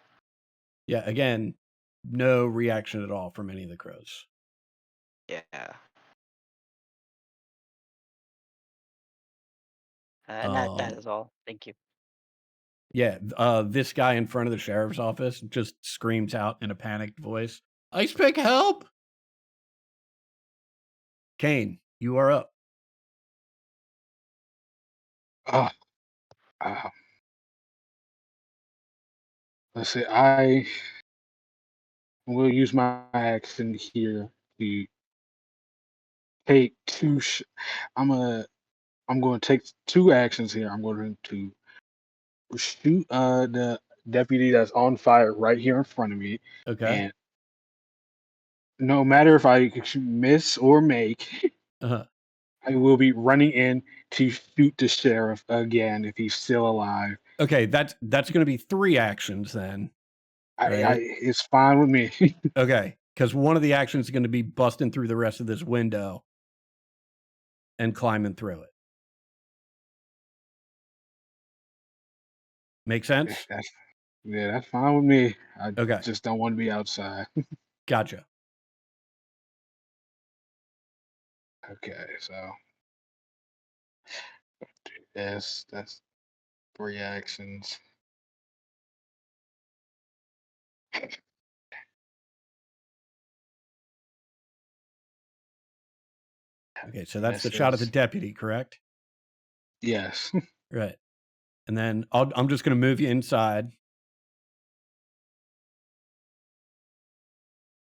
Speaker 1: Yeah, again, no reaction at all from any of the crows.
Speaker 3: Yeah. And that is all. Thank you.
Speaker 1: Yeah, this guy in front of the sheriff's office just screams out in a panicked voice, "Ice pick, help!" Kane, you are up.
Speaker 2: Uh, uh, let's see. I will use my action here to take two. I'm going to take 2 actions here. I'm going to shoot the deputy that's on fire right here in front of me,
Speaker 1: Okay.
Speaker 2: and no matter if I miss or make,
Speaker 1: Uh-huh.
Speaker 2: I will be running in to shoot the sheriff again if he's still alive.
Speaker 1: Okay, that's going to be 3 actions then. Right?
Speaker 2: It's fine with me.
Speaker 1: Okay, because one of the actions is going to be busting through the rest of this window and climbing through it. Make sense?
Speaker 2: That's fine with me. I
Speaker 1: Okay.
Speaker 2: just don't want to be outside.
Speaker 1: Gotcha.
Speaker 2: Okay, so yes, that's 3 actions.
Speaker 1: Okay, so that's the shot at the deputy, correct?
Speaker 2: Yes.
Speaker 1: Right. And then I'm just going to move you inside.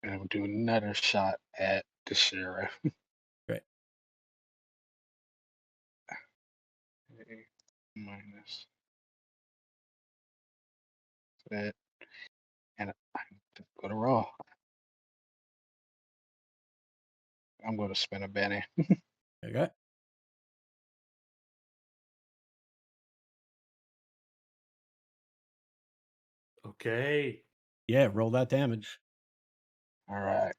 Speaker 2: And I'm gonna do another shot at the sheriff.
Speaker 1: Great.
Speaker 2: Okay, minus that, and I'm gonna roll. I'm gonna spin a Benny.
Speaker 1: Okay.
Speaker 4: Okay.
Speaker 1: Yeah, roll that damage.
Speaker 2: All right.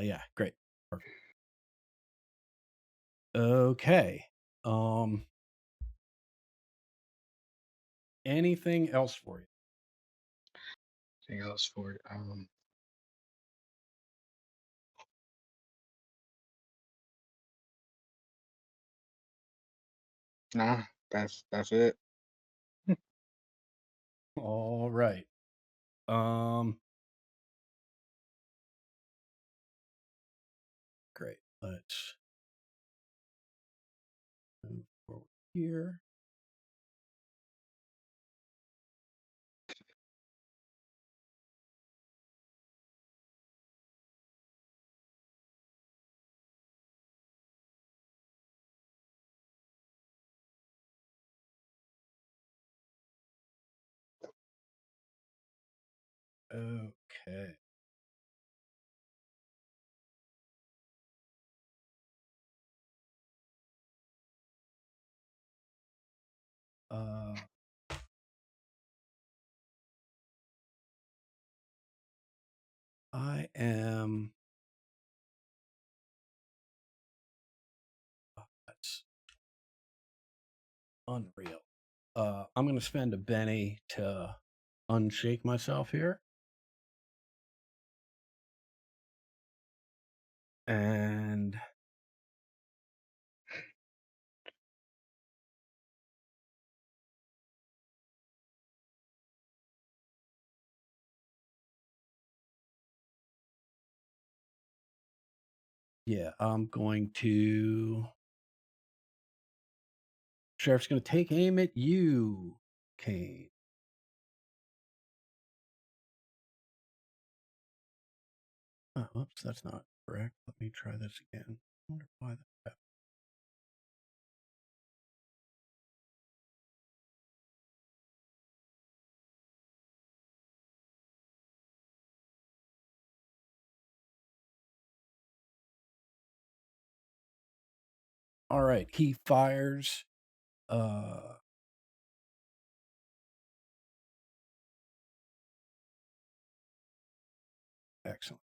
Speaker 1: Yeah, great. Perfect. Okay. Anything else for you?
Speaker 2: Anything else for it? Nah, that's it.
Speaker 1: All right. Great. Let's move forward here. Okay. Uh, I am. That's unreal. I'm going to spend a Benny to unshake myself here. And yeah, I'm going to. Sheriff's going to take aim at you, Kane. Oh, whoops, that's not correct. Let me try this again. I wonder why that happened. All right, he fires. Excellent.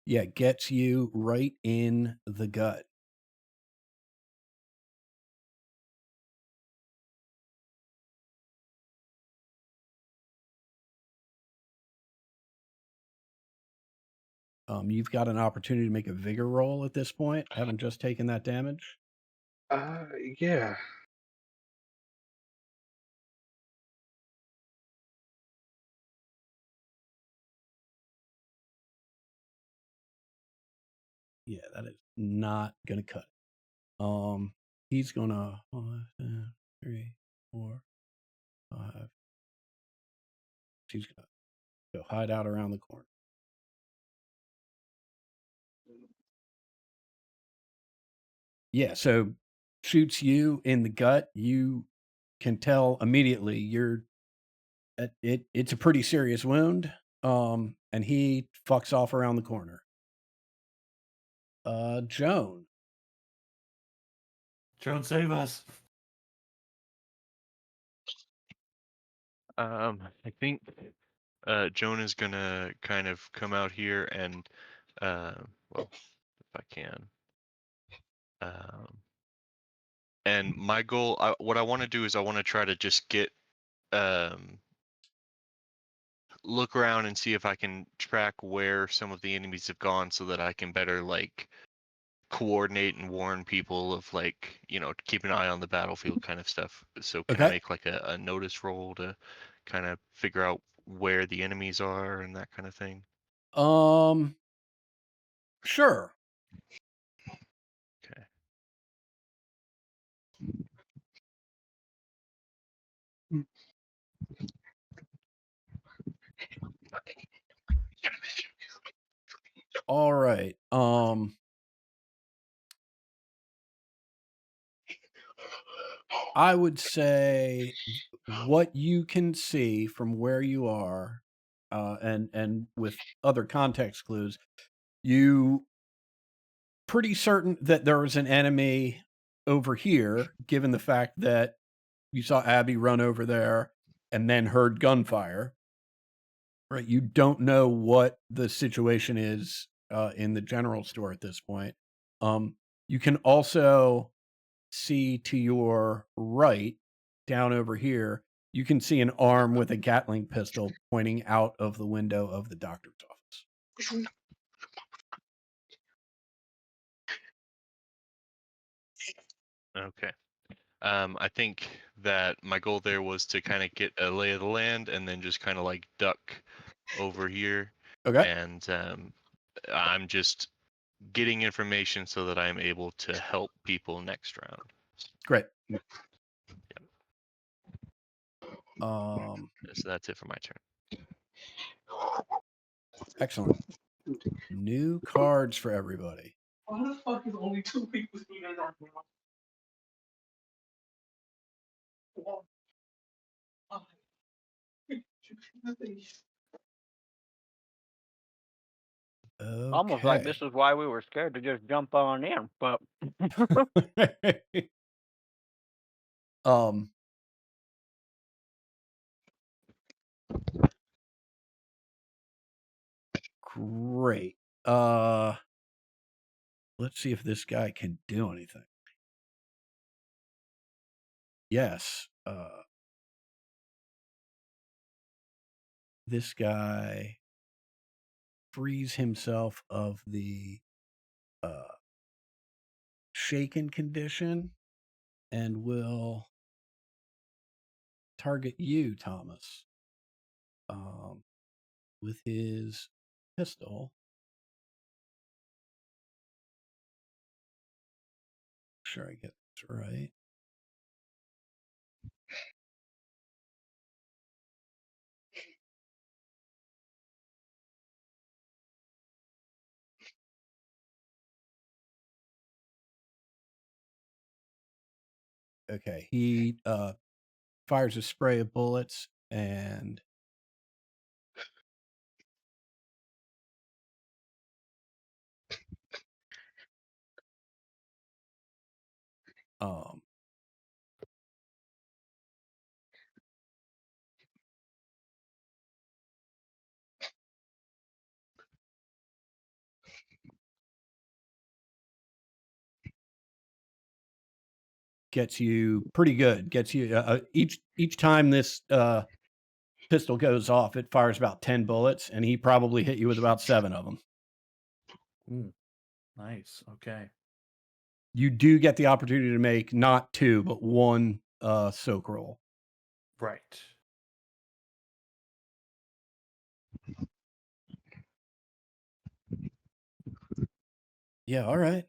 Speaker 1: Yeah, gets you right in the gut. You've got an opportunity to make a vigor roll at this point, having just taken that damage.
Speaker 2: Yeah.
Speaker 1: Yeah, that is not gonna cut. He's gonna 1, 2, 3, 4, 5. She's gonna go hide out around the corner. Yeah, so shoots you in the gut. You can tell immediately it's a pretty serious wound. And he fucks off around the corner. Joan.
Speaker 4: Joan, save us.
Speaker 5: I think Joan is gonna kind of come out here and, well, if I can. And my goal, what I want to do is I want to try to just get, look around and see if I can track where some of the enemies have gone so that I can better like coordinate and warn people of like, keep an eye on the battlefield kind of stuff. So can I
Speaker 1: Okay.
Speaker 5: make like a notice roll to kind of figure out where the enemies are and that kind of thing?
Speaker 1: Sure.
Speaker 5: Okay.
Speaker 1: All right. I would say what you can see from where you are, and with other context clues, you pretty certain that there is an enemy over here, given the fact that you saw Abby run over there and then heard gunfire. Right? You don't know what the situation is in the general store at this point. You can also see to your right, down over here, you can see an arm with a Gatling pistol pointing out of the window of the doctor's office.
Speaker 5: Okay. I think that my goal there was to kind of get a lay of the land and then just kind of like duck over here.
Speaker 1: Okay.
Speaker 5: And I'm just getting information so that I'm able to help people next round.
Speaker 1: Great.
Speaker 5: Yep. So that's it for my turn.
Speaker 1: Excellent. New cards for everybody.
Speaker 2: Why the fuck is only 2 people speaking in our
Speaker 7: Almost like
Speaker 1: Okay.
Speaker 7: this is why we were scared to just jump on in, but
Speaker 1: um Great. Let's see if this guy can do anything. Yes. This guy frees himself of the shaken condition and will target you, Thomas, with his pistol. Sure, I get this right. Okay, he fires a spray of bullets and gets you pretty good. Gets you each time this pistol goes off, it fires about 10 bullets, and he probably hit you with about 7 of them.
Speaker 4: Ooh, nice. Okay.
Speaker 1: You do get the opportunity to make not 2, but 1 soak roll.
Speaker 4: Right.
Speaker 1: Yeah, all right.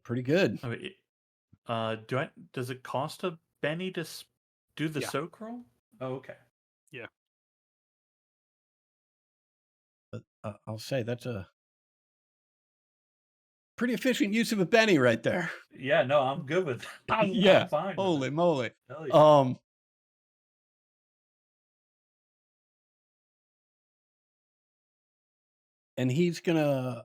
Speaker 1: Pretty good.
Speaker 4: I mean, does it cost a Benny to do the
Speaker 6: Yeah.
Speaker 4: soak roll? Oh, okay.
Speaker 1: But I'll say that's a pretty efficient use of a Benny right there.
Speaker 4: Yeah, no, I'm good with that.
Speaker 1: Yeah.
Speaker 4: I'm fine.
Speaker 1: Holy moly.
Speaker 4: Hell yeah.
Speaker 1: And he's gonna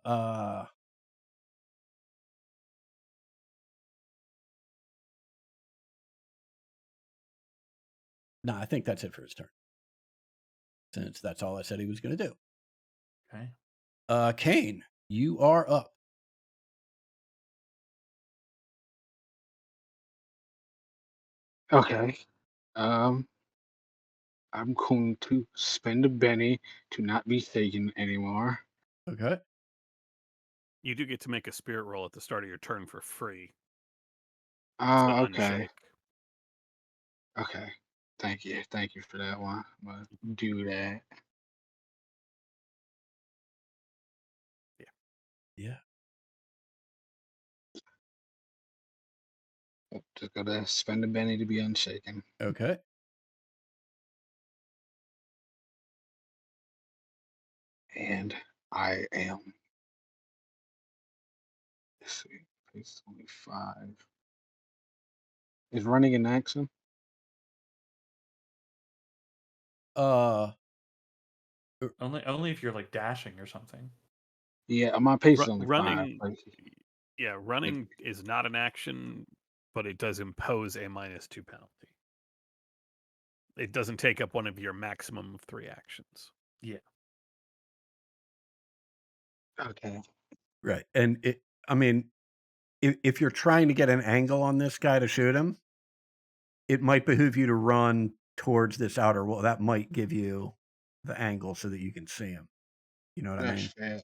Speaker 1: no, I think that's it for his turn. Since that's all I said he was gonna do.
Speaker 4: Okay.
Speaker 1: Kane, you are up.
Speaker 2: Okay. I'm going to spend a Benny to not be shaken anymore.
Speaker 1: Okay.
Speaker 6: You do get to make a spirit roll at the start of your turn for free. It's the
Speaker 2: Okay.
Speaker 6: unshake.
Speaker 2: Okay. Thank you for that one. I'm gonna do that.
Speaker 1: Yeah.
Speaker 2: Just gotta spend a penny to be unshaken.
Speaker 1: Okay.
Speaker 2: And I am. Let's see. Page 25. Is running an action?
Speaker 1: Uh,
Speaker 4: Only if you're like dashing or something.
Speaker 2: Yeah, my pace is only 5.
Speaker 6: Running,
Speaker 2: but
Speaker 6: yeah, running is not an action, but it does impose a -2 penalty. It doesn't take up one of your maximum of 3 actions.
Speaker 4: Yeah.
Speaker 2: Okay.
Speaker 1: right. And I mean, if you're trying to get an angle on this guy to shoot him, it might behoove you to run towards this outer wall. That might give you the angle so that you can see him. You know what I mean?
Speaker 2: That's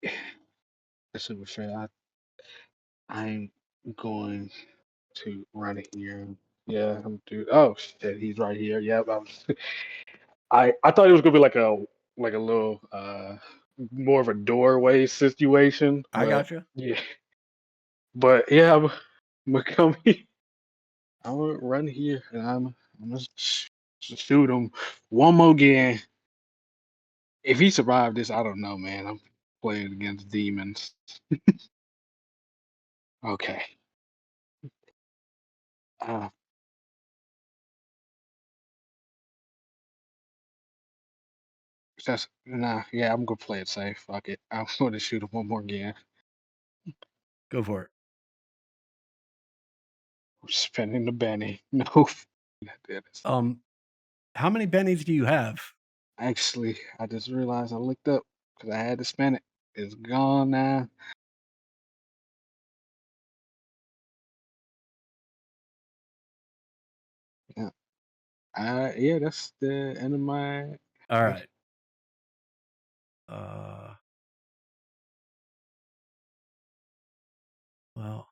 Speaker 2: fair. That's super fair. I'm going to run it here. Yeah, I'm dude. Oh shit, he's right here. Yep. I thought it was gonna be like a little more of a doorway situation.
Speaker 1: I
Speaker 2: But
Speaker 1: gotcha.
Speaker 2: yeah. But yeah, I'm gonna come here. I'm gonna run here and I'm gonna shoot him one more again. If he survived this, I don't know, man. I'm playing against demons. Okay. Uh, yeah, I'm gonna play it safe. Fuck it. I'm gonna shoot him one more again.
Speaker 1: Go for it.
Speaker 2: I'm spending the Benny. No,
Speaker 1: How many bennies do you have?
Speaker 2: actually, I just realized I looked up because I had to spend it. It's gone now. Yeah. Yeah, that's the end of my.
Speaker 1: All right. Well,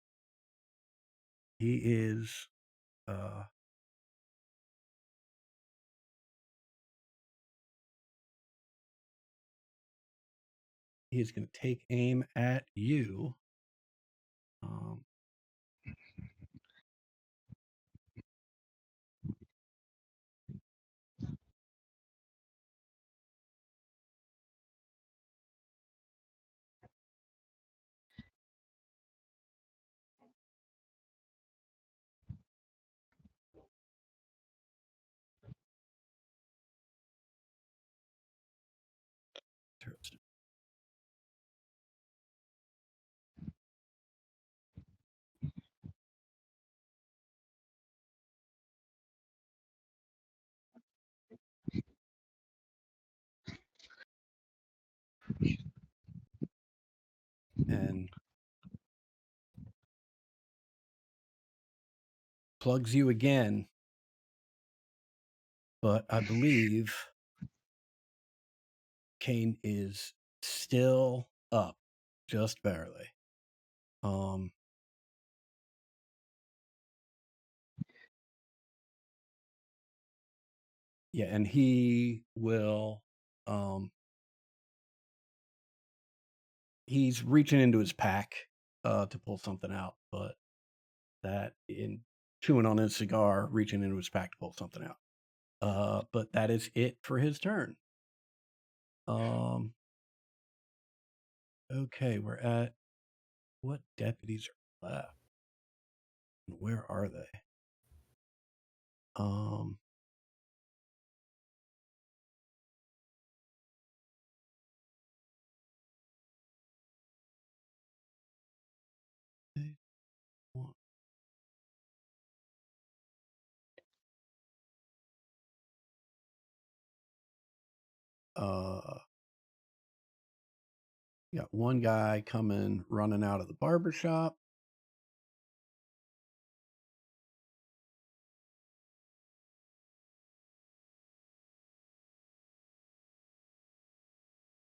Speaker 1: he is. He is going to take aim at you. And plugs you again. But I believe Kane is still up, just barely. Yeah, and he will. He's reaching into his pack to pull something out, but that in chewing on his cigar, reaching into his pack to pull something out. But that is it for his turn. Okay, we're at what deputies are left? Where are they? You got one guy coming running out of the barber shop.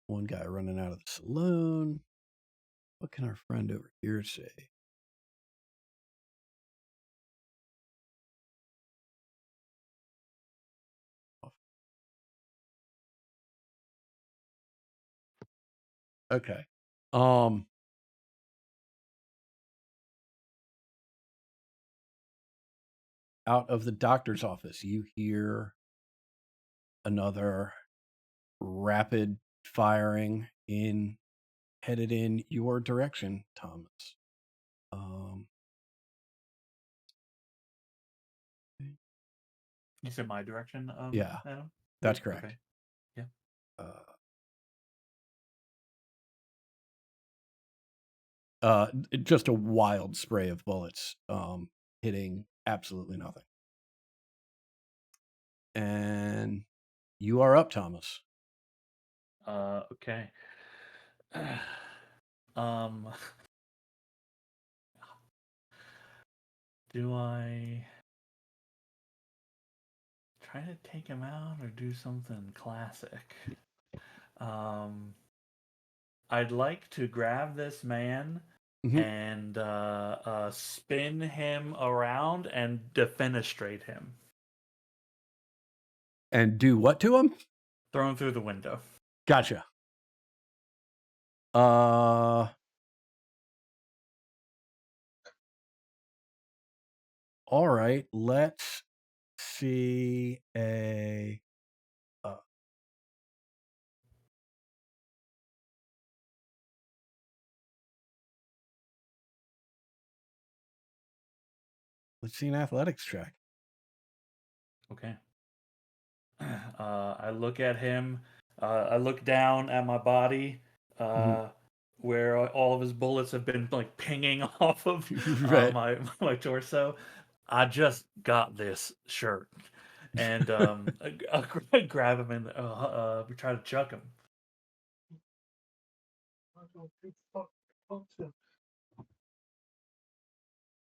Speaker 1: One guy running out of the saloon. What can our friend over here say? Okay. Um. Out of the doctor's office, you hear another rapid firing headed in your direction, Thomas.
Speaker 4: You said my direction,
Speaker 1: Yeah,
Speaker 4: Adam?
Speaker 1: that's
Speaker 4: Yeah,
Speaker 1: correct.
Speaker 4: okay. Yeah.
Speaker 1: Just a wild spray of bullets, hitting absolutely nothing. And you are up, Thomas.
Speaker 4: Okay. Um, do I try to take him out or do something classic? I'd like to grab this man
Speaker 1: Mhm.
Speaker 4: and spin him around and defenestrate him.
Speaker 1: And do what to him?
Speaker 4: Throw him through the window.
Speaker 1: Gotcha. All right. Let's see a. Let's see an athletics check.
Speaker 4: Okay. I look at him. I look down at my body, where all of his bullets have been like pinging off of
Speaker 1: Right.
Speaker 4: my torso. I just got this shirt, and I grab him and try to chuck him.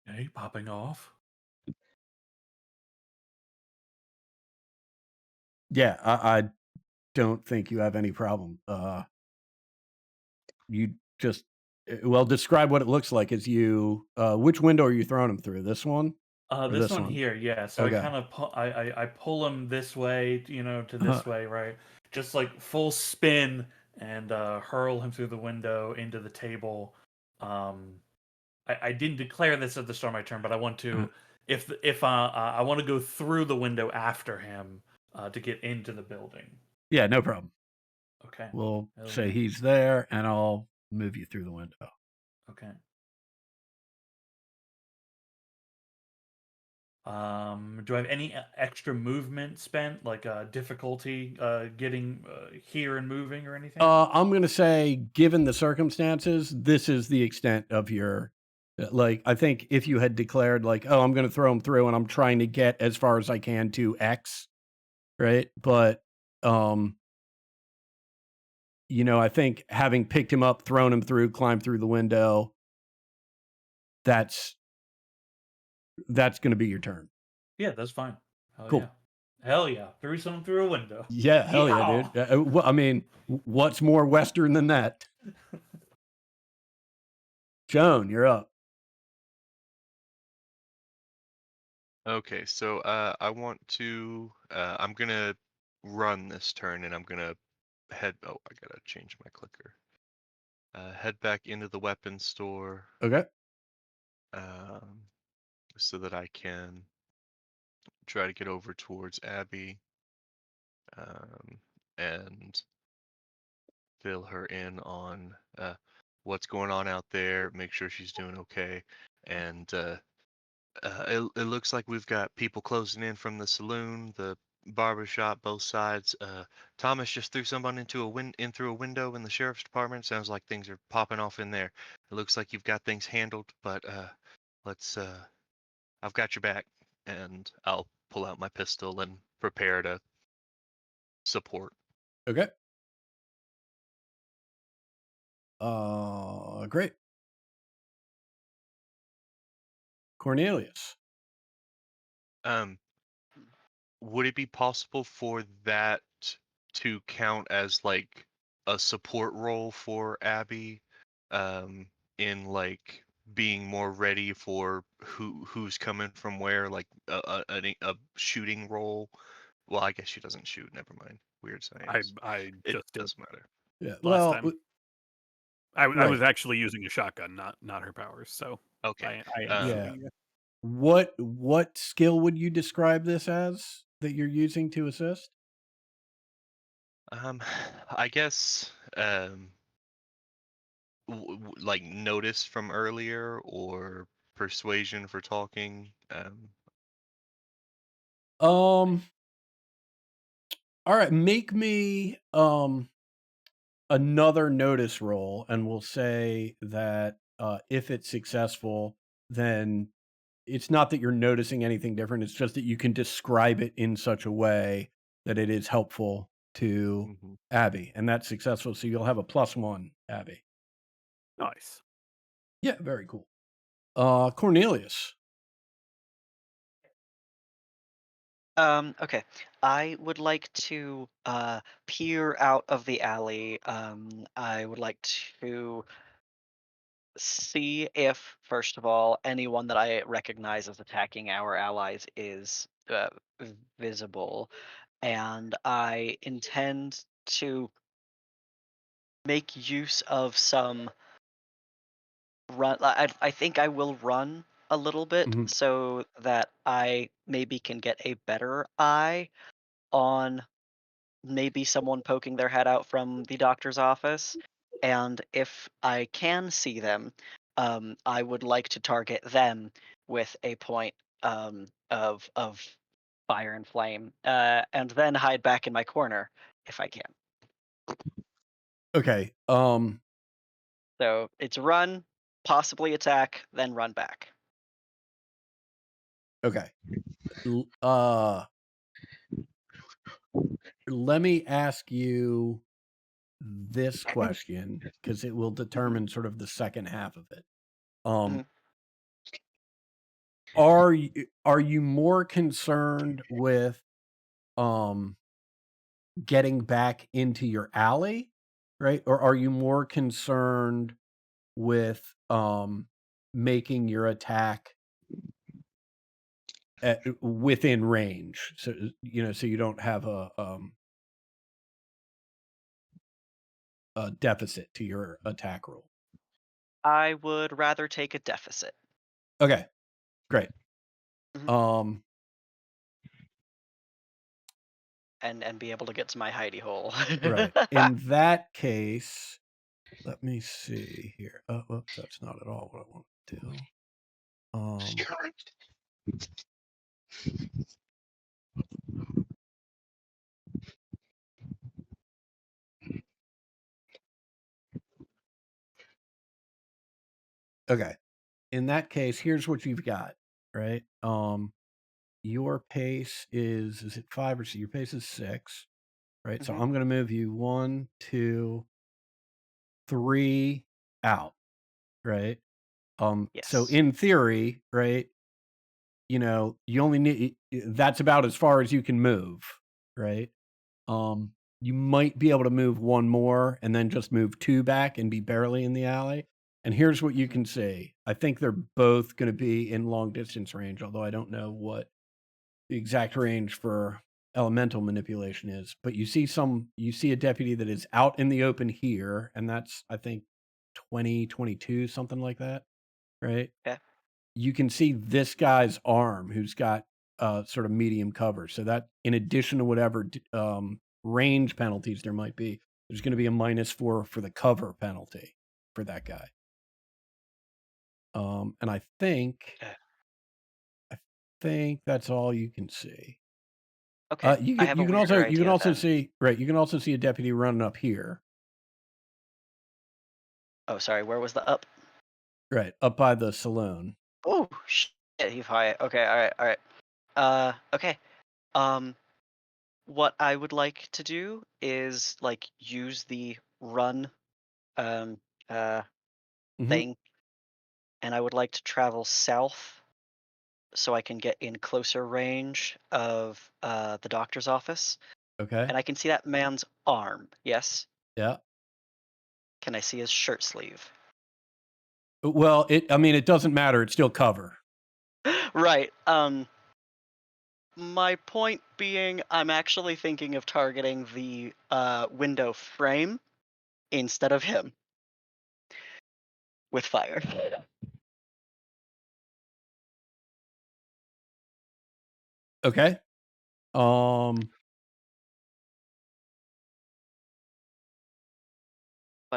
Speaker 4: Hey, popping off.
Speaker 1: Yeah, I don't think you have any problem. You just describe what it looks like as you. Which window are you throwing him through? This one? Or
Speaker 4: This
Speaker 1: this
Speaker 4: one
Speaker 1: one?
Speaker 4: here, yeah. So
Speaker 1: Okay.
Speaker 4: I kind of I pull him this way, to this way, right? Just like full spin and hurl him through the window into the table. I didn't declare this at the start of my turn, but I want to, if I want to go through the window after him to get into the building.
Speaker 1: Yeah, no problem.
Speaker 4: Okay.
Speaker 1: We'll
Speaker 4: Hell
Speaker 1: say
Speaker 4: yeah.
Speaker 1: he's there, and I'll move you through the window.
Speaker 4: Okay. Do I have any extra movement spent, like difficulty getting here and moving or anything?
Speaker 1: I'm gonna say, given the circumstances, this is the extent of your. Like, I think if you had declared, like, "Oh, I'm gonna throw him through, and I'm trying to get as far as I can to X," right? But, I think having picked him up, thrown him through, climbed through the window, that's gonna be your turn.
Speaker 4: Yeah, that's fine. Hell
Speaker 1: Cool.
Speaker 4: yeah. Hell yeah. Threw someone through a window.
Speaker 1: Yeah, hell yeah, dude. I mean, what's more Western than that? Joan, you're up.
Speaker 5: Okay, so I want to. I'm gonna run this turn, and I'm gonna head. Oh, I gotta change my clicker. Head back into the weapons store.
Speaker 1: Okay.
Speaker 5: So that I can try to get over towards Abby, and fill her in on what's going on out there. Make sure she's doing okay, and it looks like we've got people closing in from the saloon, the barber shop, both sides. Thomas just threw someone in through a window in the sheriff's department. Sounds like things are popping off in there. It looks like you've got things handled, but let's. I've got your back, and I'll pull out my pistol and prepare to support.
Speaker 1: Okay. Great. Cornelius.
Speaker 5: Would it be possible for that to count as like a support role for Abby, in like being more ready for who's coming from where, like a shooting role? Well, I guess she doesn't shoot. Never mind. Weird science.
Speaker 6: I
Speaker 5: It
Speaker 6: just did
Speaker 5: doesn't matter.
Speaker 1: Yeah.
Speaker 6: last
Speaker 1: Well,
Speaker 6: time. I
Speaker 1: Right.
Speaker 6: was actually using a shotgun, not her powers. So
Speaker 5: Okay.
Speaker 6: I am
Speaker 1: Yeah.
Speaker 6: shooting you.
Speaker 1: What skill would you describe this as that you're using to assist?
Speaker 5: I guess like notice from earlier or persuasion for talking.
Speaker 1: All right, make me another notice roll, and we'll say that if it's successful, then it's not that you're noticing anything different. It's just that you can describe it in such a way that it is helpful to
Speaker 5: Mhm.
Speaker 1: Abby, and that's successful. So you'll have a +1, Abby.
Speaker 6: Nice.
Speaker 1: Yeah, very cool. Cornelius.
Speaker 3: Okay. I would like to peer out of the alley. I would like to see if, first of all, anyone that I recognize as attacking our allies is visible, and I intend to make use of some run. I think I will run a little bit
Speaker 1: Mhm.
Speaker 3: so that I maybe can get a better eye on maybe someone poking their head out from the doctor's office. And if I can see them, I would like to target them with a point of fire and flame, and then hide back in my corner if I can.
Speaker 1: Okay.
Speaker 3: So it's run, possibly attack, then run back.
Speaker 1: Okay. Let me ask you this question because it will determine sort of the second half of it.
Speaker 3: Mhm.
Speaker 1: Are you more concerned with getting back into your alley, right? Or are you more concerned with making your attack within range? So so you don't have a deficit to your attack roll.
Speaker 3: I would rather take a deficit.
Speaker 1: Okay, great.
Speaker 3: Mhm.
Speaker 1: Um,
Speaker 3: And be able to get to my hidey hole.
Speaker 1: right. In that case, let me see here. Oh, whoops, that's not at all what I want to do. Okay. In that case, here's what you've got, right? Your pace is it 5 or 6? Your pace is 6, right? So
Speaker 3: Mhm.
Speaker 1: I'm going to move you 1, 2, 3 out, right? So
Speaker 3: Yes.
Speaker 1: in theory, right, you only need that's about as far as you can move, right? You might be able to move 1 more and then just move 2 back and be barely in the alley. And here's what you
Speaker 3: Mhm.
Speaker 1: can see. I think they're both going to be in long distance range, although I don't know what the exact range for elemental manipulation is. But you see a deputy that is out in the open here, and that's I think 2022, something like that, right?
Speaker 3: Okay.
Speaker 1: You can see this guy's arm who's got sort of medium cover. So that in addition to whatever range penalties there might be, there's going to be a -4 for the cover penalty for that guy. And I
Speaker 3: Okay.
Speaker 1: think that's all you can see.
Speaker 3: Okay.
Speaker 1: You
Speaker 3: I
Speaker 1: can
Speaker 3: have a
Speaker 1: you can
Speaker 3: weirder
Speaker 1: also
Speaker 3: idea then.
Speaker 1: see right. You can also see a deputy running up here,
Speaker 3: Oh, sorry. Where was the up?
Speaker 1: right up by the saloon.
Speaker 3: Oh shit! He's high. Okay. All right. All right. Okay. Um. What I would like to do is like use the run um uh
Speaker 1: Hmm.
Speaker 3: thing, and I would like to travel south so I can get in closer range of the doctor's office,
Speaker 1: Okay.
Speaker 3: and I can see that man's arm. Yes.
Speaker 1: Yeah.
Speaker 3: Can I see his shirt sleeve?
Speaker 1: Well, I mean, it doesn't matter. It's still cover.
Speaker 3: Right. My point being, I'm actually thinking of targeting the window frame instead of him. with fire.
Speaker 1: Okay.
Speaker 3: But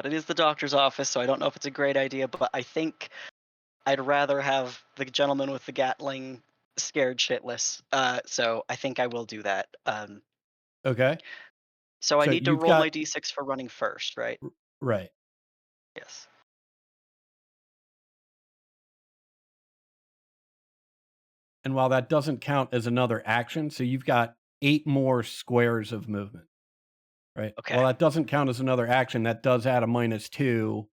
Speaker 3: it is the doctor's office, so I don't know if it's a great idea, but I think I'd rather have the gentleman with the Gatling scared shitless. So I think I will do that.
Speaker 1: Okay.
Speaker 3: So I
Speaker 1: So
Speaker 3: need to
Speaker 1: you've
Speaker 3: roll my
Speaker 1: got
Speaker 3: d6 for running first, right?
Speaker 1: right.
Speaker 3: Yes.
Speaker 1: And while that doesn't count as another action, so you've got 8 more squares of movement, right?
Speaker 3: Okay.
Speaker 1: While that doesn't count as another action, that does add a -2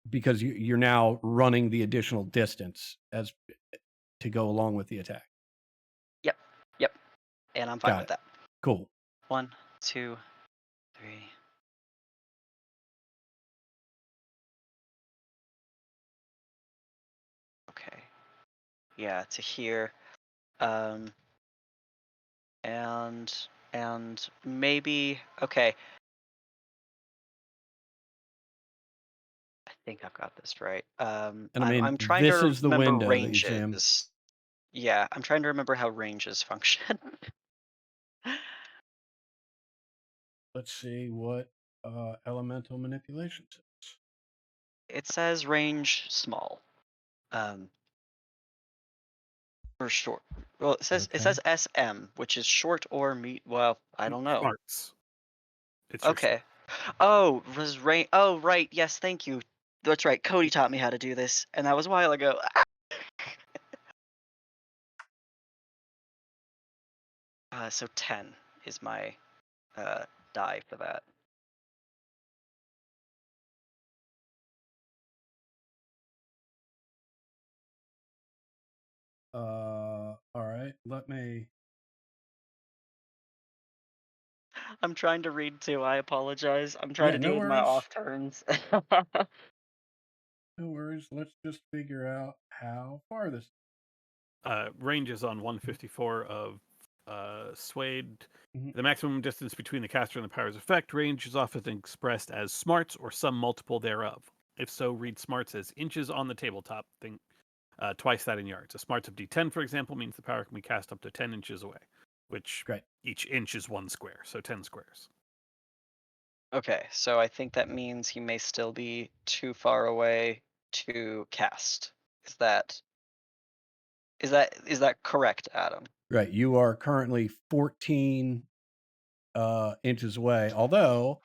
Speaker 1: because you're now running the additional distance as to go along with the attack.
Speaker 3: Yep. And I'm fine
Speaker 1: Got
Speaker 3: with
Speaker 1: it.
Speaker 3: that.
Speaker 1: Cool.
Speaker 3: 1, 2, 3. Okay. Yeah, to here. And maybe okay. I think I've got this right.
Speaker 1: And I mean,
Speaker 3: I'm trying
Speaker 1: this
Speaker 3: to
Speaker 1: is the
Speaker 3: remember
Speaker 1: window that you see him.
Speaker 3: ranges. Yeah, I'm trying to remember how ranges function.
Speaker 1: Let's see what elemental manipulation says.
Speaker 3: It says range small. For short. Well, it says
Speaker 1: Okay.
Speaker 3: SM, which is short or well, I don't know.
Speaker 6: Smarts. It's your
Speaker 3: Okay. Oh, was range. Oh, right. Yes, thank you. That's right. Cody taught me how to do this, and that was a while ago. So 10 is my die for that.
Speaker 1: All right. Let me.
Speaker 3: I'm trying to read too. I apologize. I'm trying
Speaker 1: Yeah,
Speaker 3: to
Speaker 1: no
Speaker 3: do with my
Speaker 1: worries.
Speaker 3: off turns.
Speaker 1: No worries. Let's just figure out how far this.
Speaker 6: ranges on 154 of Swayed.
Speaker 1: Mhm.
Speaker 6: The maximum distance between the caster and the power's effect range is often expressed as smarts or some multiple thereof. If so, read smarts as inches on the tabletop. Think twice that in yards. A smarts of D10, for example, means the power can be cast up to 10 inches away, which
Speaker 1: Great.
Speaker 6: each inch is 1 square, so 10 squares.
Speaker 3: Okay, so I think that means he may still be too far away to cast. Is that correct, Adam?
Speaker 1: Right. You are currently 14 inches away. Although,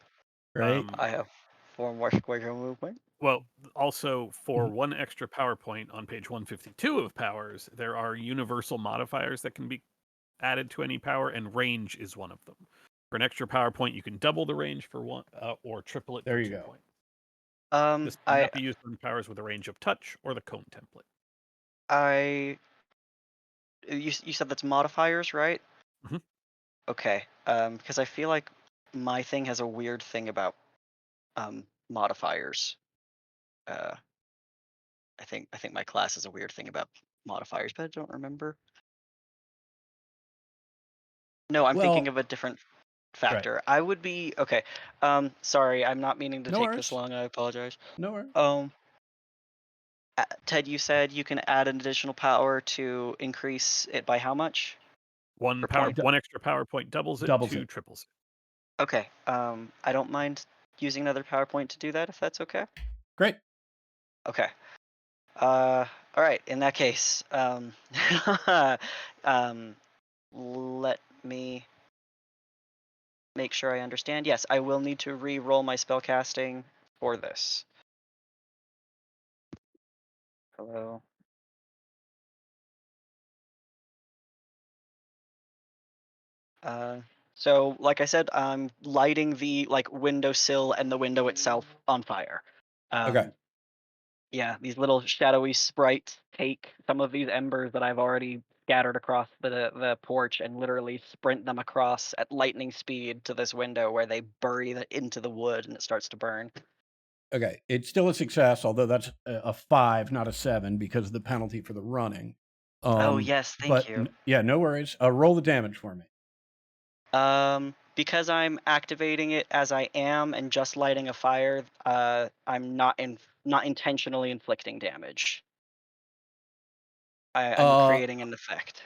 Speaker 1: right.
Speaker 3: I have 4 more squares of movement.
Speaker 6: Well, also for
Speaker 1: Mhm.
Speaker 6: 1 extra PowerPoint on page 152 of powers, there are universal modifiers that can be added to any power, and range is one of them. For an extra PowerPoint, you can double the range for 1 or triple it
Speaker 1: There
Speaker 6: for
Speaker 1: you
Speaker 6: 2
Speaker 1: go.
Speaker 6: points. This
Speaker 3: I
Speaker 6: cannot be used on powers with a range of touch or the cone template.
Speaker 3: you said that's modifiers, right?
Speaker 6: Mhm.
Speaker 3: Okay. Because I feel like my thing has a weird thing about modifiers. I think my class has a weird thing about modifiers, but I don't remember. No, I'm thinking
Speaker 1: Well,
Speaker 3: of a different
Speaker 1: right.
Speaker 3: factor. I would be okay. Sorry, I'm not meaning to
Speaker 1: No
Speaker 3: take this
Speaker 1: worries.
Speaker 3: long. I apologize.
Speaker 1: No worries.
Speaker 3: Ted, you said you can add an additional power to increase it by how much?
Speaker 6: 1
Speaker 3: Per
Speaker 6: power,
Speaker 3: point?
Speaker 6: 1 extra PowerPoint doubles it,
Speaker 1: Doubles
Speaker 6: 2
Speaker 1: it.
Speaker 6: triples it.
Speaker 3: Okay. I don't mind using another PowerPoint to do that if that's okay.
Speaker 1: Great.
Speaker 3: Okay. All right. In that case, let me make sure I understand. Yes, I will need to re-roll my spellcasting for this. Hello. So like I said, I'm lighting the windowsill and the window itself on fire.
Speaker 1: Okay.
Speaker 3: Yeah, these little shadowy sprites take some of these embers that I've already scattered across the porch and literally sprint them across at lightning speed to this window where they bury into the wood and it starts to burn.
Speaker 1: Okay. It's still a success, although that's a 5, not a 7, because of the penalty for the running.
Speaker 3: Oh yes, thank
Speaker 1: But
Speaker 3: you.
Speaker 1: yeah, no worries. Roll the damage for me.
Speaker 3: because I'm activating it as I am and just lighting a fire, I'm not intentionally inflicting damage. I'm
Speaker 1: Uh,
Speaker 3: creating an effect.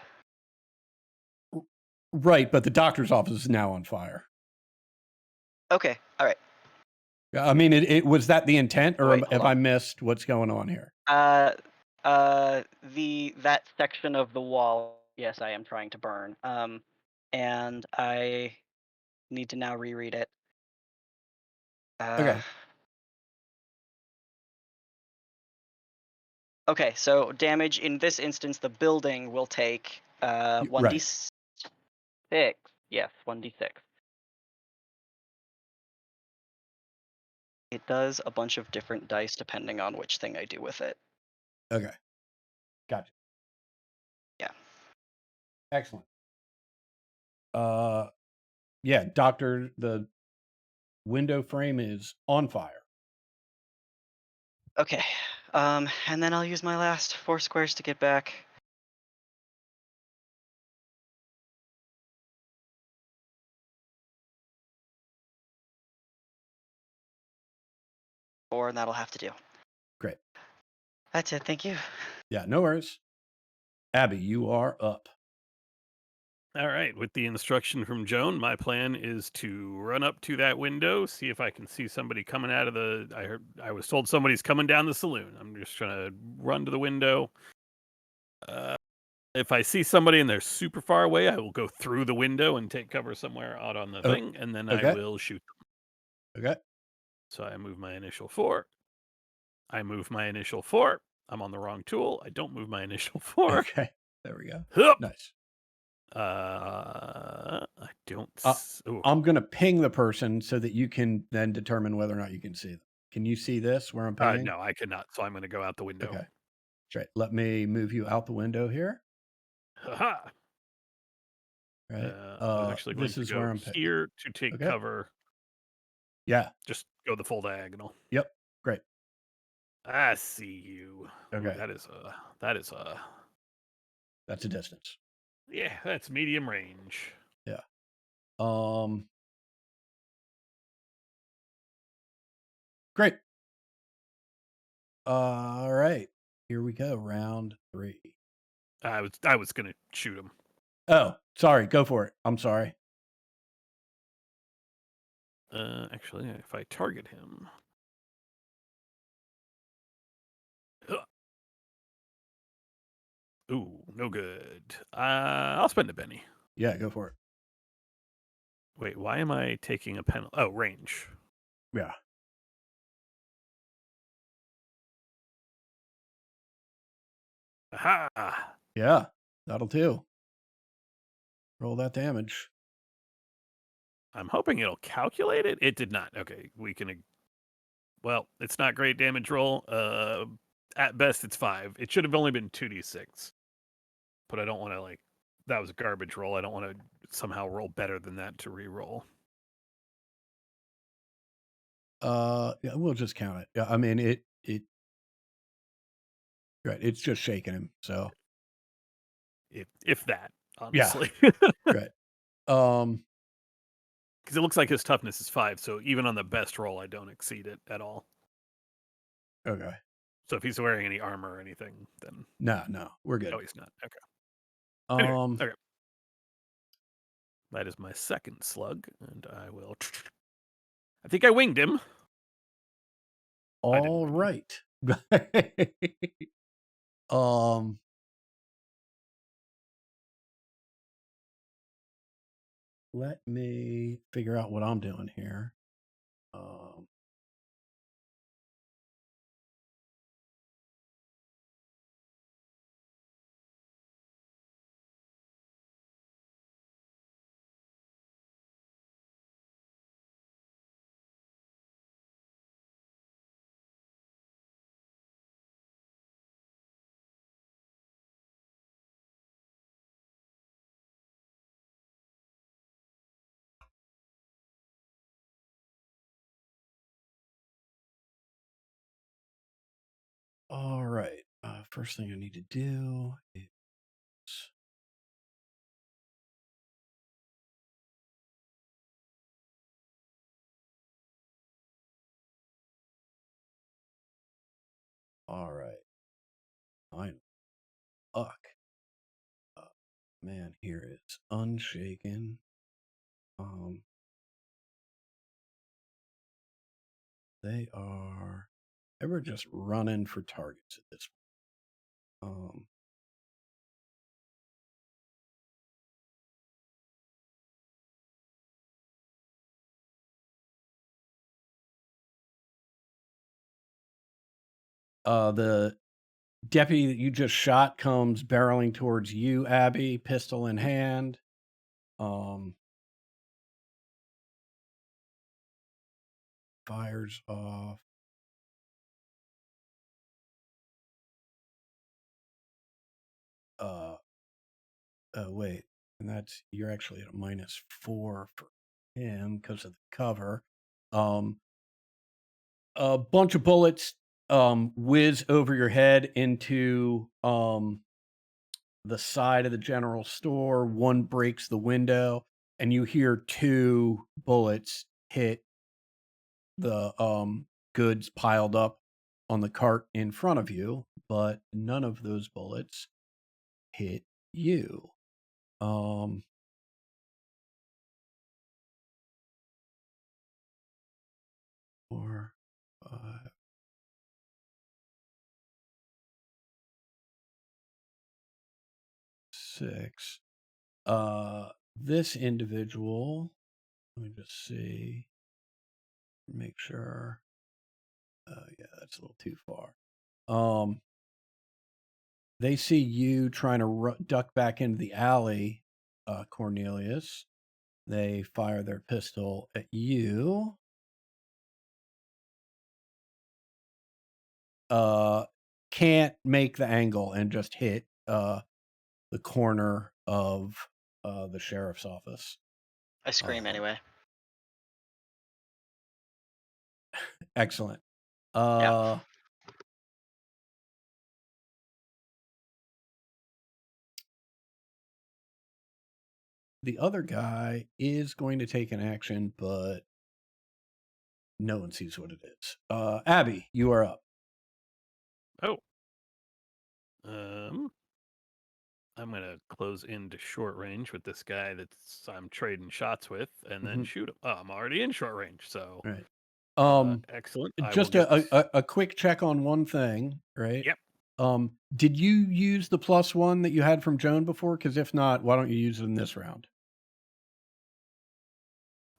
Speaker 1: right, but the doctor's office is now on fire.
Speaker 3: Okay, all right.
Speaker 1: I mean, it was that the intent, or
Speaker 3: Wait, hold
Speaker 1: have
Speaker 3: on.
Speaker 1: I missed what's going on here?
Speaker 3: That section of the wall, yes, I am trying to burn. And I need to now reread it.
Speaker 1: Okay.
Speaker 3: Okay, so damage in this instance, the building will take
Speaker 1: Right.
Speaker 3: 1d6. Yes, 1d6. It does a bunch of different dice depending on which thing I do with it.
Speaker 1: Okay. Gotcha.
Speaker 3: Yeah.
Speaker 1: Excellent. Yeah, Doctor, the window frame is on fire.
Speaker 3: Okay. And then I'll use my last 4 squares to get back. And that'll have to do.
Speaker 1: Great.
Speaker 3: That's it. Thank you.
Speaker 1: Yeah, no worries. Abby, you are up.
Speaker 6: All right. With the instruction from Joan, my plan is to run up to that window, see if I can see somebody coming out of the. I was told somebody's coming down the saloon. I'm just trying to run to the window. If I see somebody and they're super far away, I will go through the window and take cover somewhere out on the thing, and then I will shoot them.
Speaker 1: Okay.
Speaker 6: So I move my initial 4. I move my initial 4. I'm on the wrong tool. I don't move my initial 4.
Speaker 1: Okay. There we go.
Speaker 6: Hup.
Speaker 1: Nice.
Speaker 6: I don't.
Speaker 1: I'm going to ping the person so that you can then determine whether or not you can see them. Can you see this where I'm pinging?
Speaker 6: No, I cannot. So I'm going to go out the window.
Speaker 1: Okay. Right. Let me move you out the window here.
Speaker 6: Haha.
Speaker 1: Right.
Speaker 6: I'm actually going
Speaker 1: this
Speaker 6: to
Speaker 1: is
Speaker 6: go
Speaker 1: where I'm
Speaker 6: here to take cover.
Speaker 1: Yeah.
Speaker 6: Just go the full diagonal.
Speaker 1: Yep. Great.
Speaker 6: I see you.
Speaker 1: Okay.
Speaker 6: Ooh, that's
Speaker 1: a distance.
Speaker 6: Yeah, that's medium range.
Speaker 1: Yeah. Great. All right. Here we go. Round 3.
Speaker 6: I was gonna shoot him.
Speaker 1: Oh, sorry. Go for it. I'm sorry.
Speaker 6: Actually, if I target him. Ooh, no good. I'll spend a penny.
Speaker 1: Yeah, go for it.
Speaker 6: Wait, why am I taking a penalty? Oh, range.
Speaker 1: Yeah.
Speaker 6: Aha!
Speaker 1: Yeah, that'll do. Roll that damage.
Speaker 6: I'm hoping it'll calculate it. It did not. Okay, we can. Well, it's not great damage roll. At best, it's 5. It should have only been 2d6. But I don't want to that was a garbage roll. I don't want to somehow roll better than that to re-roll.
Speaker 1: Yeah, we'll just count it. Yeah, I mean it. Right, it's just shaking him. So.
Speaker 6: If that, honestly.
Speaker 1: Yeah. Right.
Speaker 6: Because it looks like his toughness is 5, so even on the best roll, I don't exceed it at all.
Speaker 1: Okay.
Speaker 6: So if he's wearing any armor or anything, then
Speaker 1: no, we're good.
Speaker 6: No, he's not. Okay. Anyway, okay. That is my second slug, and I will. I think I winged him.
Speaker 1: All right. Let me figure out what I'm doing here. All right. First thing I need to do is All right. Fine. Fuck. Man, here is Unshaken. They were just running for targets at this point. The deputy that you just shot comes barreling towards you, Abby, pistol in hand. Fires off. Wait, and you're actually at a -4 for him because of the cover. A bunch of bullets whiz over your head into the side of the general store. One breaks the window, and you hear 2 bullets hit the goods piled up on the cart in front of you, but none of those bullets hit you. 4, 5, 6. This individual, let me just see, make sure. Yeah, that's a little too far. They see you trying to duck back into the alley, Cornelius. They fire their pistol at you. Can't make the angle and just hit the corner of the sheriff's office.
Speaker 3: I scream anyway.
Speaker 1: Excellent.
Speaker 3: Yeah.
Speaker 1: The other guy is going to take an action, but no one sees what it is. Abby, you are up.
Speaker 6: Oh. I'm gonna close into short range with this guy I'm trading shots with, and then shoot him. Oh, I'm already in short range, so
Speaker 1: Right.
Speaker 6: excellent.
Speaker 1: Just a quick check on one thing, right?
Speaker 6: Yep.
Speaker 1: Did you use the +1 that you had from Joan before? Because if not, why don't you use it in this round?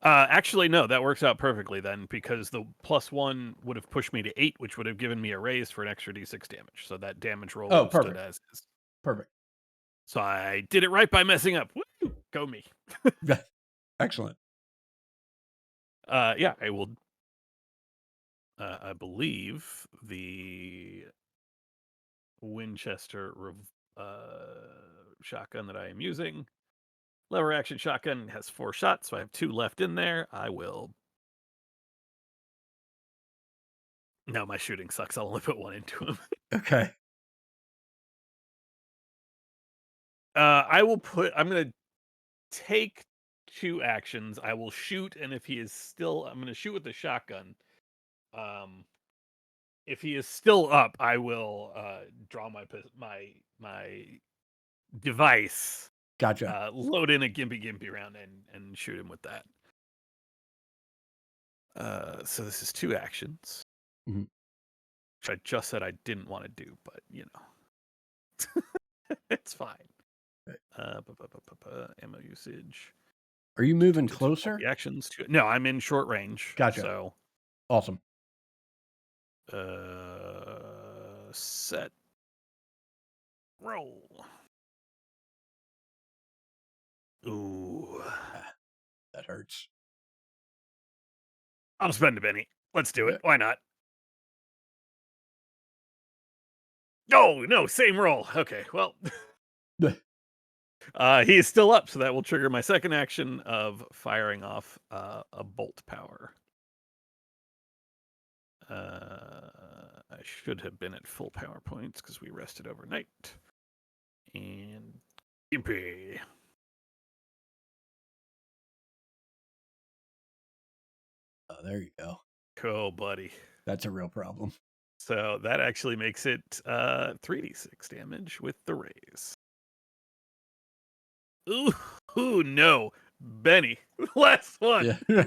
Speaker 6: Actually, no, that works out perfectly then, because the +1 would have pushed me to 8, which would have given me a raise for an extra d6 damage. So that damage roll would have stood as is.
Speaker 1: Perfect.
Speaker 6: So I did it right by messing up. Woo! Go me.
Speaker 1: Excellent.
Speaker 6: Yeah, I will. I believe the Winchester shotgun that I am using, lever action shotgun, has 4 shots, so I have 2 left in there. I will. No, my shooting sucks. I'll only put 1 into him.
Speaker 1: Okay.
Speaker 6: I'm going to take 2 actions. I will shoot, and if he is still, I'm going to shoot with the shotgun. If he is still up, I will draw my device.
Speaker 1: Gotcha.
Speaker 6: Load in a gimpy round and shoot him with that. So this is 2 actions, which I just said I didn't want to do, but it's fine. Ammo usage.
Speaker 1: Are you moving closer?
Speaker 6: The actions. No, I'm in short range.
Speaker 1: Gotcha.
Speaker 6: So
Speaker 1: awesome.
Speaker 6: Set. Roll. Ooh.
Speaker 1: That hurts.
Speaker 6: I'll spend a penny. Let's do it. Why not? Oh, no, same roll. Okay, well. He is still up, so that will trigger my second action of firing off a bolt power. I should have been at full power points because we rested overnight. And Gimpy.
Speaker 1: Oh, there you go.
Speaker 6: Cool, buddy.
Speaker 1: That's a real problem.
Speaker 6: So that actually makes it 3d6 damage with the raise. Ooh, no. Benny. Last one.
Speaker 1: Yeah.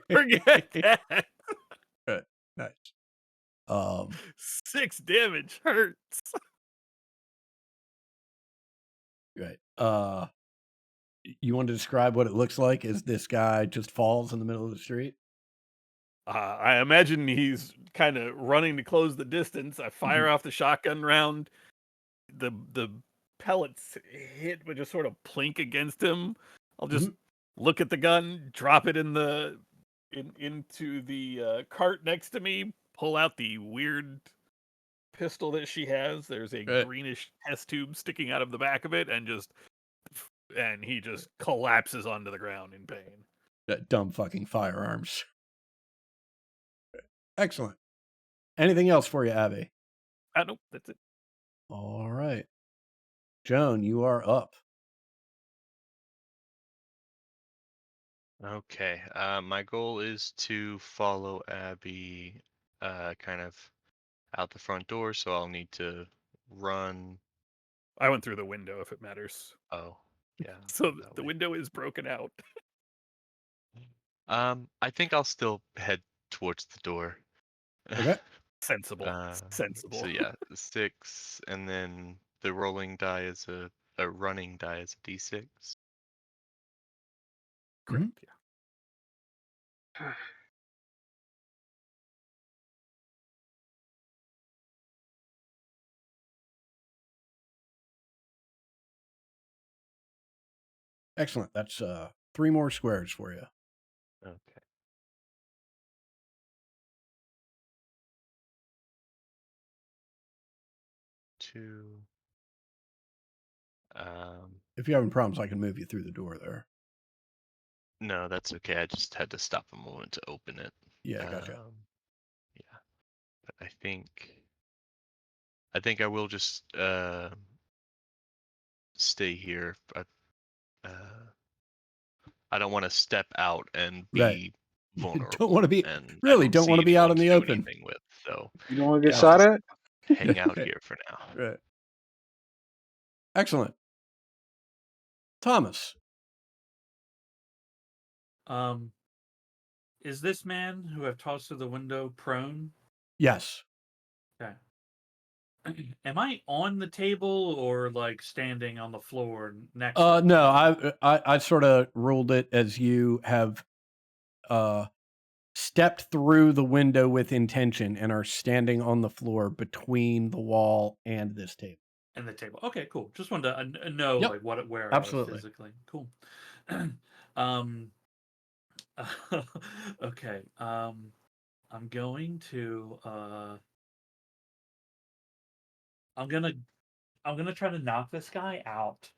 Speaker 6: Forget that.
Speaker 1: Good. Nice.
Speaker 6: 6 damage hurts.
Speaker 1: Right. You want to describe what it looks like as this guy just falls in the middle of the street?
Speaker 6: I imagine he's kind of running to close the distance. I fire off the shotgun round. The pellets hit, but just sort of plink against him. I'll just look at the gun, drop it into the cart next to me, pull out the weird pistol that she has. There's a greenish test tube sticking out of the back of it, and he just collapses onto the ground in pain.
Speaker 1: That dumb fucking firearms. Excellent. Anything else for you, Abby?
Speaker 6: Nope, that's it.
Speaker 1: All right. Joan, you are up.
Speaker 5: Okay. My goal is to follow Abby kind of out the front door, so I'll need to run.
Speaker 6: I went through the window if it matters.
Speaker 5: Oh, yeah.
Speaker 6: So the window is broken out.
Speaker 5: I think I'll still head towards the door.
Speaker 1: Okay.
Speaker 6: Sensible.
Speaker 5: So yeah, 6, and then the rolling die is a running die is a d6.
Speaker 6: Correct, yeah.
Speaker 1: Excellent. That's 3 more squares for you.
Speaker 5: Okay. Two.
Speaker 1: If you're having problems, I can move you through the door there.
Speaker 5: No, that's okay. I just had to stop a moment to open it.
Speaker 1: Yeah, gotcha.
Speaker 5: Yeah, but I think I will just stay here. I don't want to step out and be vulnerable.
Speaker 1: Don't want to be
Speaker 5: and
Speaker 1: don't want to be out in the open.
Speaker 5: So
Speaker 2: You don't want to get
Speaker 1: Yeah,
Speaker 2: shot at?
Speaker 5: hang out here for now.
Speaker 1: Right. Excellent. Thomas.
Speaker 4: Is this man who I've tossed through the window prone?
Speaker 1: Yes.
Speaker 4: Okay. Am I on the table or like standing on the floor next to him?
Speaker 1: No, I sort of ruled it as you have stepped through the window with intention and are standing on the floor between the wall and this table.
Speaker 4: And the table. Okay, cool. Just wanted to know like where
Speaker 1: Absolutely.
Speaker 4: I was physically. Cool. Okay. I'm going to I'm gonna try to knock this guy out.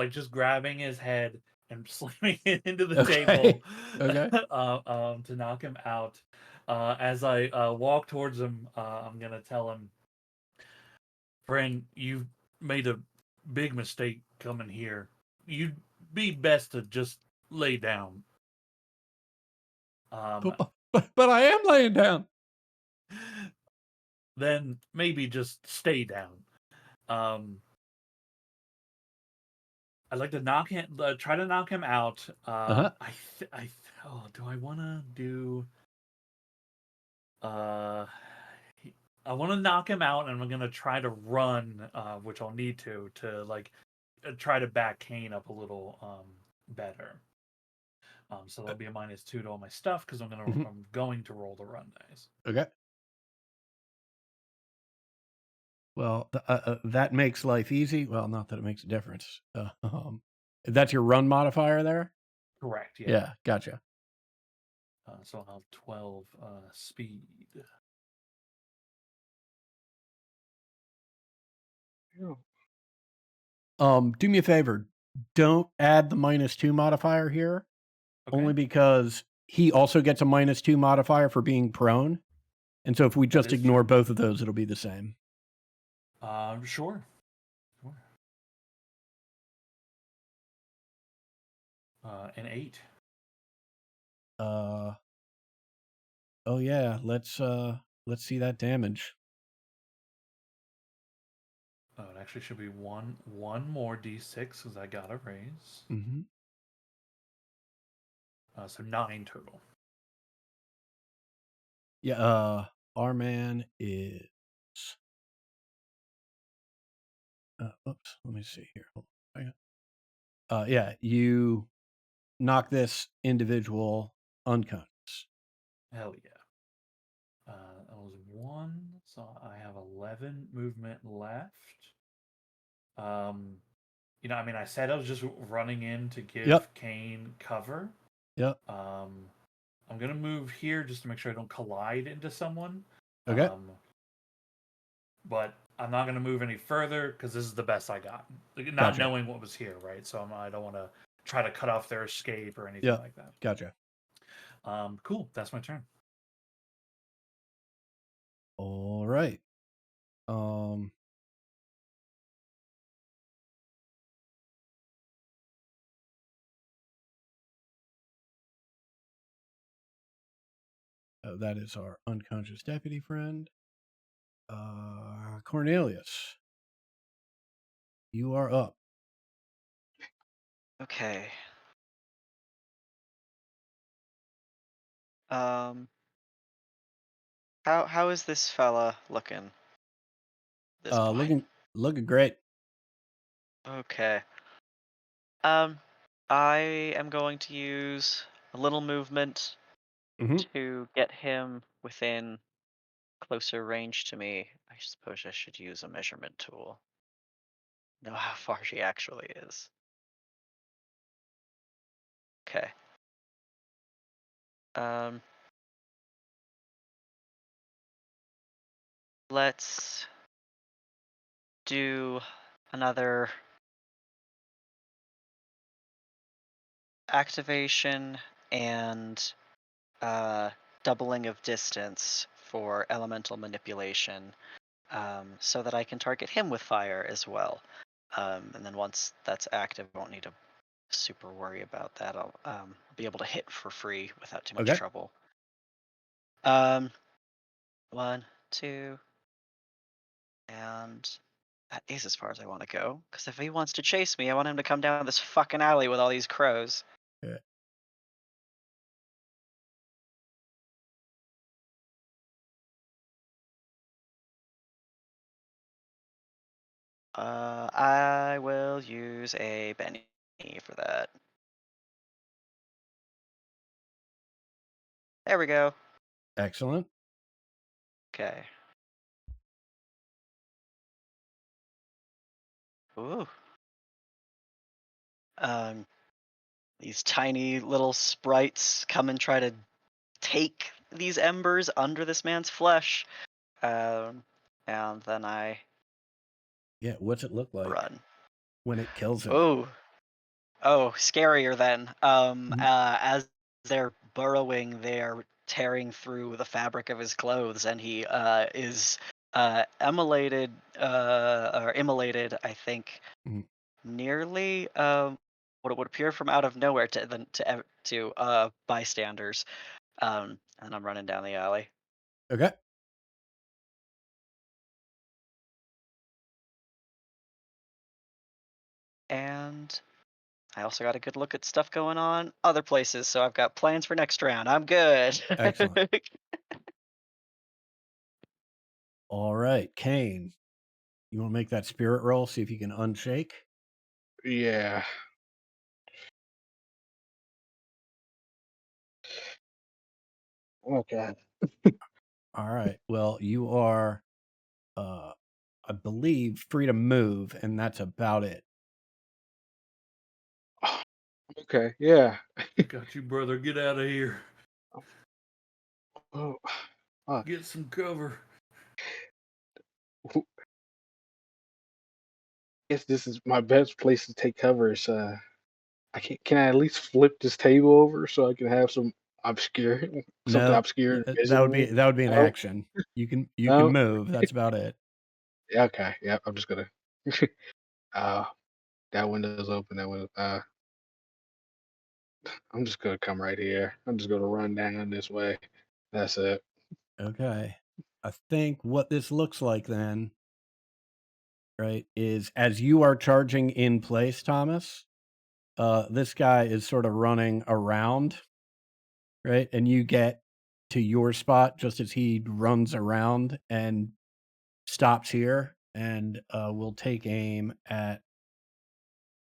Speaker 4: Just grabbing his head and slamming it into the table.
Speaker 1: Okay.
Speaker 4: To knock him out. As I walk towards him, I'm gonna tell him, friend, you've made a big mistake coming here. You'd be best to just lay down.
Speaker 1: But I am laying down.
Speaker 4: Then maybe just stay down. I'd like to try to knock him out. Do I want to do? I want to knock him out, and I'm gonna try to run, which I'll need to like try to back Kane up a little better. So that'll be a -2 to all my stuff because I'm going to roll the run dice.
Speaker 1: Okay. Well, that makes life easy. Well, not that it makes a difference. That's your run modifier there?
Speaker 4: Correct. Yeah.
Speaker 1: Yeah, gotcha.
Speaker 4: So I'll have 12 speed.
Speaker 1: Do me a favor. Don't add the -2 modifier here.
Speaker 4: Okay.
Speaker 1: Only because he also gets a -2 modifier for being prone. And so if we just ignore both of those, it'll be the same.
Speaker 4: Sure. An 8.
Speaker 1: Oh yeah, let's let's see that damage.
Speaker 4: Oh, it actually should be one more d6 because I got a raise.
Speaker 1: Mm-hmm.
Speaker 4: So 9 total.
Speaker 1: Yeah. Our man is. Oops. Let me see here. Hold on a second. Yeah. You knock this individual unconscious.
Speaker 4: Hell yeah. That was 1, so I have 11 movement left. I mean, I said I was just running in to give
Speaker 1: Yep.
Speaker 4: Kane cover.
Speaker 1: Yep.
Speaker 4: I'm gonna move here just to make sure I don't collide into someone.
Speaker 1: Okay.
Speaker 4: But I'm not gonna move any further because this is the best I got. Not
Speaker 1: Gotcha.
Speaker 4: knowing what was here, right? So I don't want to try to cut off their escape or anything like that.
Speaker 1: Gotcha.
Speaker 4: Cool. That's my turn.
Speaker 1: All right. That is our unconscious deputy friend. Cornelius, you are up.
Speaker 3: Okay. How is this fella looking? This point.
Speaker 1: Looking great.
Speaker 3: Okay. I am going to use a little movement to get him within closer range to me. I suppose I should use a measurement tool. Know how far she actually is. Okay. Let's do another activation and doubling of distance for elemental manipulation, so that I can target him with fire as well. And then once that's active, I won't need to super worry about that. I'll be able to hit for free without too much trouble. 1, 2, and that is as far as I want to go. Because if he wants to chase me, I want him to come down this fucking alley with all these crows.
Speaker 1: Yeah.
Speaker 3: I will use a Benny for that. There we go.
Speaker 1: Excellent.
Speaker 3: Okay. Ooh. These tiny little sprites come and try to take these embers under this man's flesh. And then I
Speaker 1: Yeah, what's it look like
Speaker 3: run.
Speaker 1: when it kills him?
Speaker 3: Oh, scarier then. As they're burrowing, they are tearing through the fabric of his clothes, and he is immolated, I think, nearly what would appear from out of nowhere to bystanders. And I'm running down the alley.
Speaker 1: Okay.
Speaker 3: And I also got a good look at stuff going on other places, so I've got plans for next round. I'm good.
Speaker 1: Excellent. All right, Kane, you want to make that spirit roll, see if you can unshake?
Speaker 2: Yeah. Okay.
Speaker 1: All right. Well, you are, I believe, free to move, and that's about it.
Speaker 2: Okay. Yeah.
Speaker 4: Got you, brother. Get out of here.
Speaker 2: Oh,
Speaker 4: Get some cover.
Speaker 2: I guess this is my best place to take cover. Is can I at least flip this table over so I can have some obscure something
Speaker 1: No,
Speaker 2: obscure and
Speaker 1: that would
Speaker 2: visible?
Speaker 1: be an
Speaker 2: No?
Speaker 1: action. You can
Speaker 2: No?
Speaker 1: move. That's about it.
Speaker 2: Yeah, okay. Yeah, I'm just gonna. That window's open. That window. I'm just gonna come right here. I'm just gonna run down this way. That's it.
Speaker 1: Okay. I think what this looks like then, right, is as you are charging in place, Thomas, this guy is sort of running around, right? And you get to your spot just as he runs around and stops here, and we'll take aim at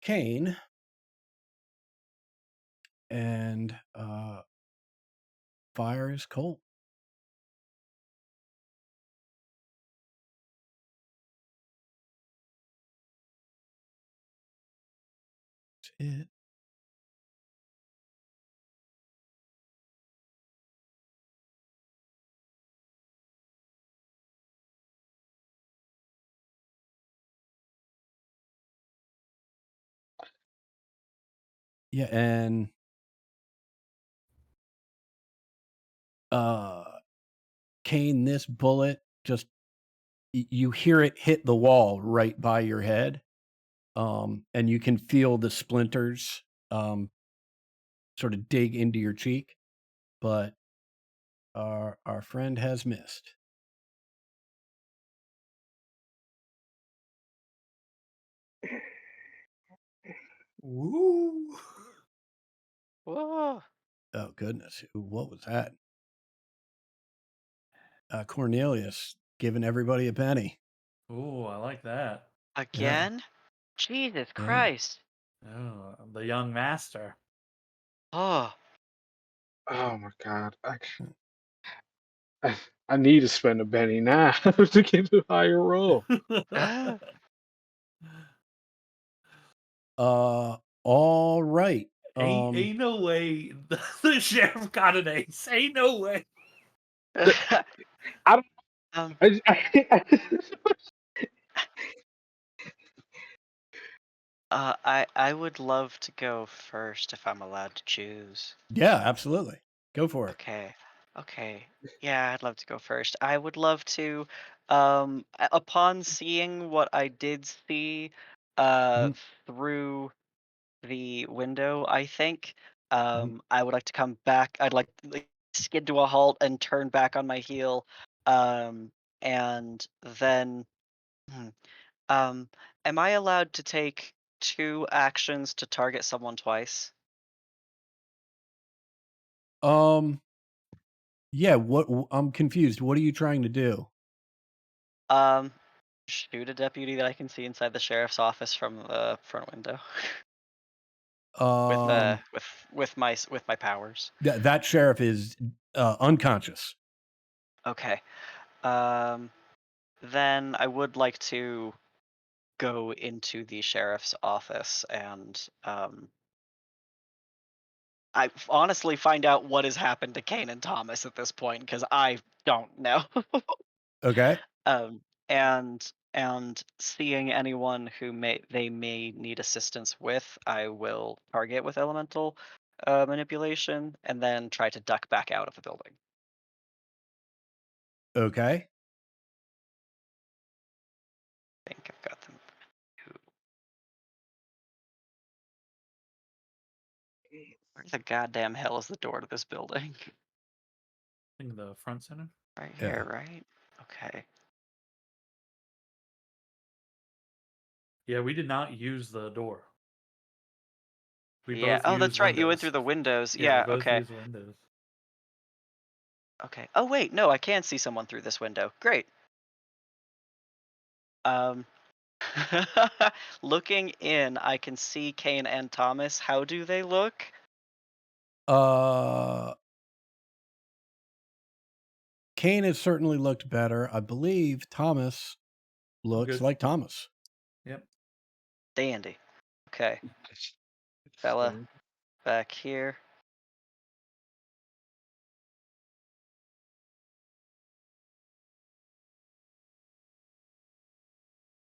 Speaker 1: Kane. And fire is cold. That's it. Yeah, and Kane, this bullet just you hear it hit the wall right by your head, and you can feel the splinters sort of dig into your cheek, but our friend has missed.
Speaker 4: Woo!
Speaker 3: Whoa.
Speaker 1: Oh goodness, what was that? Cornelius giving everybody a penny.
Speaker 4: Ooh, I like that.
Speaker 3: Again? Jesus
Speaker 1: Yeah.
Speaker 3: Christ.
Speaker 4: Oh, the young master.
Speaker 3: Oh.
Speaker 2: Oh my god. I need to spend a penny now to get a higher roll.
Speaker 1: All right.
Speaker 4: Ain't no way the sheriff got an ace. Ain't no way.
Speaker 2: I don't.
Speaker 3: Um, I would love to go first if I'm allowed to choose.
Speaker 1: Yeah, absolutely. Go for it.
Speaker 3: Okay. Okay. Yeah, I'd love to go first. I would love to upon seeing what I did see
Speaker 1: Mhm.
Speaker 3: through the window, I think
Speaker 1: Mhm.
Speaker 3: I would like to come back. I'd like skid to a halt and turn back on my heel. And then hmm, am I allowed to take 2 actions to target someone twice?
Speaker 1: Yeah, I'm confused. What are you trying to do?
Speaker 3: Um, shoot a deputy that I can see inside the sheriff's office from the front window
Speaker 1: Um,
Speaker 3: with my powers.
Speaker 1: that sheriff is unconscious.
Speaker 3: Okay. Um, then I would like to go into the sheriff's office and I honestly find out what has happened to Kane and Thomas at this point because I don't know.
Speaker 1: Okay.
Speaker 3: um, and seeing anyone who may need assistance with, I will target with elemental manipulation and then try to duck back out of the building.
Speaker 1: Okay.
Speaker 3: I think I've got them. Where the goddamn hell is the door to this building?
Speaker 4: I think the front center.
Speaker 3: Right
Speaker 1: Yeah.
Speaker 3: here, right? Okay.
Speaker 4: Yeah, we did not use the door. We
Speaker 3: Yeah.
Speaker 4: both
Speaker 3: Oh,
Speaker 4: used
Speaker 3: that's right. You went
Speaker 4: windows.
Speaker 3: through the windows.
Speaker 4: Yeah, we
Speaker 3: Yeah.
Speaker 4: both
Speaker 3: Okay.
Speaker 4: used windows.
Speaker 3: Okay. Oh wait, no, I can see someone through this window. Great. Um, looking in, I can see Kane and Thomas. How do they look?
Speaker 1: Kane has certainly looked better. I believe Thomas looks
Speaker 4: Good.
Speaker 1: like Thomas.
Speaker 4: Yep.
Speaker 3: Dandy. Okay, fella, back here.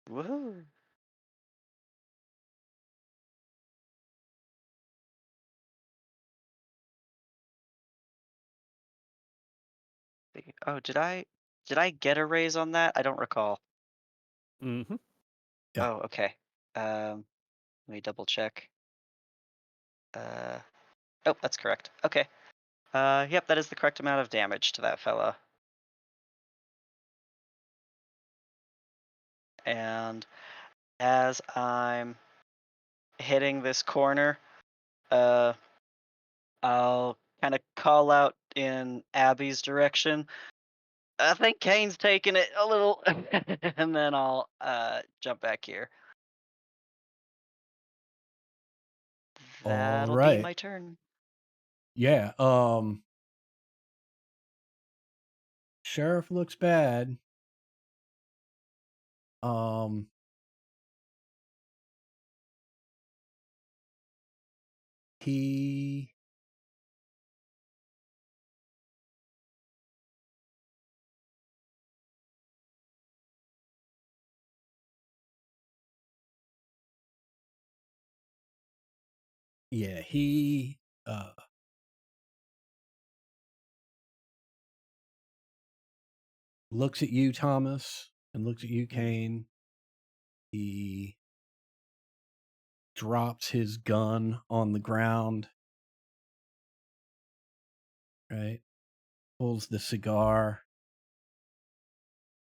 Speaker 3: Woohoo! Oh, did I get a raise on that? I don't recall.
Speaker 6: Mm-hmm.
Speaker 1: Yeah.
Speaker 3: Oh, okay. Let me double check. Oh, that's correct. Okay. Yep, that is the correct amount of damage to that fella. and as I'm hitting this corner, I'll kind of call out in Abby's direction. I think Kane's taking it a little, and then I'll jump back here.
Speaker 1: All
Speaker 3: That'll be
Speaker 1: right.
Speaker 3: my turn.
Speaker 1: Yeah. Sheriff looks bad. He looks at you, Thomas, and looks at you, Kane. He drops his gun on the ground, right? Pulls the cigar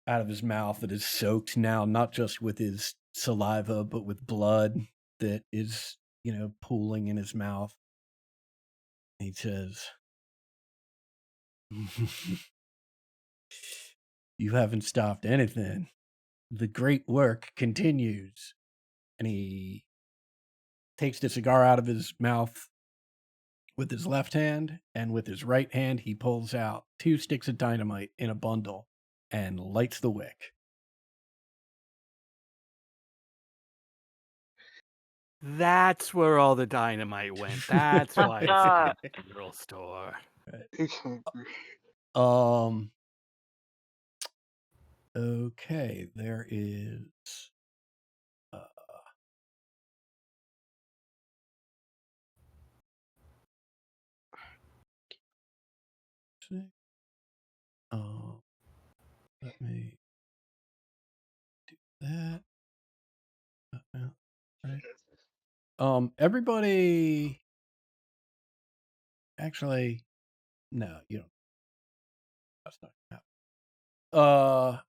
Speaker 1: out of his mouth that is soaked now, not just with his saliva, but with blood that is, pooling in his mouth. He says, "You haven't stopped anything. The great work continues." And he takes the cigar out of his mouth with his left hand, and with his right hand, he pulls out 2 sticks of dynamite in a bundle and lights the wick.
Speaker 6: That's where all the dynamite went. That's why it's in the general store.
Speaker 1: Okay, there is let me do that. Right. Everybody, actually, no, you don't. That's not gonna happen.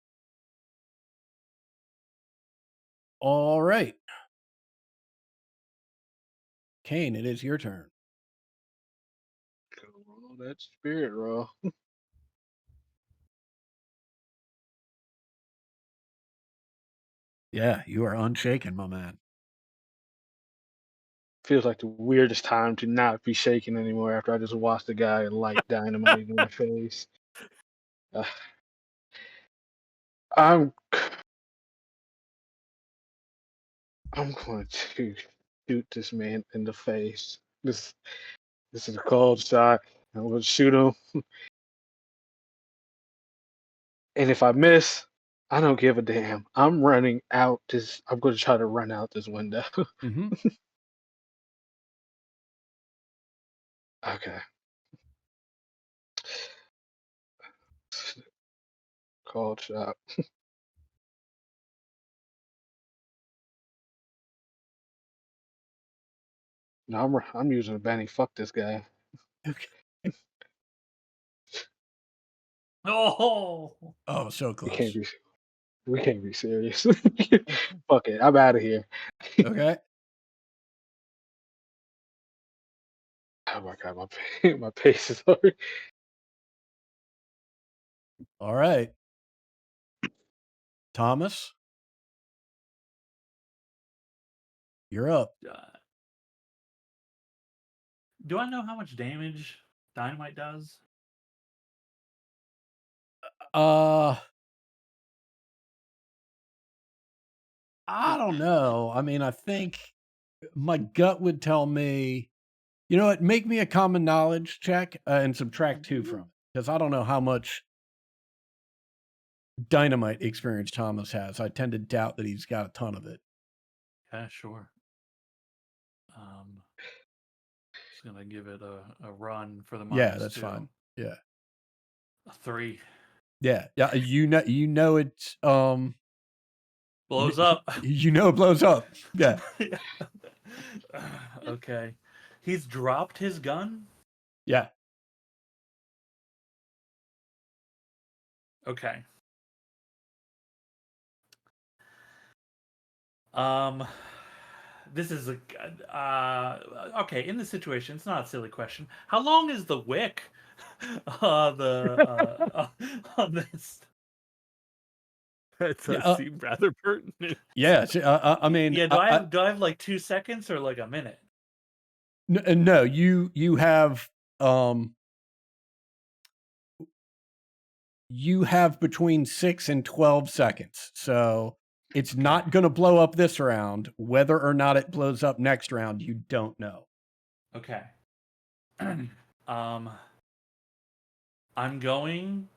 Speaker 1: All right, Kane, it is your turn.
Speaker 2: Roll that spirit roll.
Speaker 1: Yeah, you are unshaken, my man.
Speaker 2: Feels like the weirdest time to not be shaken anymore after I just watched the guy light dynamite in my face. I'm going to shoot this man in the face. This is a cold shot. I'm going to shoot him. And if I miss, I don't give a damn. I'm running out this. I'm going to try to run out this window.
Speaker 1: Mm-hmm.
Speaker 2: Okay. Cold shot. No, I'm using a Benny. Fuck this guy.
Speaker 1: Okay.
Speaker 4: Oh,
Speaker 1: So
Speaker 2: We
Speaker 1: close.
Speaker 2: can't be serious. Fuck it. I'm out of here.
Speaker 1: Okay.
Speaker 2: Oh my god, my pace is already.
Speaker 1: All right. Thomas, you're up.
Speaker 4: do I know how much damage dynamite does?
Speaker 1: I don't know. I mean, I think my gut would tell me, you know what, make me a common knowledge check and subtract 2 from it, because I don't know how much dynamite experience Thomas has. I tend to doubt that he's got a ton of it.
Speaker 4: Yeah, sure. Just gonna give it a run for the -2.
Speaker 1: Yeah, that's fine. Yeah.
Speaker 4: A 3.
Speaker 1: Yeah. You know it's
Speaker 4: Blows up.
Speaker 1: You know it blows up. Yeah.
Speaker 4: Yeah. Okay. He's dropped his gun?
Speaker 1: Yeah.
Speaker 4: Okay. This is okay. In this situation, it's not a silly question. How long is the wick? On this.
Speaker 6: That does
Speaker 1: Yeah,
Speaker 6: seem rather pertinent.
Speaker 1: yeah. I mean,
Speaker 4: Yeah, do I have like 2 seconds or like a minute?
Speaker 1: no. You have you have between 6 and 12 seconds. So it's not going to blow up this round. Whether or not it blows up next round, you don't know.
Speaker 4: Okay. I'm going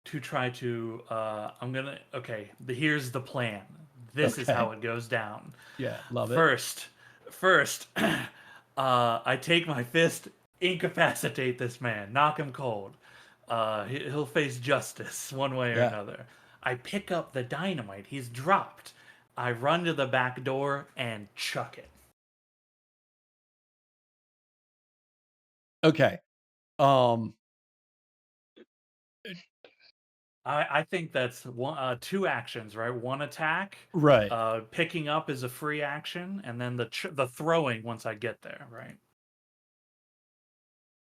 Speaker 4: to try to here's the plan. This is
Speaker 1: Okay.
Speaker 4: how it goes down.
Speaker 1: Yeah, love it.
Speaker 4: First, I take my fist, incapacitate this man, knock him cold. He'll face justice one way or
Speaker 1: Yeah.
Speaker 4: another. I pick up the dynamite. He's dropped. I run to the back door and chuck it.
Speaker 1: Okay.
Speaker 4: I think that's two actions, right? One attack,
Speaker 1: Right.
Speaker 4: picking up is a free action, and then the throwing once I get there, right?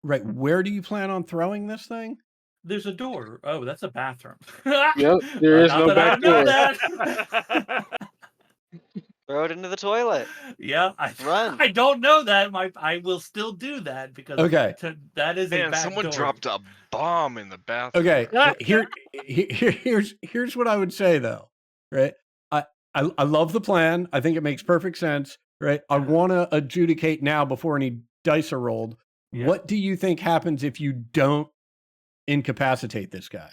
Speaker 1: Right. Where do you plan on throwing this thing?
Speaker 4: There's a door. Oh, that's a bathroom.
Speaker 2: Yep, there is
Speaker 4: Not
Speaker 2: no
Speaker 4: that I
Speaker 2: back
Speaker 4: would know
Speaker 2: door.
Speaker 4: that.
Speaker 3: Throw it into the toilet.
Speaker 4: Yeah,
Speaker 3: Run.
Speaker 4: I don't know that. I will still do that because
Speaker 1: Okay.
Speaker 4: That is a
Speaker 8: Man,
Speaker 4: back
Speaker 8: someone
Speaker 4: door.
Speaker 8: dropped a bomb in the bathroom.
Speaker 1: Okay. Here's what I would say though. Right. I love the plan. I think it makes perfect sense. Right. I want to adjudicate now before any dice are rolled.
Speaker 4: Yeah.
Speaker 1: What do you think happens if you don't incapacitate this guy?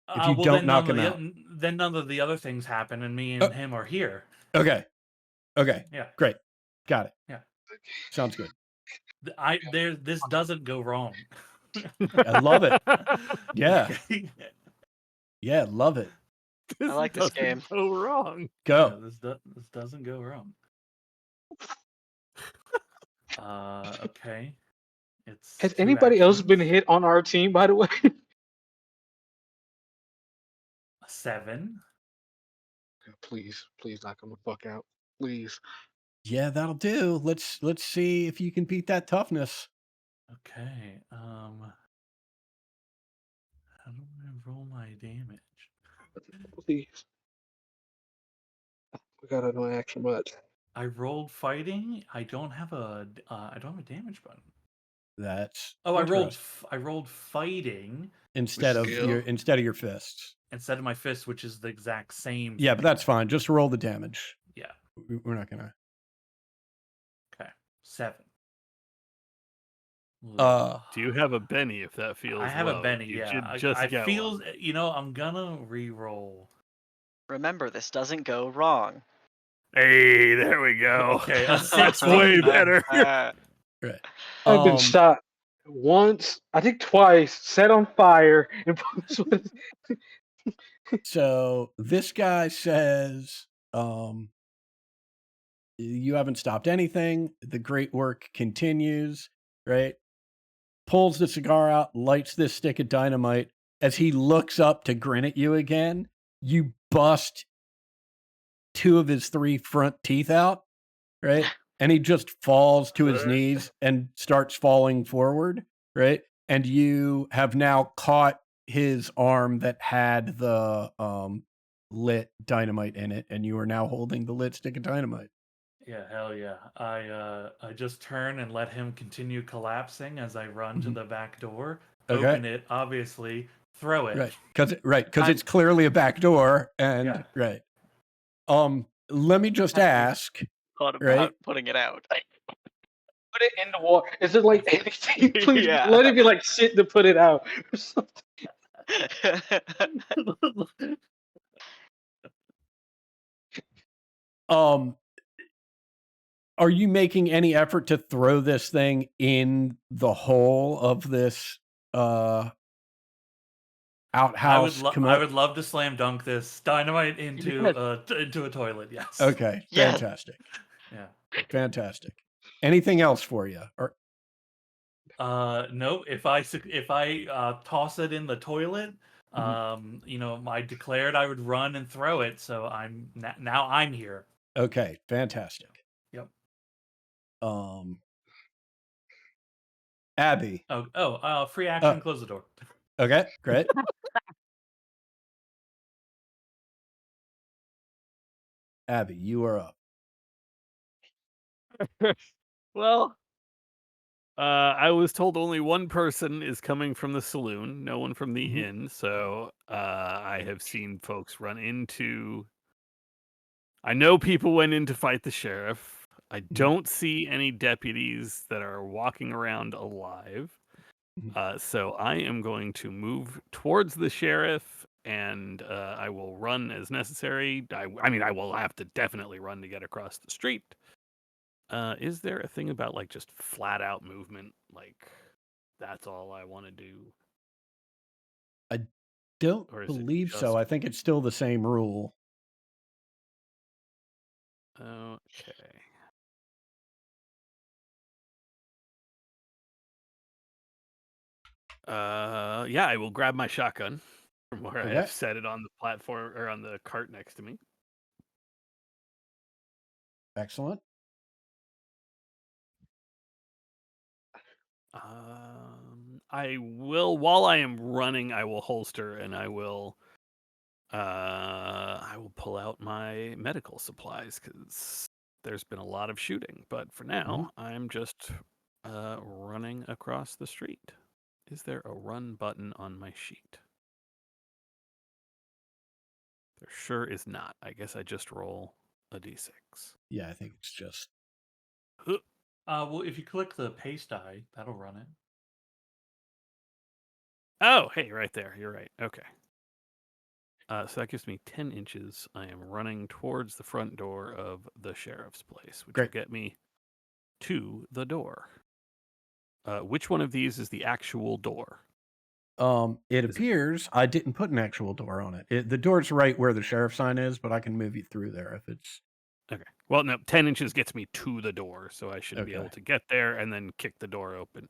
Speaker 1: If you
Speaker 4: Well,
Speaker 1: don't
Speaker 4: then
Speaker 1: knock him out?
Speaker 4: Then none of the other things happen, and me and him are here.
Speaker 1: Okay. Okay.
Speaker 4: Yeah.
Speaker 1: Great. Got it.
Speaker 4: Yeah.
Speaker 1: Sounds good.
Speaker 4: This doesn't go wrong.
Speaker 1: I love it. Yeah. Yeah. Love it.
Speaker 3: I like this
Speaker 6: doesn't
Speaker 3: game.
Speaker 6: Go wrong.
Speaker 1: Go.
Speaker 4: Yeah, this doesn't go wrong. Okay.
Speaker 2: Has
Speaker 4: two
Speaker 2: anybody else
Speaker 4: actions.
Speaker 2: been hit on our team, by the way?
Speaker 4: 7.
Speaker 2: Please knock him the fuck out. Please.
Speaker 1: Yeah, that'll do. Let's see if you can beat that toughness.
Speaker 4: Okay. How do I roll my damage?
Speaker 2: Please. We got an action much.
Speaker 4: I rolled fighting. I don't have a damage button.
Speaker 1: That's
Speaker 4: Oh,
Speaker 1: interesting.
Speaker 4: I rolled fighting
Speaker 1: instead of
Speaker 8: skill.
Speaker 1: your fists.
Speaker 4: instead of my fist, which is the exact same.
Speaker 1: Yeah, but that's fine. Just roll the damage.
Speaker 4: Yeah.
Speaker 1: We're not gonna.
Speaker 4: Okay. 7.
Speaker 6: Do you have a Benny if that feels
Speaker 4: I have
Speaker 6: low?
Speaker 4: a Benny,
Speaker 6: You
Speaker 4: yeah.
Speaker 6: should just
Speaker 4: I
Speaker 6: get
Speaker 4: feel,
Speaker 6: one.
Speaker 4: I'm gonna re-roll.
Speaker 3: Remember, this doesn't go wrong.
Speaker 6: Hey, there we go.
Speaker 4: Okay, a
Speaker 6: That's
Speaker 4: 6.
Speaker 6: way better.
Speaker 1: Right.
Speaker 2: I've been shot once, I think twice, set on fire, and
Speaker 1: So this guy says, you haven't stopped anything. The great work continues, right? Pulls the cigar out, lights this stick of dynamite. As he looks up to grin at you again, you bust 2 of his 3 front teeth out, right? And he just falls to his knees and starts falling forward, right? And you have now caught his arm that had the lit dynamite in it, and you are now holding the lit stick of dynamite.
Speaker 4: Yeah, hell yeah. I just turn and let him continue collapsing as I run to the back door.
Speaker 1: Okay.
Speaker 4: Open it, obviously, throw it.
Speaker 1: Right, because it's clearly a back door, and
Speaker 4: Yeah.
Speaker 1: right. Let me just ask.
Speaker 3: Thought about
Speaker 1: Right.
Speaker 3: putting it out.
Speaker 2: put it in the water. Is it like anything? Please
Speaker 3: Yeah.
Speaker 2: let it be like shit to put it out. Or something.
Speaker 1: Are you making any effort to throw this thing in the hole of this outhouse?
Speaker 4: I would love to slam dunk this dynamite into a toilet. Yes.
Speaker 1: Okay,
Speaker 3: Yeah.
Speaker 1: fantastic.
Speaker 4: Yeah.
Speaker 1: Fantastic. Anything else for you? Or
Speaker 4: Nope. If I toss it in the toilet, I declared I would run and throw it. So now I'm here.
Speaker 1: Okay, fantastic.
Speaker 4: Yep.
Speaker 1: Abby.
Speaker 4: Free action. Close the door.
Speaker 1: Okay, great. Abby, you are up.
Speaker 6: Well, I was told only one person is coming from the saloon, no one from the inn. So I have seen folks run into. I know people went in to fight the sheriff. I don't see any deputies that are walking around alive. So I am going to move towards the sheriff, and I will run as necessary. I mean, I will have to definitely run to get across the street. Is there a thing about like just flat out movement? Like that's all I want to do?
Speaker 1: I don't
Speaker 6: Or is it
Speaker 1: believe
Speaker 6: just
Speaker 1: so. I think it's still the same rule.
Speaker 6: okay? Yeah, I will grab my shotgun from where I have set it on the platform or on the cart next to me.
Speaker 1: Excellent.
Speaker 6: I will, while I am running, I will holster and I will pull out my medical supplies because there's been a lot of shooting. But for now, I'm just running across the street. Is there a run button on my sheet? There sure is not. I guess I just roll a d6.
Speaker 1: Yeah, I think it's just.
Speaker 4: Well, if you click the paste die, that'll run it.
Speaker 6: Oh, hey, right there. You're right. Okay. So that gives me 10 inches. I am running towards the front door of the sheriff's place, which will get me to the door. Which one of these is the actual door?
Speaker 1: It appears I didn't put an actual door on it. The door's right where the sheriff's sign is, but I can move you through there if it's.
Speaker 6: Okay. Well, no, 10 inches gets me to the door, so I should be able to get there and then kick the door open.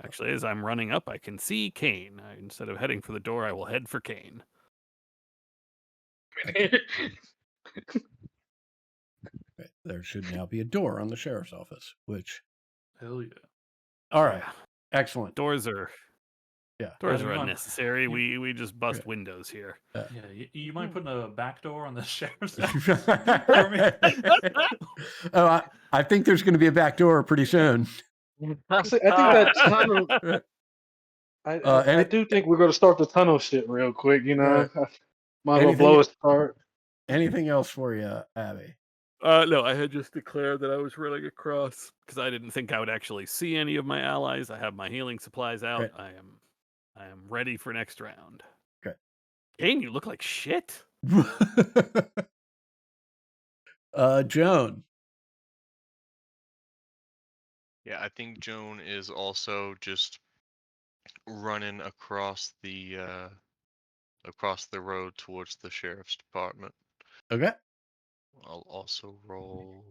Speaker 6: Actually, as I'm running up, I can see Kane. Instead of heading for the door, I will head for Kane.
Speaker 1: There should now be a door on the sheriff's office, which.
Speaker 4: Hell yeah.
Speaker 1: All right. Excellent.
Speaker 6: Doors are unnecessary.
Speaker 4: You-
Speaker 6: We just bust windows here.
Speaker 4: Yeah, you mind putting a back door on the sheriff's for me?
Speaker 1: I think there's going to be a back door pretty soon.
Speaker 2: I think that tunnel. I do think we're going to start the tunnel shit real quick. You know, might as well blow a start.
Speaker 1: Anything else for you, Abby?
Speaker 6: No, I had just declared that I was running across because I didn't think I would actually see any of my allies. I have my healing supplies out.
Speaker 1: Okay.
Speaker 6: I am ready for next round.
Speaker 1: Okay.
Speaker 6: Kane, you look like shit.
Speaker 1: Joan.
Speaker 8: Yeah, I think Joan is also just running across the road towards the sheriff's department.
Speaker 1: Okay.
Speaker 8: I'll also roll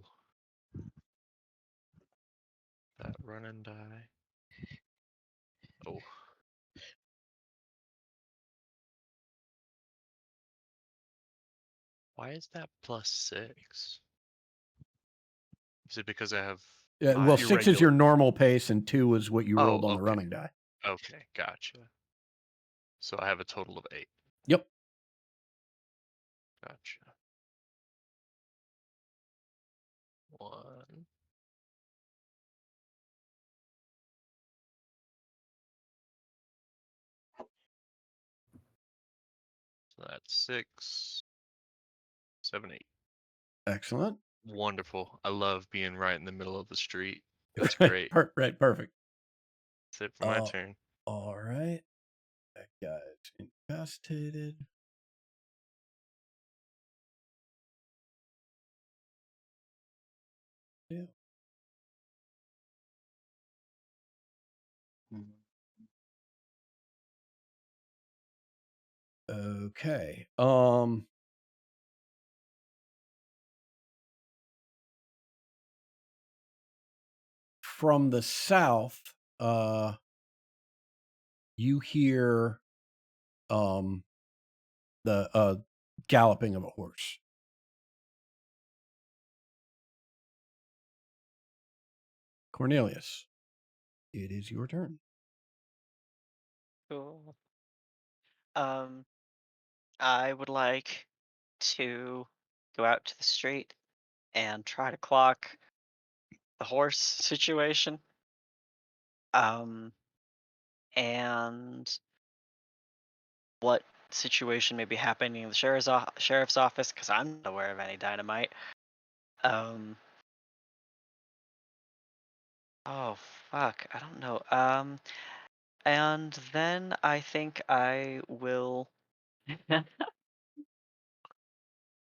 Speaker 8: that running die. Oh. Why is that +6? Is it because I have?
Speaker 1: Yeah, well, 6 is your normal pace, and 2 is what you rolled on the running die.
Speaker 8: Okay, gotcha. So I have a total of 8.
Speaker 1: Yep.
Speaker 8: Gotcha. 1. So that's 6, 7, 8.
Speaker 1: Excellent.
Speaker 8: Wonderful. I love being right in the middle of the street. That's great.
Speaker 1: Right, perfect.
Speaker 8: That's it for my turn.
Speaker 1: All right. That guy's incapacitated. Yeah. Okay. From the south, you hear the galloping of a horse. Cornelius, it is your turn.
Speaker 3: Cool. I would like to go out to the street and try to clock the horse situation. Um, and what situation may be happening in the sheriff's office, because I'm not aware of any dynamite. Um, oh fuck, I don't know. And then I think I will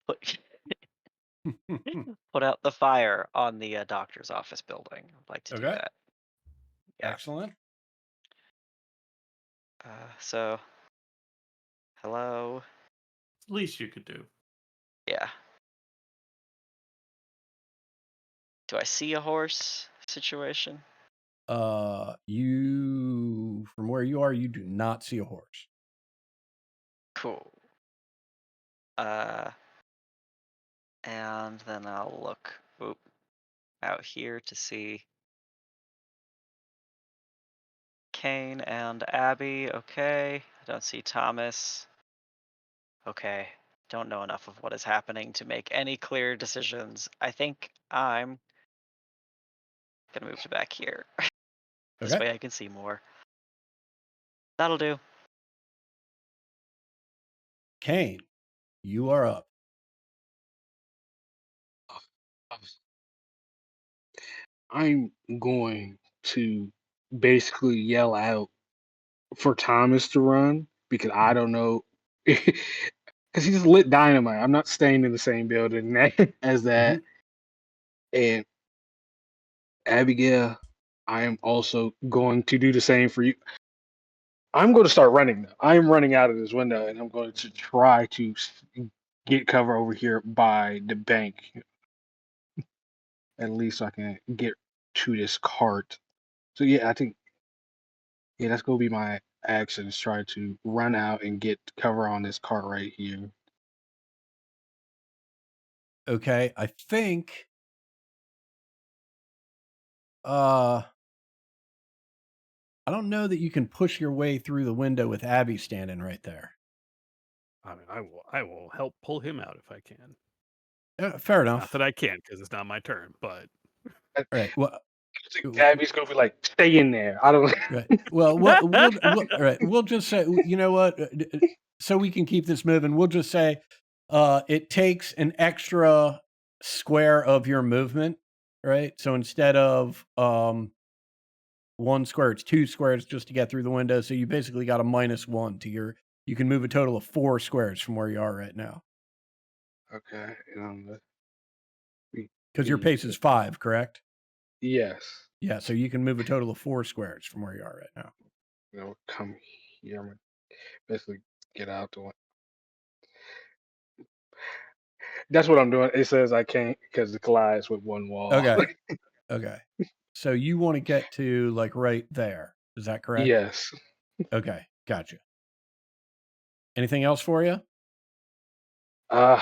Speaker 3: put put out the fire on the doctor's office building. I'd like to do
Speaker 1: Okay.
Speaker 3: that. Yeah.
Speaker 1: Excellent.
Speaker 3: So, hello.
Speaker 4: Least you could do.
Speaker 3: Yeah. Do I see a horse situation?
Speaker 1: You from where you are, you do not see a horse.
Speaker 3: Cool. And then I'll look out here to see Kane and Abby. Okay. I don't see Thomas. Okay. Don't know enough of what is happening to make any clear decisions. I think I'm gonna move to back here. This
Speaker 1: Okay.
Speaker 3: way I can see more. That'll do.
Speaker 1: Kane, you are up.
Speaker 2: I'm going to basically yell out for Thomas to run because I don't know. Because he just lit dynamite. I'm not staying in the same building as that. And Abigail, I am also going to do the same for you. I'm going to start running now. I am running out of this window, and I'm going to try to get cover over here by the bank. At least I can get to this cart. So yeah, I think that's gonna be my action is try to run out and get cover on this cart right here.
Speaker 1: Okay, I think I don't know that you can push your way through the window with Abby standing right there.
Speaker 6: I mean, I will help pull him out if I can.
Speaker 1: Fair
Speaker 6: Not
Speaker 1: enough.
Speaker 6: that I can because it's not my turn, but
Speaker 1: All right. Well,
Speaker 2: I think Gabby's gonna be like, stay in there. I don't.
Speaker 1: right. Well, all right. We'll just say, you know what? So we can keep this moving. We'll just say, it takes an extra square of your movement, right? So instead of 1 square, it's 2 squares just to get through the window. So you basically got a -1 to your. You can move a total of 4 squares from where you are right now.
Speaker 2: Okay.
Speaker 1: Because your pace is 5, correct?
Speaker 2: Yes.
Speaker 1: Yeah, so you can move a total of 4 squares from where you are right now.
Speaker 2: Come here. I'm gonna basically get out the way. That's what I'm doing. It says I can't because it collides with one wall.
Speaker 1: Okay. Okay. So you want to get to like right there. Is that correct?
Speaker 2: Yes.
Speaker 1: Okay. Gotcha. Anything else for you?
Speaker 2: I'm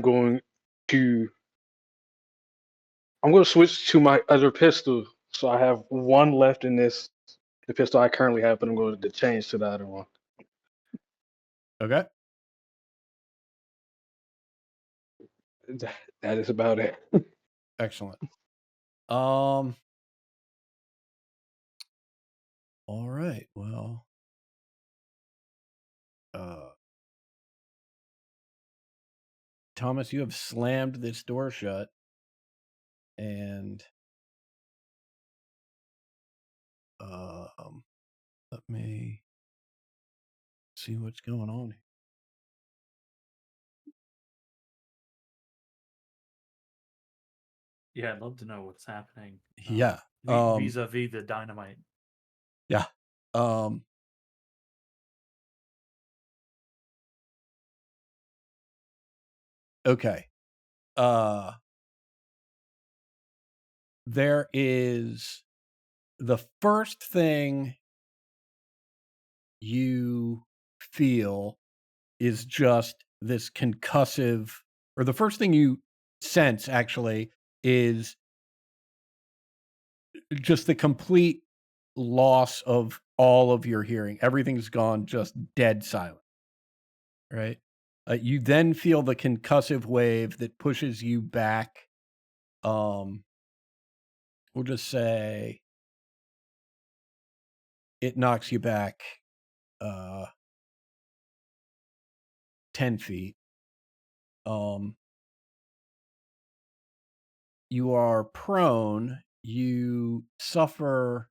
Speaker 2: going to switch to my other pistol. So I have one left in the pistol I currently have, but I'm going to change to the other one.
Speaker 1: Okay.
Speaker 2: That is about it.
Speaker 1: Excellent. All right. Well, Thomas, you have slammed this door shut, and let me see what's going on here.
Speaker 4: Yeah, I'd love to know what's happening.
Speaker 1: Yeah.
Speaker 4: Vis-a-vis the dynamite.
Speaker 1: Yeah. Okay. There is the first thing you feel is just this concussive, or the first thing you sense actually is just the complete loss of all of your hearing. Everything's gone just dead silent, right? You then feel the concussive wave that pushes you back. We'll just say it knocks you back 10 feet. You are prone. You suffer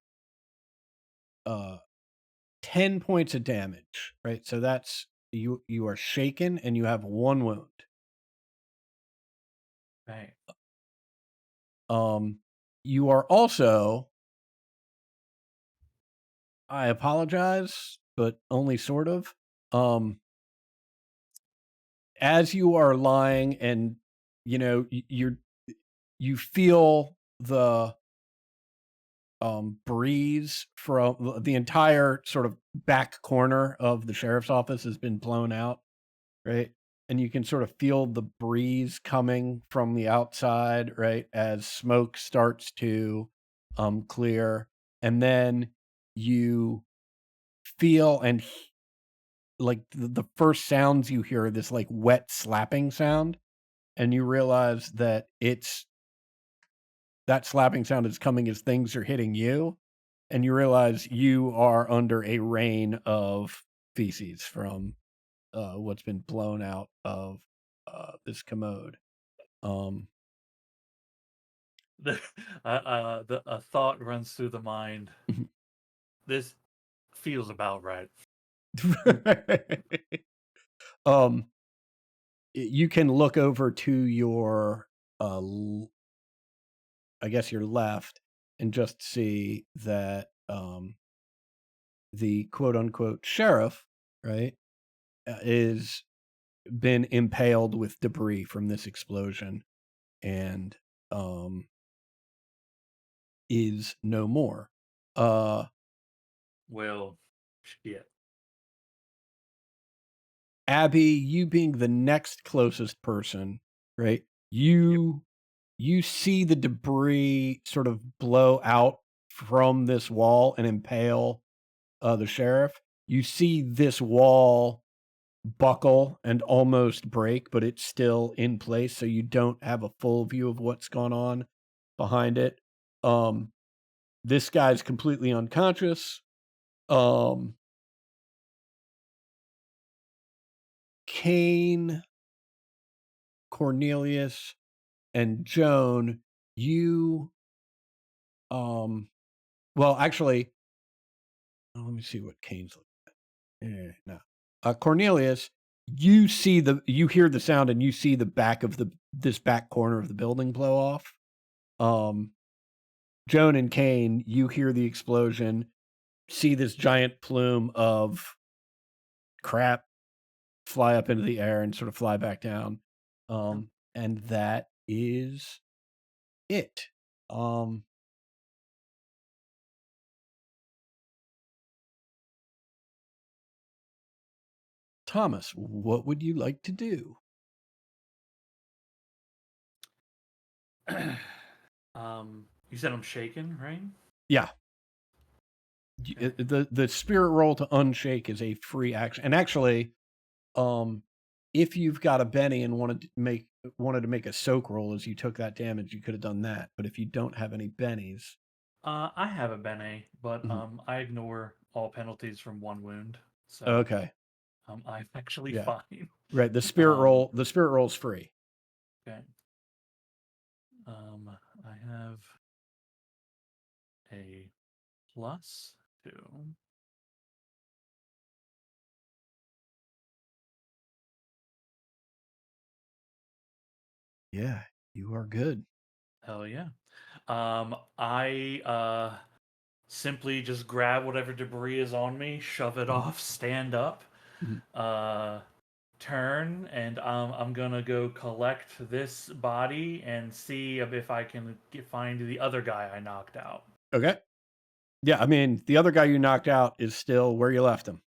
Speaker 1: 10 points of damage, right? So that's you are shaken and you have 1 wound.
Speaker 4: Right.
Speaker 1: You are also, I apologize, but only sort of. As you are lying and you feel the breeze from the entire sort of back corner of the sheriff's office has been blown out, right? And you can sort of feel the breeze coming from the outside, right? As smoke starts to clear. And then you feel like the first sounds you hear are this like wet slapping sound. And you realize that that slapping sound is coming as things are hitting you. And you realize you are under a rain of feces from what's been blown out of this commode.
Speaker 4: A thought runs through the mind.
Speaker 1: Mhm.
Speaker 4: This feels about right.
Speaker 1: You can look over to your, I guess your left, and just see that the quote unquote sheriff, right, is been impaled with debris from this explosion and is no more.
Speaker 4: Well, shit.
Speaker 1: Abby, you being the next closest person, right? You see the debris sort of blow out from this wall and impale the sheriff. You see this wall buckle and almost break, but it's still in place, so you don't have a full view of what's gone on behind it. This guy's completely unconscious. Kane, Cornelius, and Joan, you well, actually, let me see what Kane's looking at. No. Cornelius, you hear the sound and you see the back of this back corner of the building blow off. Joan and Kane, you hear the explosion, see this giant plume of crap fly up into the air and sort of fly back down. And that is it. Thomas, what would you like to do?
Speaker 4: You said I'm shaken, right?
Speaker 1: Yeah.
Speaker 4: Okay.
Speaker 1: The spirit roll to unshake is a free action. And actually, if you've got a Benny and wanted to make a soak roll as you took that damage, you could have done that. But if you don't have any bennies,
Speaker 4: I have a Bene, but
Speaker 1: Mhm.
Speaker 4: I ignore all penalties from 1 wound. So
Speaker 1: okay,
Speaker 4: I'm actually
Speaker 1: Yeah.
Speaker 4: fine.
Speaker 1: right. The spirit roll's free.
Speaker 4: Okay. I have a +2.
Speaker 1: Yeah, you are good.
Speaker 4: Hell yeah. I simply just grab whatever debris is on me, shove it off, stand up,
Speaker 1: Mhm.
Speaker 4: turn, and I'm gonna go collect this body and see if I can find the other guy I knocked out.
Speaker 1: Okay. Yeah, I mean, the other guy you knocked out is still where you left him.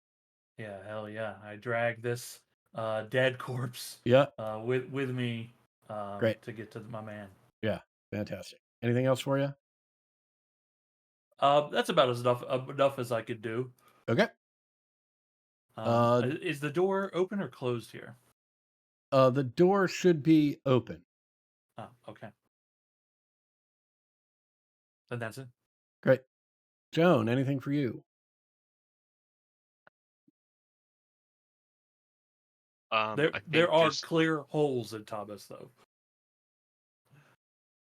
Speaker 4: Yeah, hell yeah. I drag this dead corpse
Speaker 1: Yeah,
Speaker 4: with me
Speaker 1: great.
Speaker 4: to get to my man.
Speaker 1: Yeah, fantastic. Anything else for you?
Speaker 4: That's about enough as I could do.
Speaker 1: Okay.
Speaker 4: Is the door open or closed here?
Speaker 1: The door should be open.
Speaker 4: Oh, okay. Then that's it.
Speaker 1: Great. Joan, anything for you?
Speaker 8: I
Speaker 4: There
Speaker 8: think
Speaker 4: are
Speaker 8: just
Speaker 4: clear holes in Thomas, though.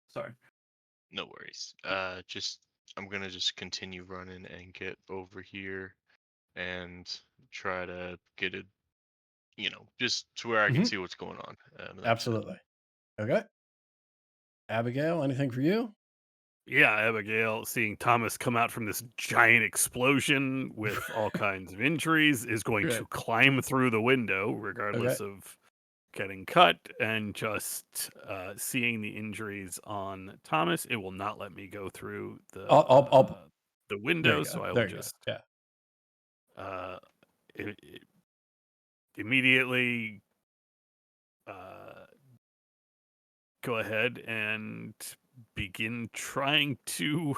Speaker 4: Sorry.
Speaker 8: no worries. Just I'm gonna just continue running and get over here and try to get it, just to where I can
Speaker 1: Mhm.
Speaker 8: see what's going on. That's it.
Speaker 1: Absolutely. Okay. Abigail, anything for you?
Speaker 6: Yeah, Abigail, seeing Thomas come out from this giant explosion with all kinds of injuries, is going to
Speaker 1: Right.
Speaker 6: climb through the window, regardless of getting cut, and just seeing the injuries on Thomas. It will not let me go through the
Speaker 1: There
Speaker 6: window,
Speaker 1: you
Speaker 6: so
Speaker 1: go.
Speaker 6: I will
Speaker 1: There you
Speaker 6: just
Speaker 1: go. Yeah.
Speaker 6: Immediately go ahead and begin trying to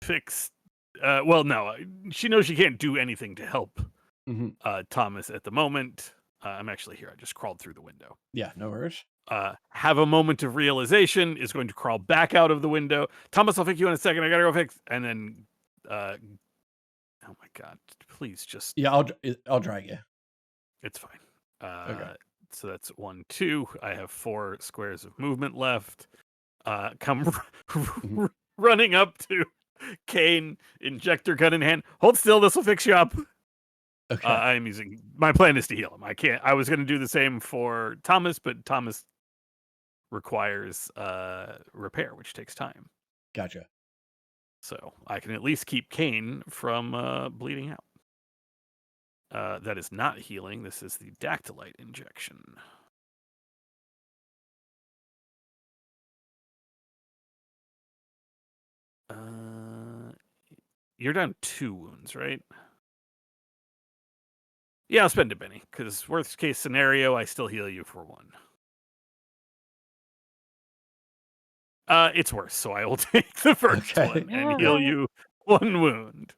Speaker 6: fix. Well, no, she knows she can't do anything to help
Speaker 1: Mhm.
Speaker 6: Thomas at the moment. I'm actually here. I just crawled through the window.
Speaker 1: Yeah, no worries.
Speaker 6: Have a moment of realization, is going to crawl back out of the window. Thomas, I'll fix you in a second. I gotta go fix. And then, oh my God, please just.
Speaker 1: Yeah, I'll drag you.
Speaker 6: It's fine.
Speaker 1: Okay.
Speaker 6: So that's 1, 2. I have 4 squares of movement left. Come running up to Kane, injector gun in hand. Hold still. This will fix you up.
Speaker 1: Okay.
Speaker 6: I'm using. My plan is to heal him. I can't. I was going to do the same for Thomas, but Thomas requires repair, which takes time.
Speaker 1: Gotcha.
Speaker 6: So I can at least keep Kane from bleeding out. That is not healing. This is the Dactylite injection. You're down 2 wounds, right? Yeah, I'll spend a Benny, because worst case scenario, I still heal you for 1. It's worse, so I will take the first
Speaker 1: Okay.
Speaker 6: one and heal you 1 wound.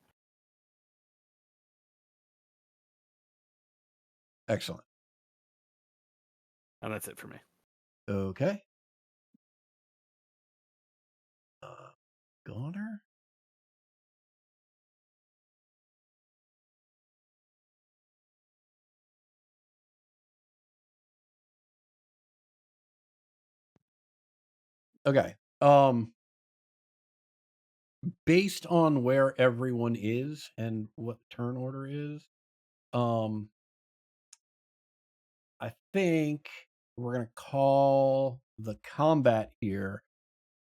Speaker 1: Excellent.
Speaker 6: And that's it for me.
Speaker 1: Okay. Goner? Okay. Based on where everyone is and what turn order is, I think we're gonna call the combat here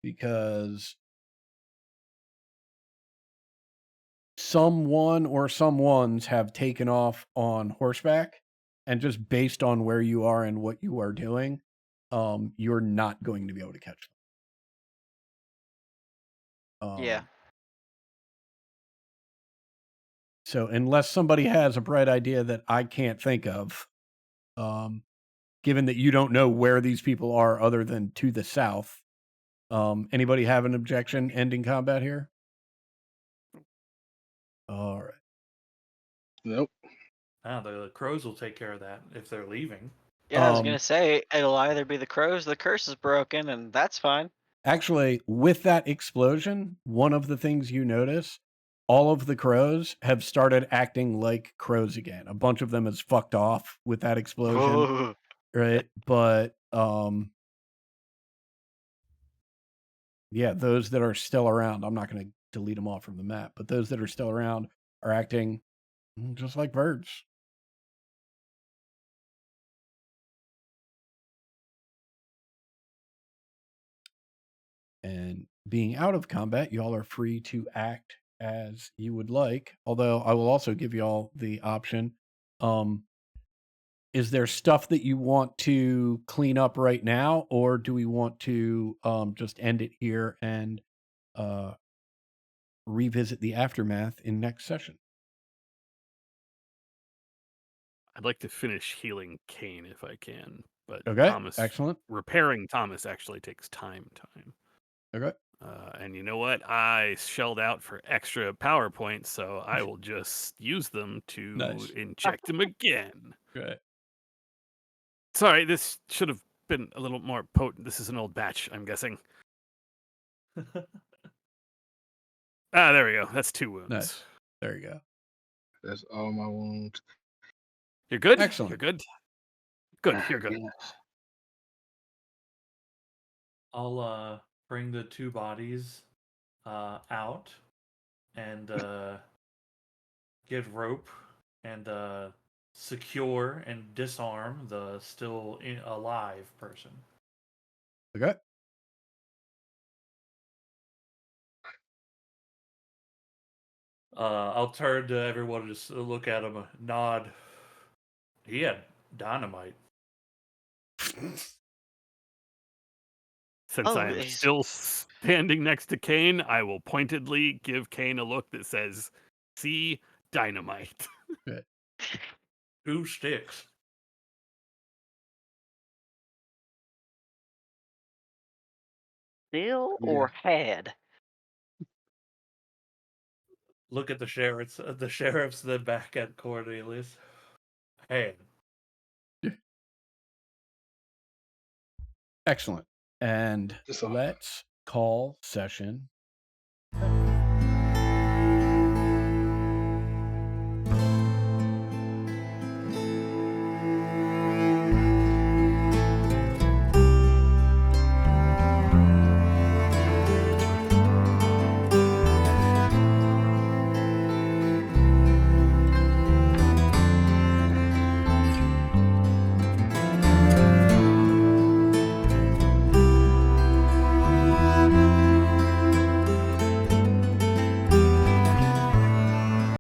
Speaker 1: because someone or someones have taken off on horseback, and just based on where you are and what you are doing, you're not going to be able to catch them.
Speaker 3: Yeah.
Speaker 1: So unless somebody has a bright idea that I can't think of, given that you don't know where these people are other than to the south, anybody have an objection ending combat here? All right.
Speaker 2: Nope.
Speaker 4: The crows will take care of that if they're leaving.
Speaker 3: Yeah, I was gonna say it'll either be the crows, the curse is broken, and that's fine.
Speaker 1: Actually, with that explosion, one of the things you notice, all of the crows have started acting like crows again. A bunch of them has fucked off with that explosion, right? But yeah, those that are still around, I'm not going to delete them off from the map, but those that are still around are acting just like birds. And being out of combat, y'all are free to act as you would like. Although I will also give y'all the option. Is there stuff that you want to clean up right now, or do we want to just end it here and revisit the aftermath in next session?
Speaker 6: I'd like to finish healing Kane if I can, but
Speaker 1: Okay,
Speaker 6: Thomas
Speaker 1: excellent.
Speaker 6: repairing Thomas actually takes time.
Speaker 1: Okay.
Speaker 6: And you know what? I shelled out for extra PowerPoints, so I will just use them to
Speaker 1: Nice.
Speaker 6: inject them again.
Speaker 1: Great.
Speaker 6: Sorry, this should have been a little more potent. This is an old batch, I'm guessing. There we go. That's 2 wounds.
Speaker 1: Nice. There you go.
Speaker 2: That's all my wounds.
Speaker 6: You're good?
Speaker 1: Excellent.
Speaker 6: You're good? Good, you're good.
Speaker 2: Yes.
Speaker 4: I'll bring the 2 bodies out and get rope and secure and disarm the still alive person.
Speaker 1: Okay.
Speaker 4: I'll turn to everyone and just look at him, nod. He had dynamite.
Speaker 6: Since
Speaker 3: Oh,
Speaker 6: I am
Speaker 3: he's-
Speaker 6: still standing next to Kane, I will pointedly give Kane a look that says, "See, dynamite."
Speaker 4: 2 sticks.
Speaker 7: Still
Speaker 2: Yeah.
Speaker 7: or had?
Speaker 4: Look at the sheriffs then back at Cornelius. Hey,
Speaker 1: Excellent. And
Speaker 2: Just a-
Speaker 1: let's call session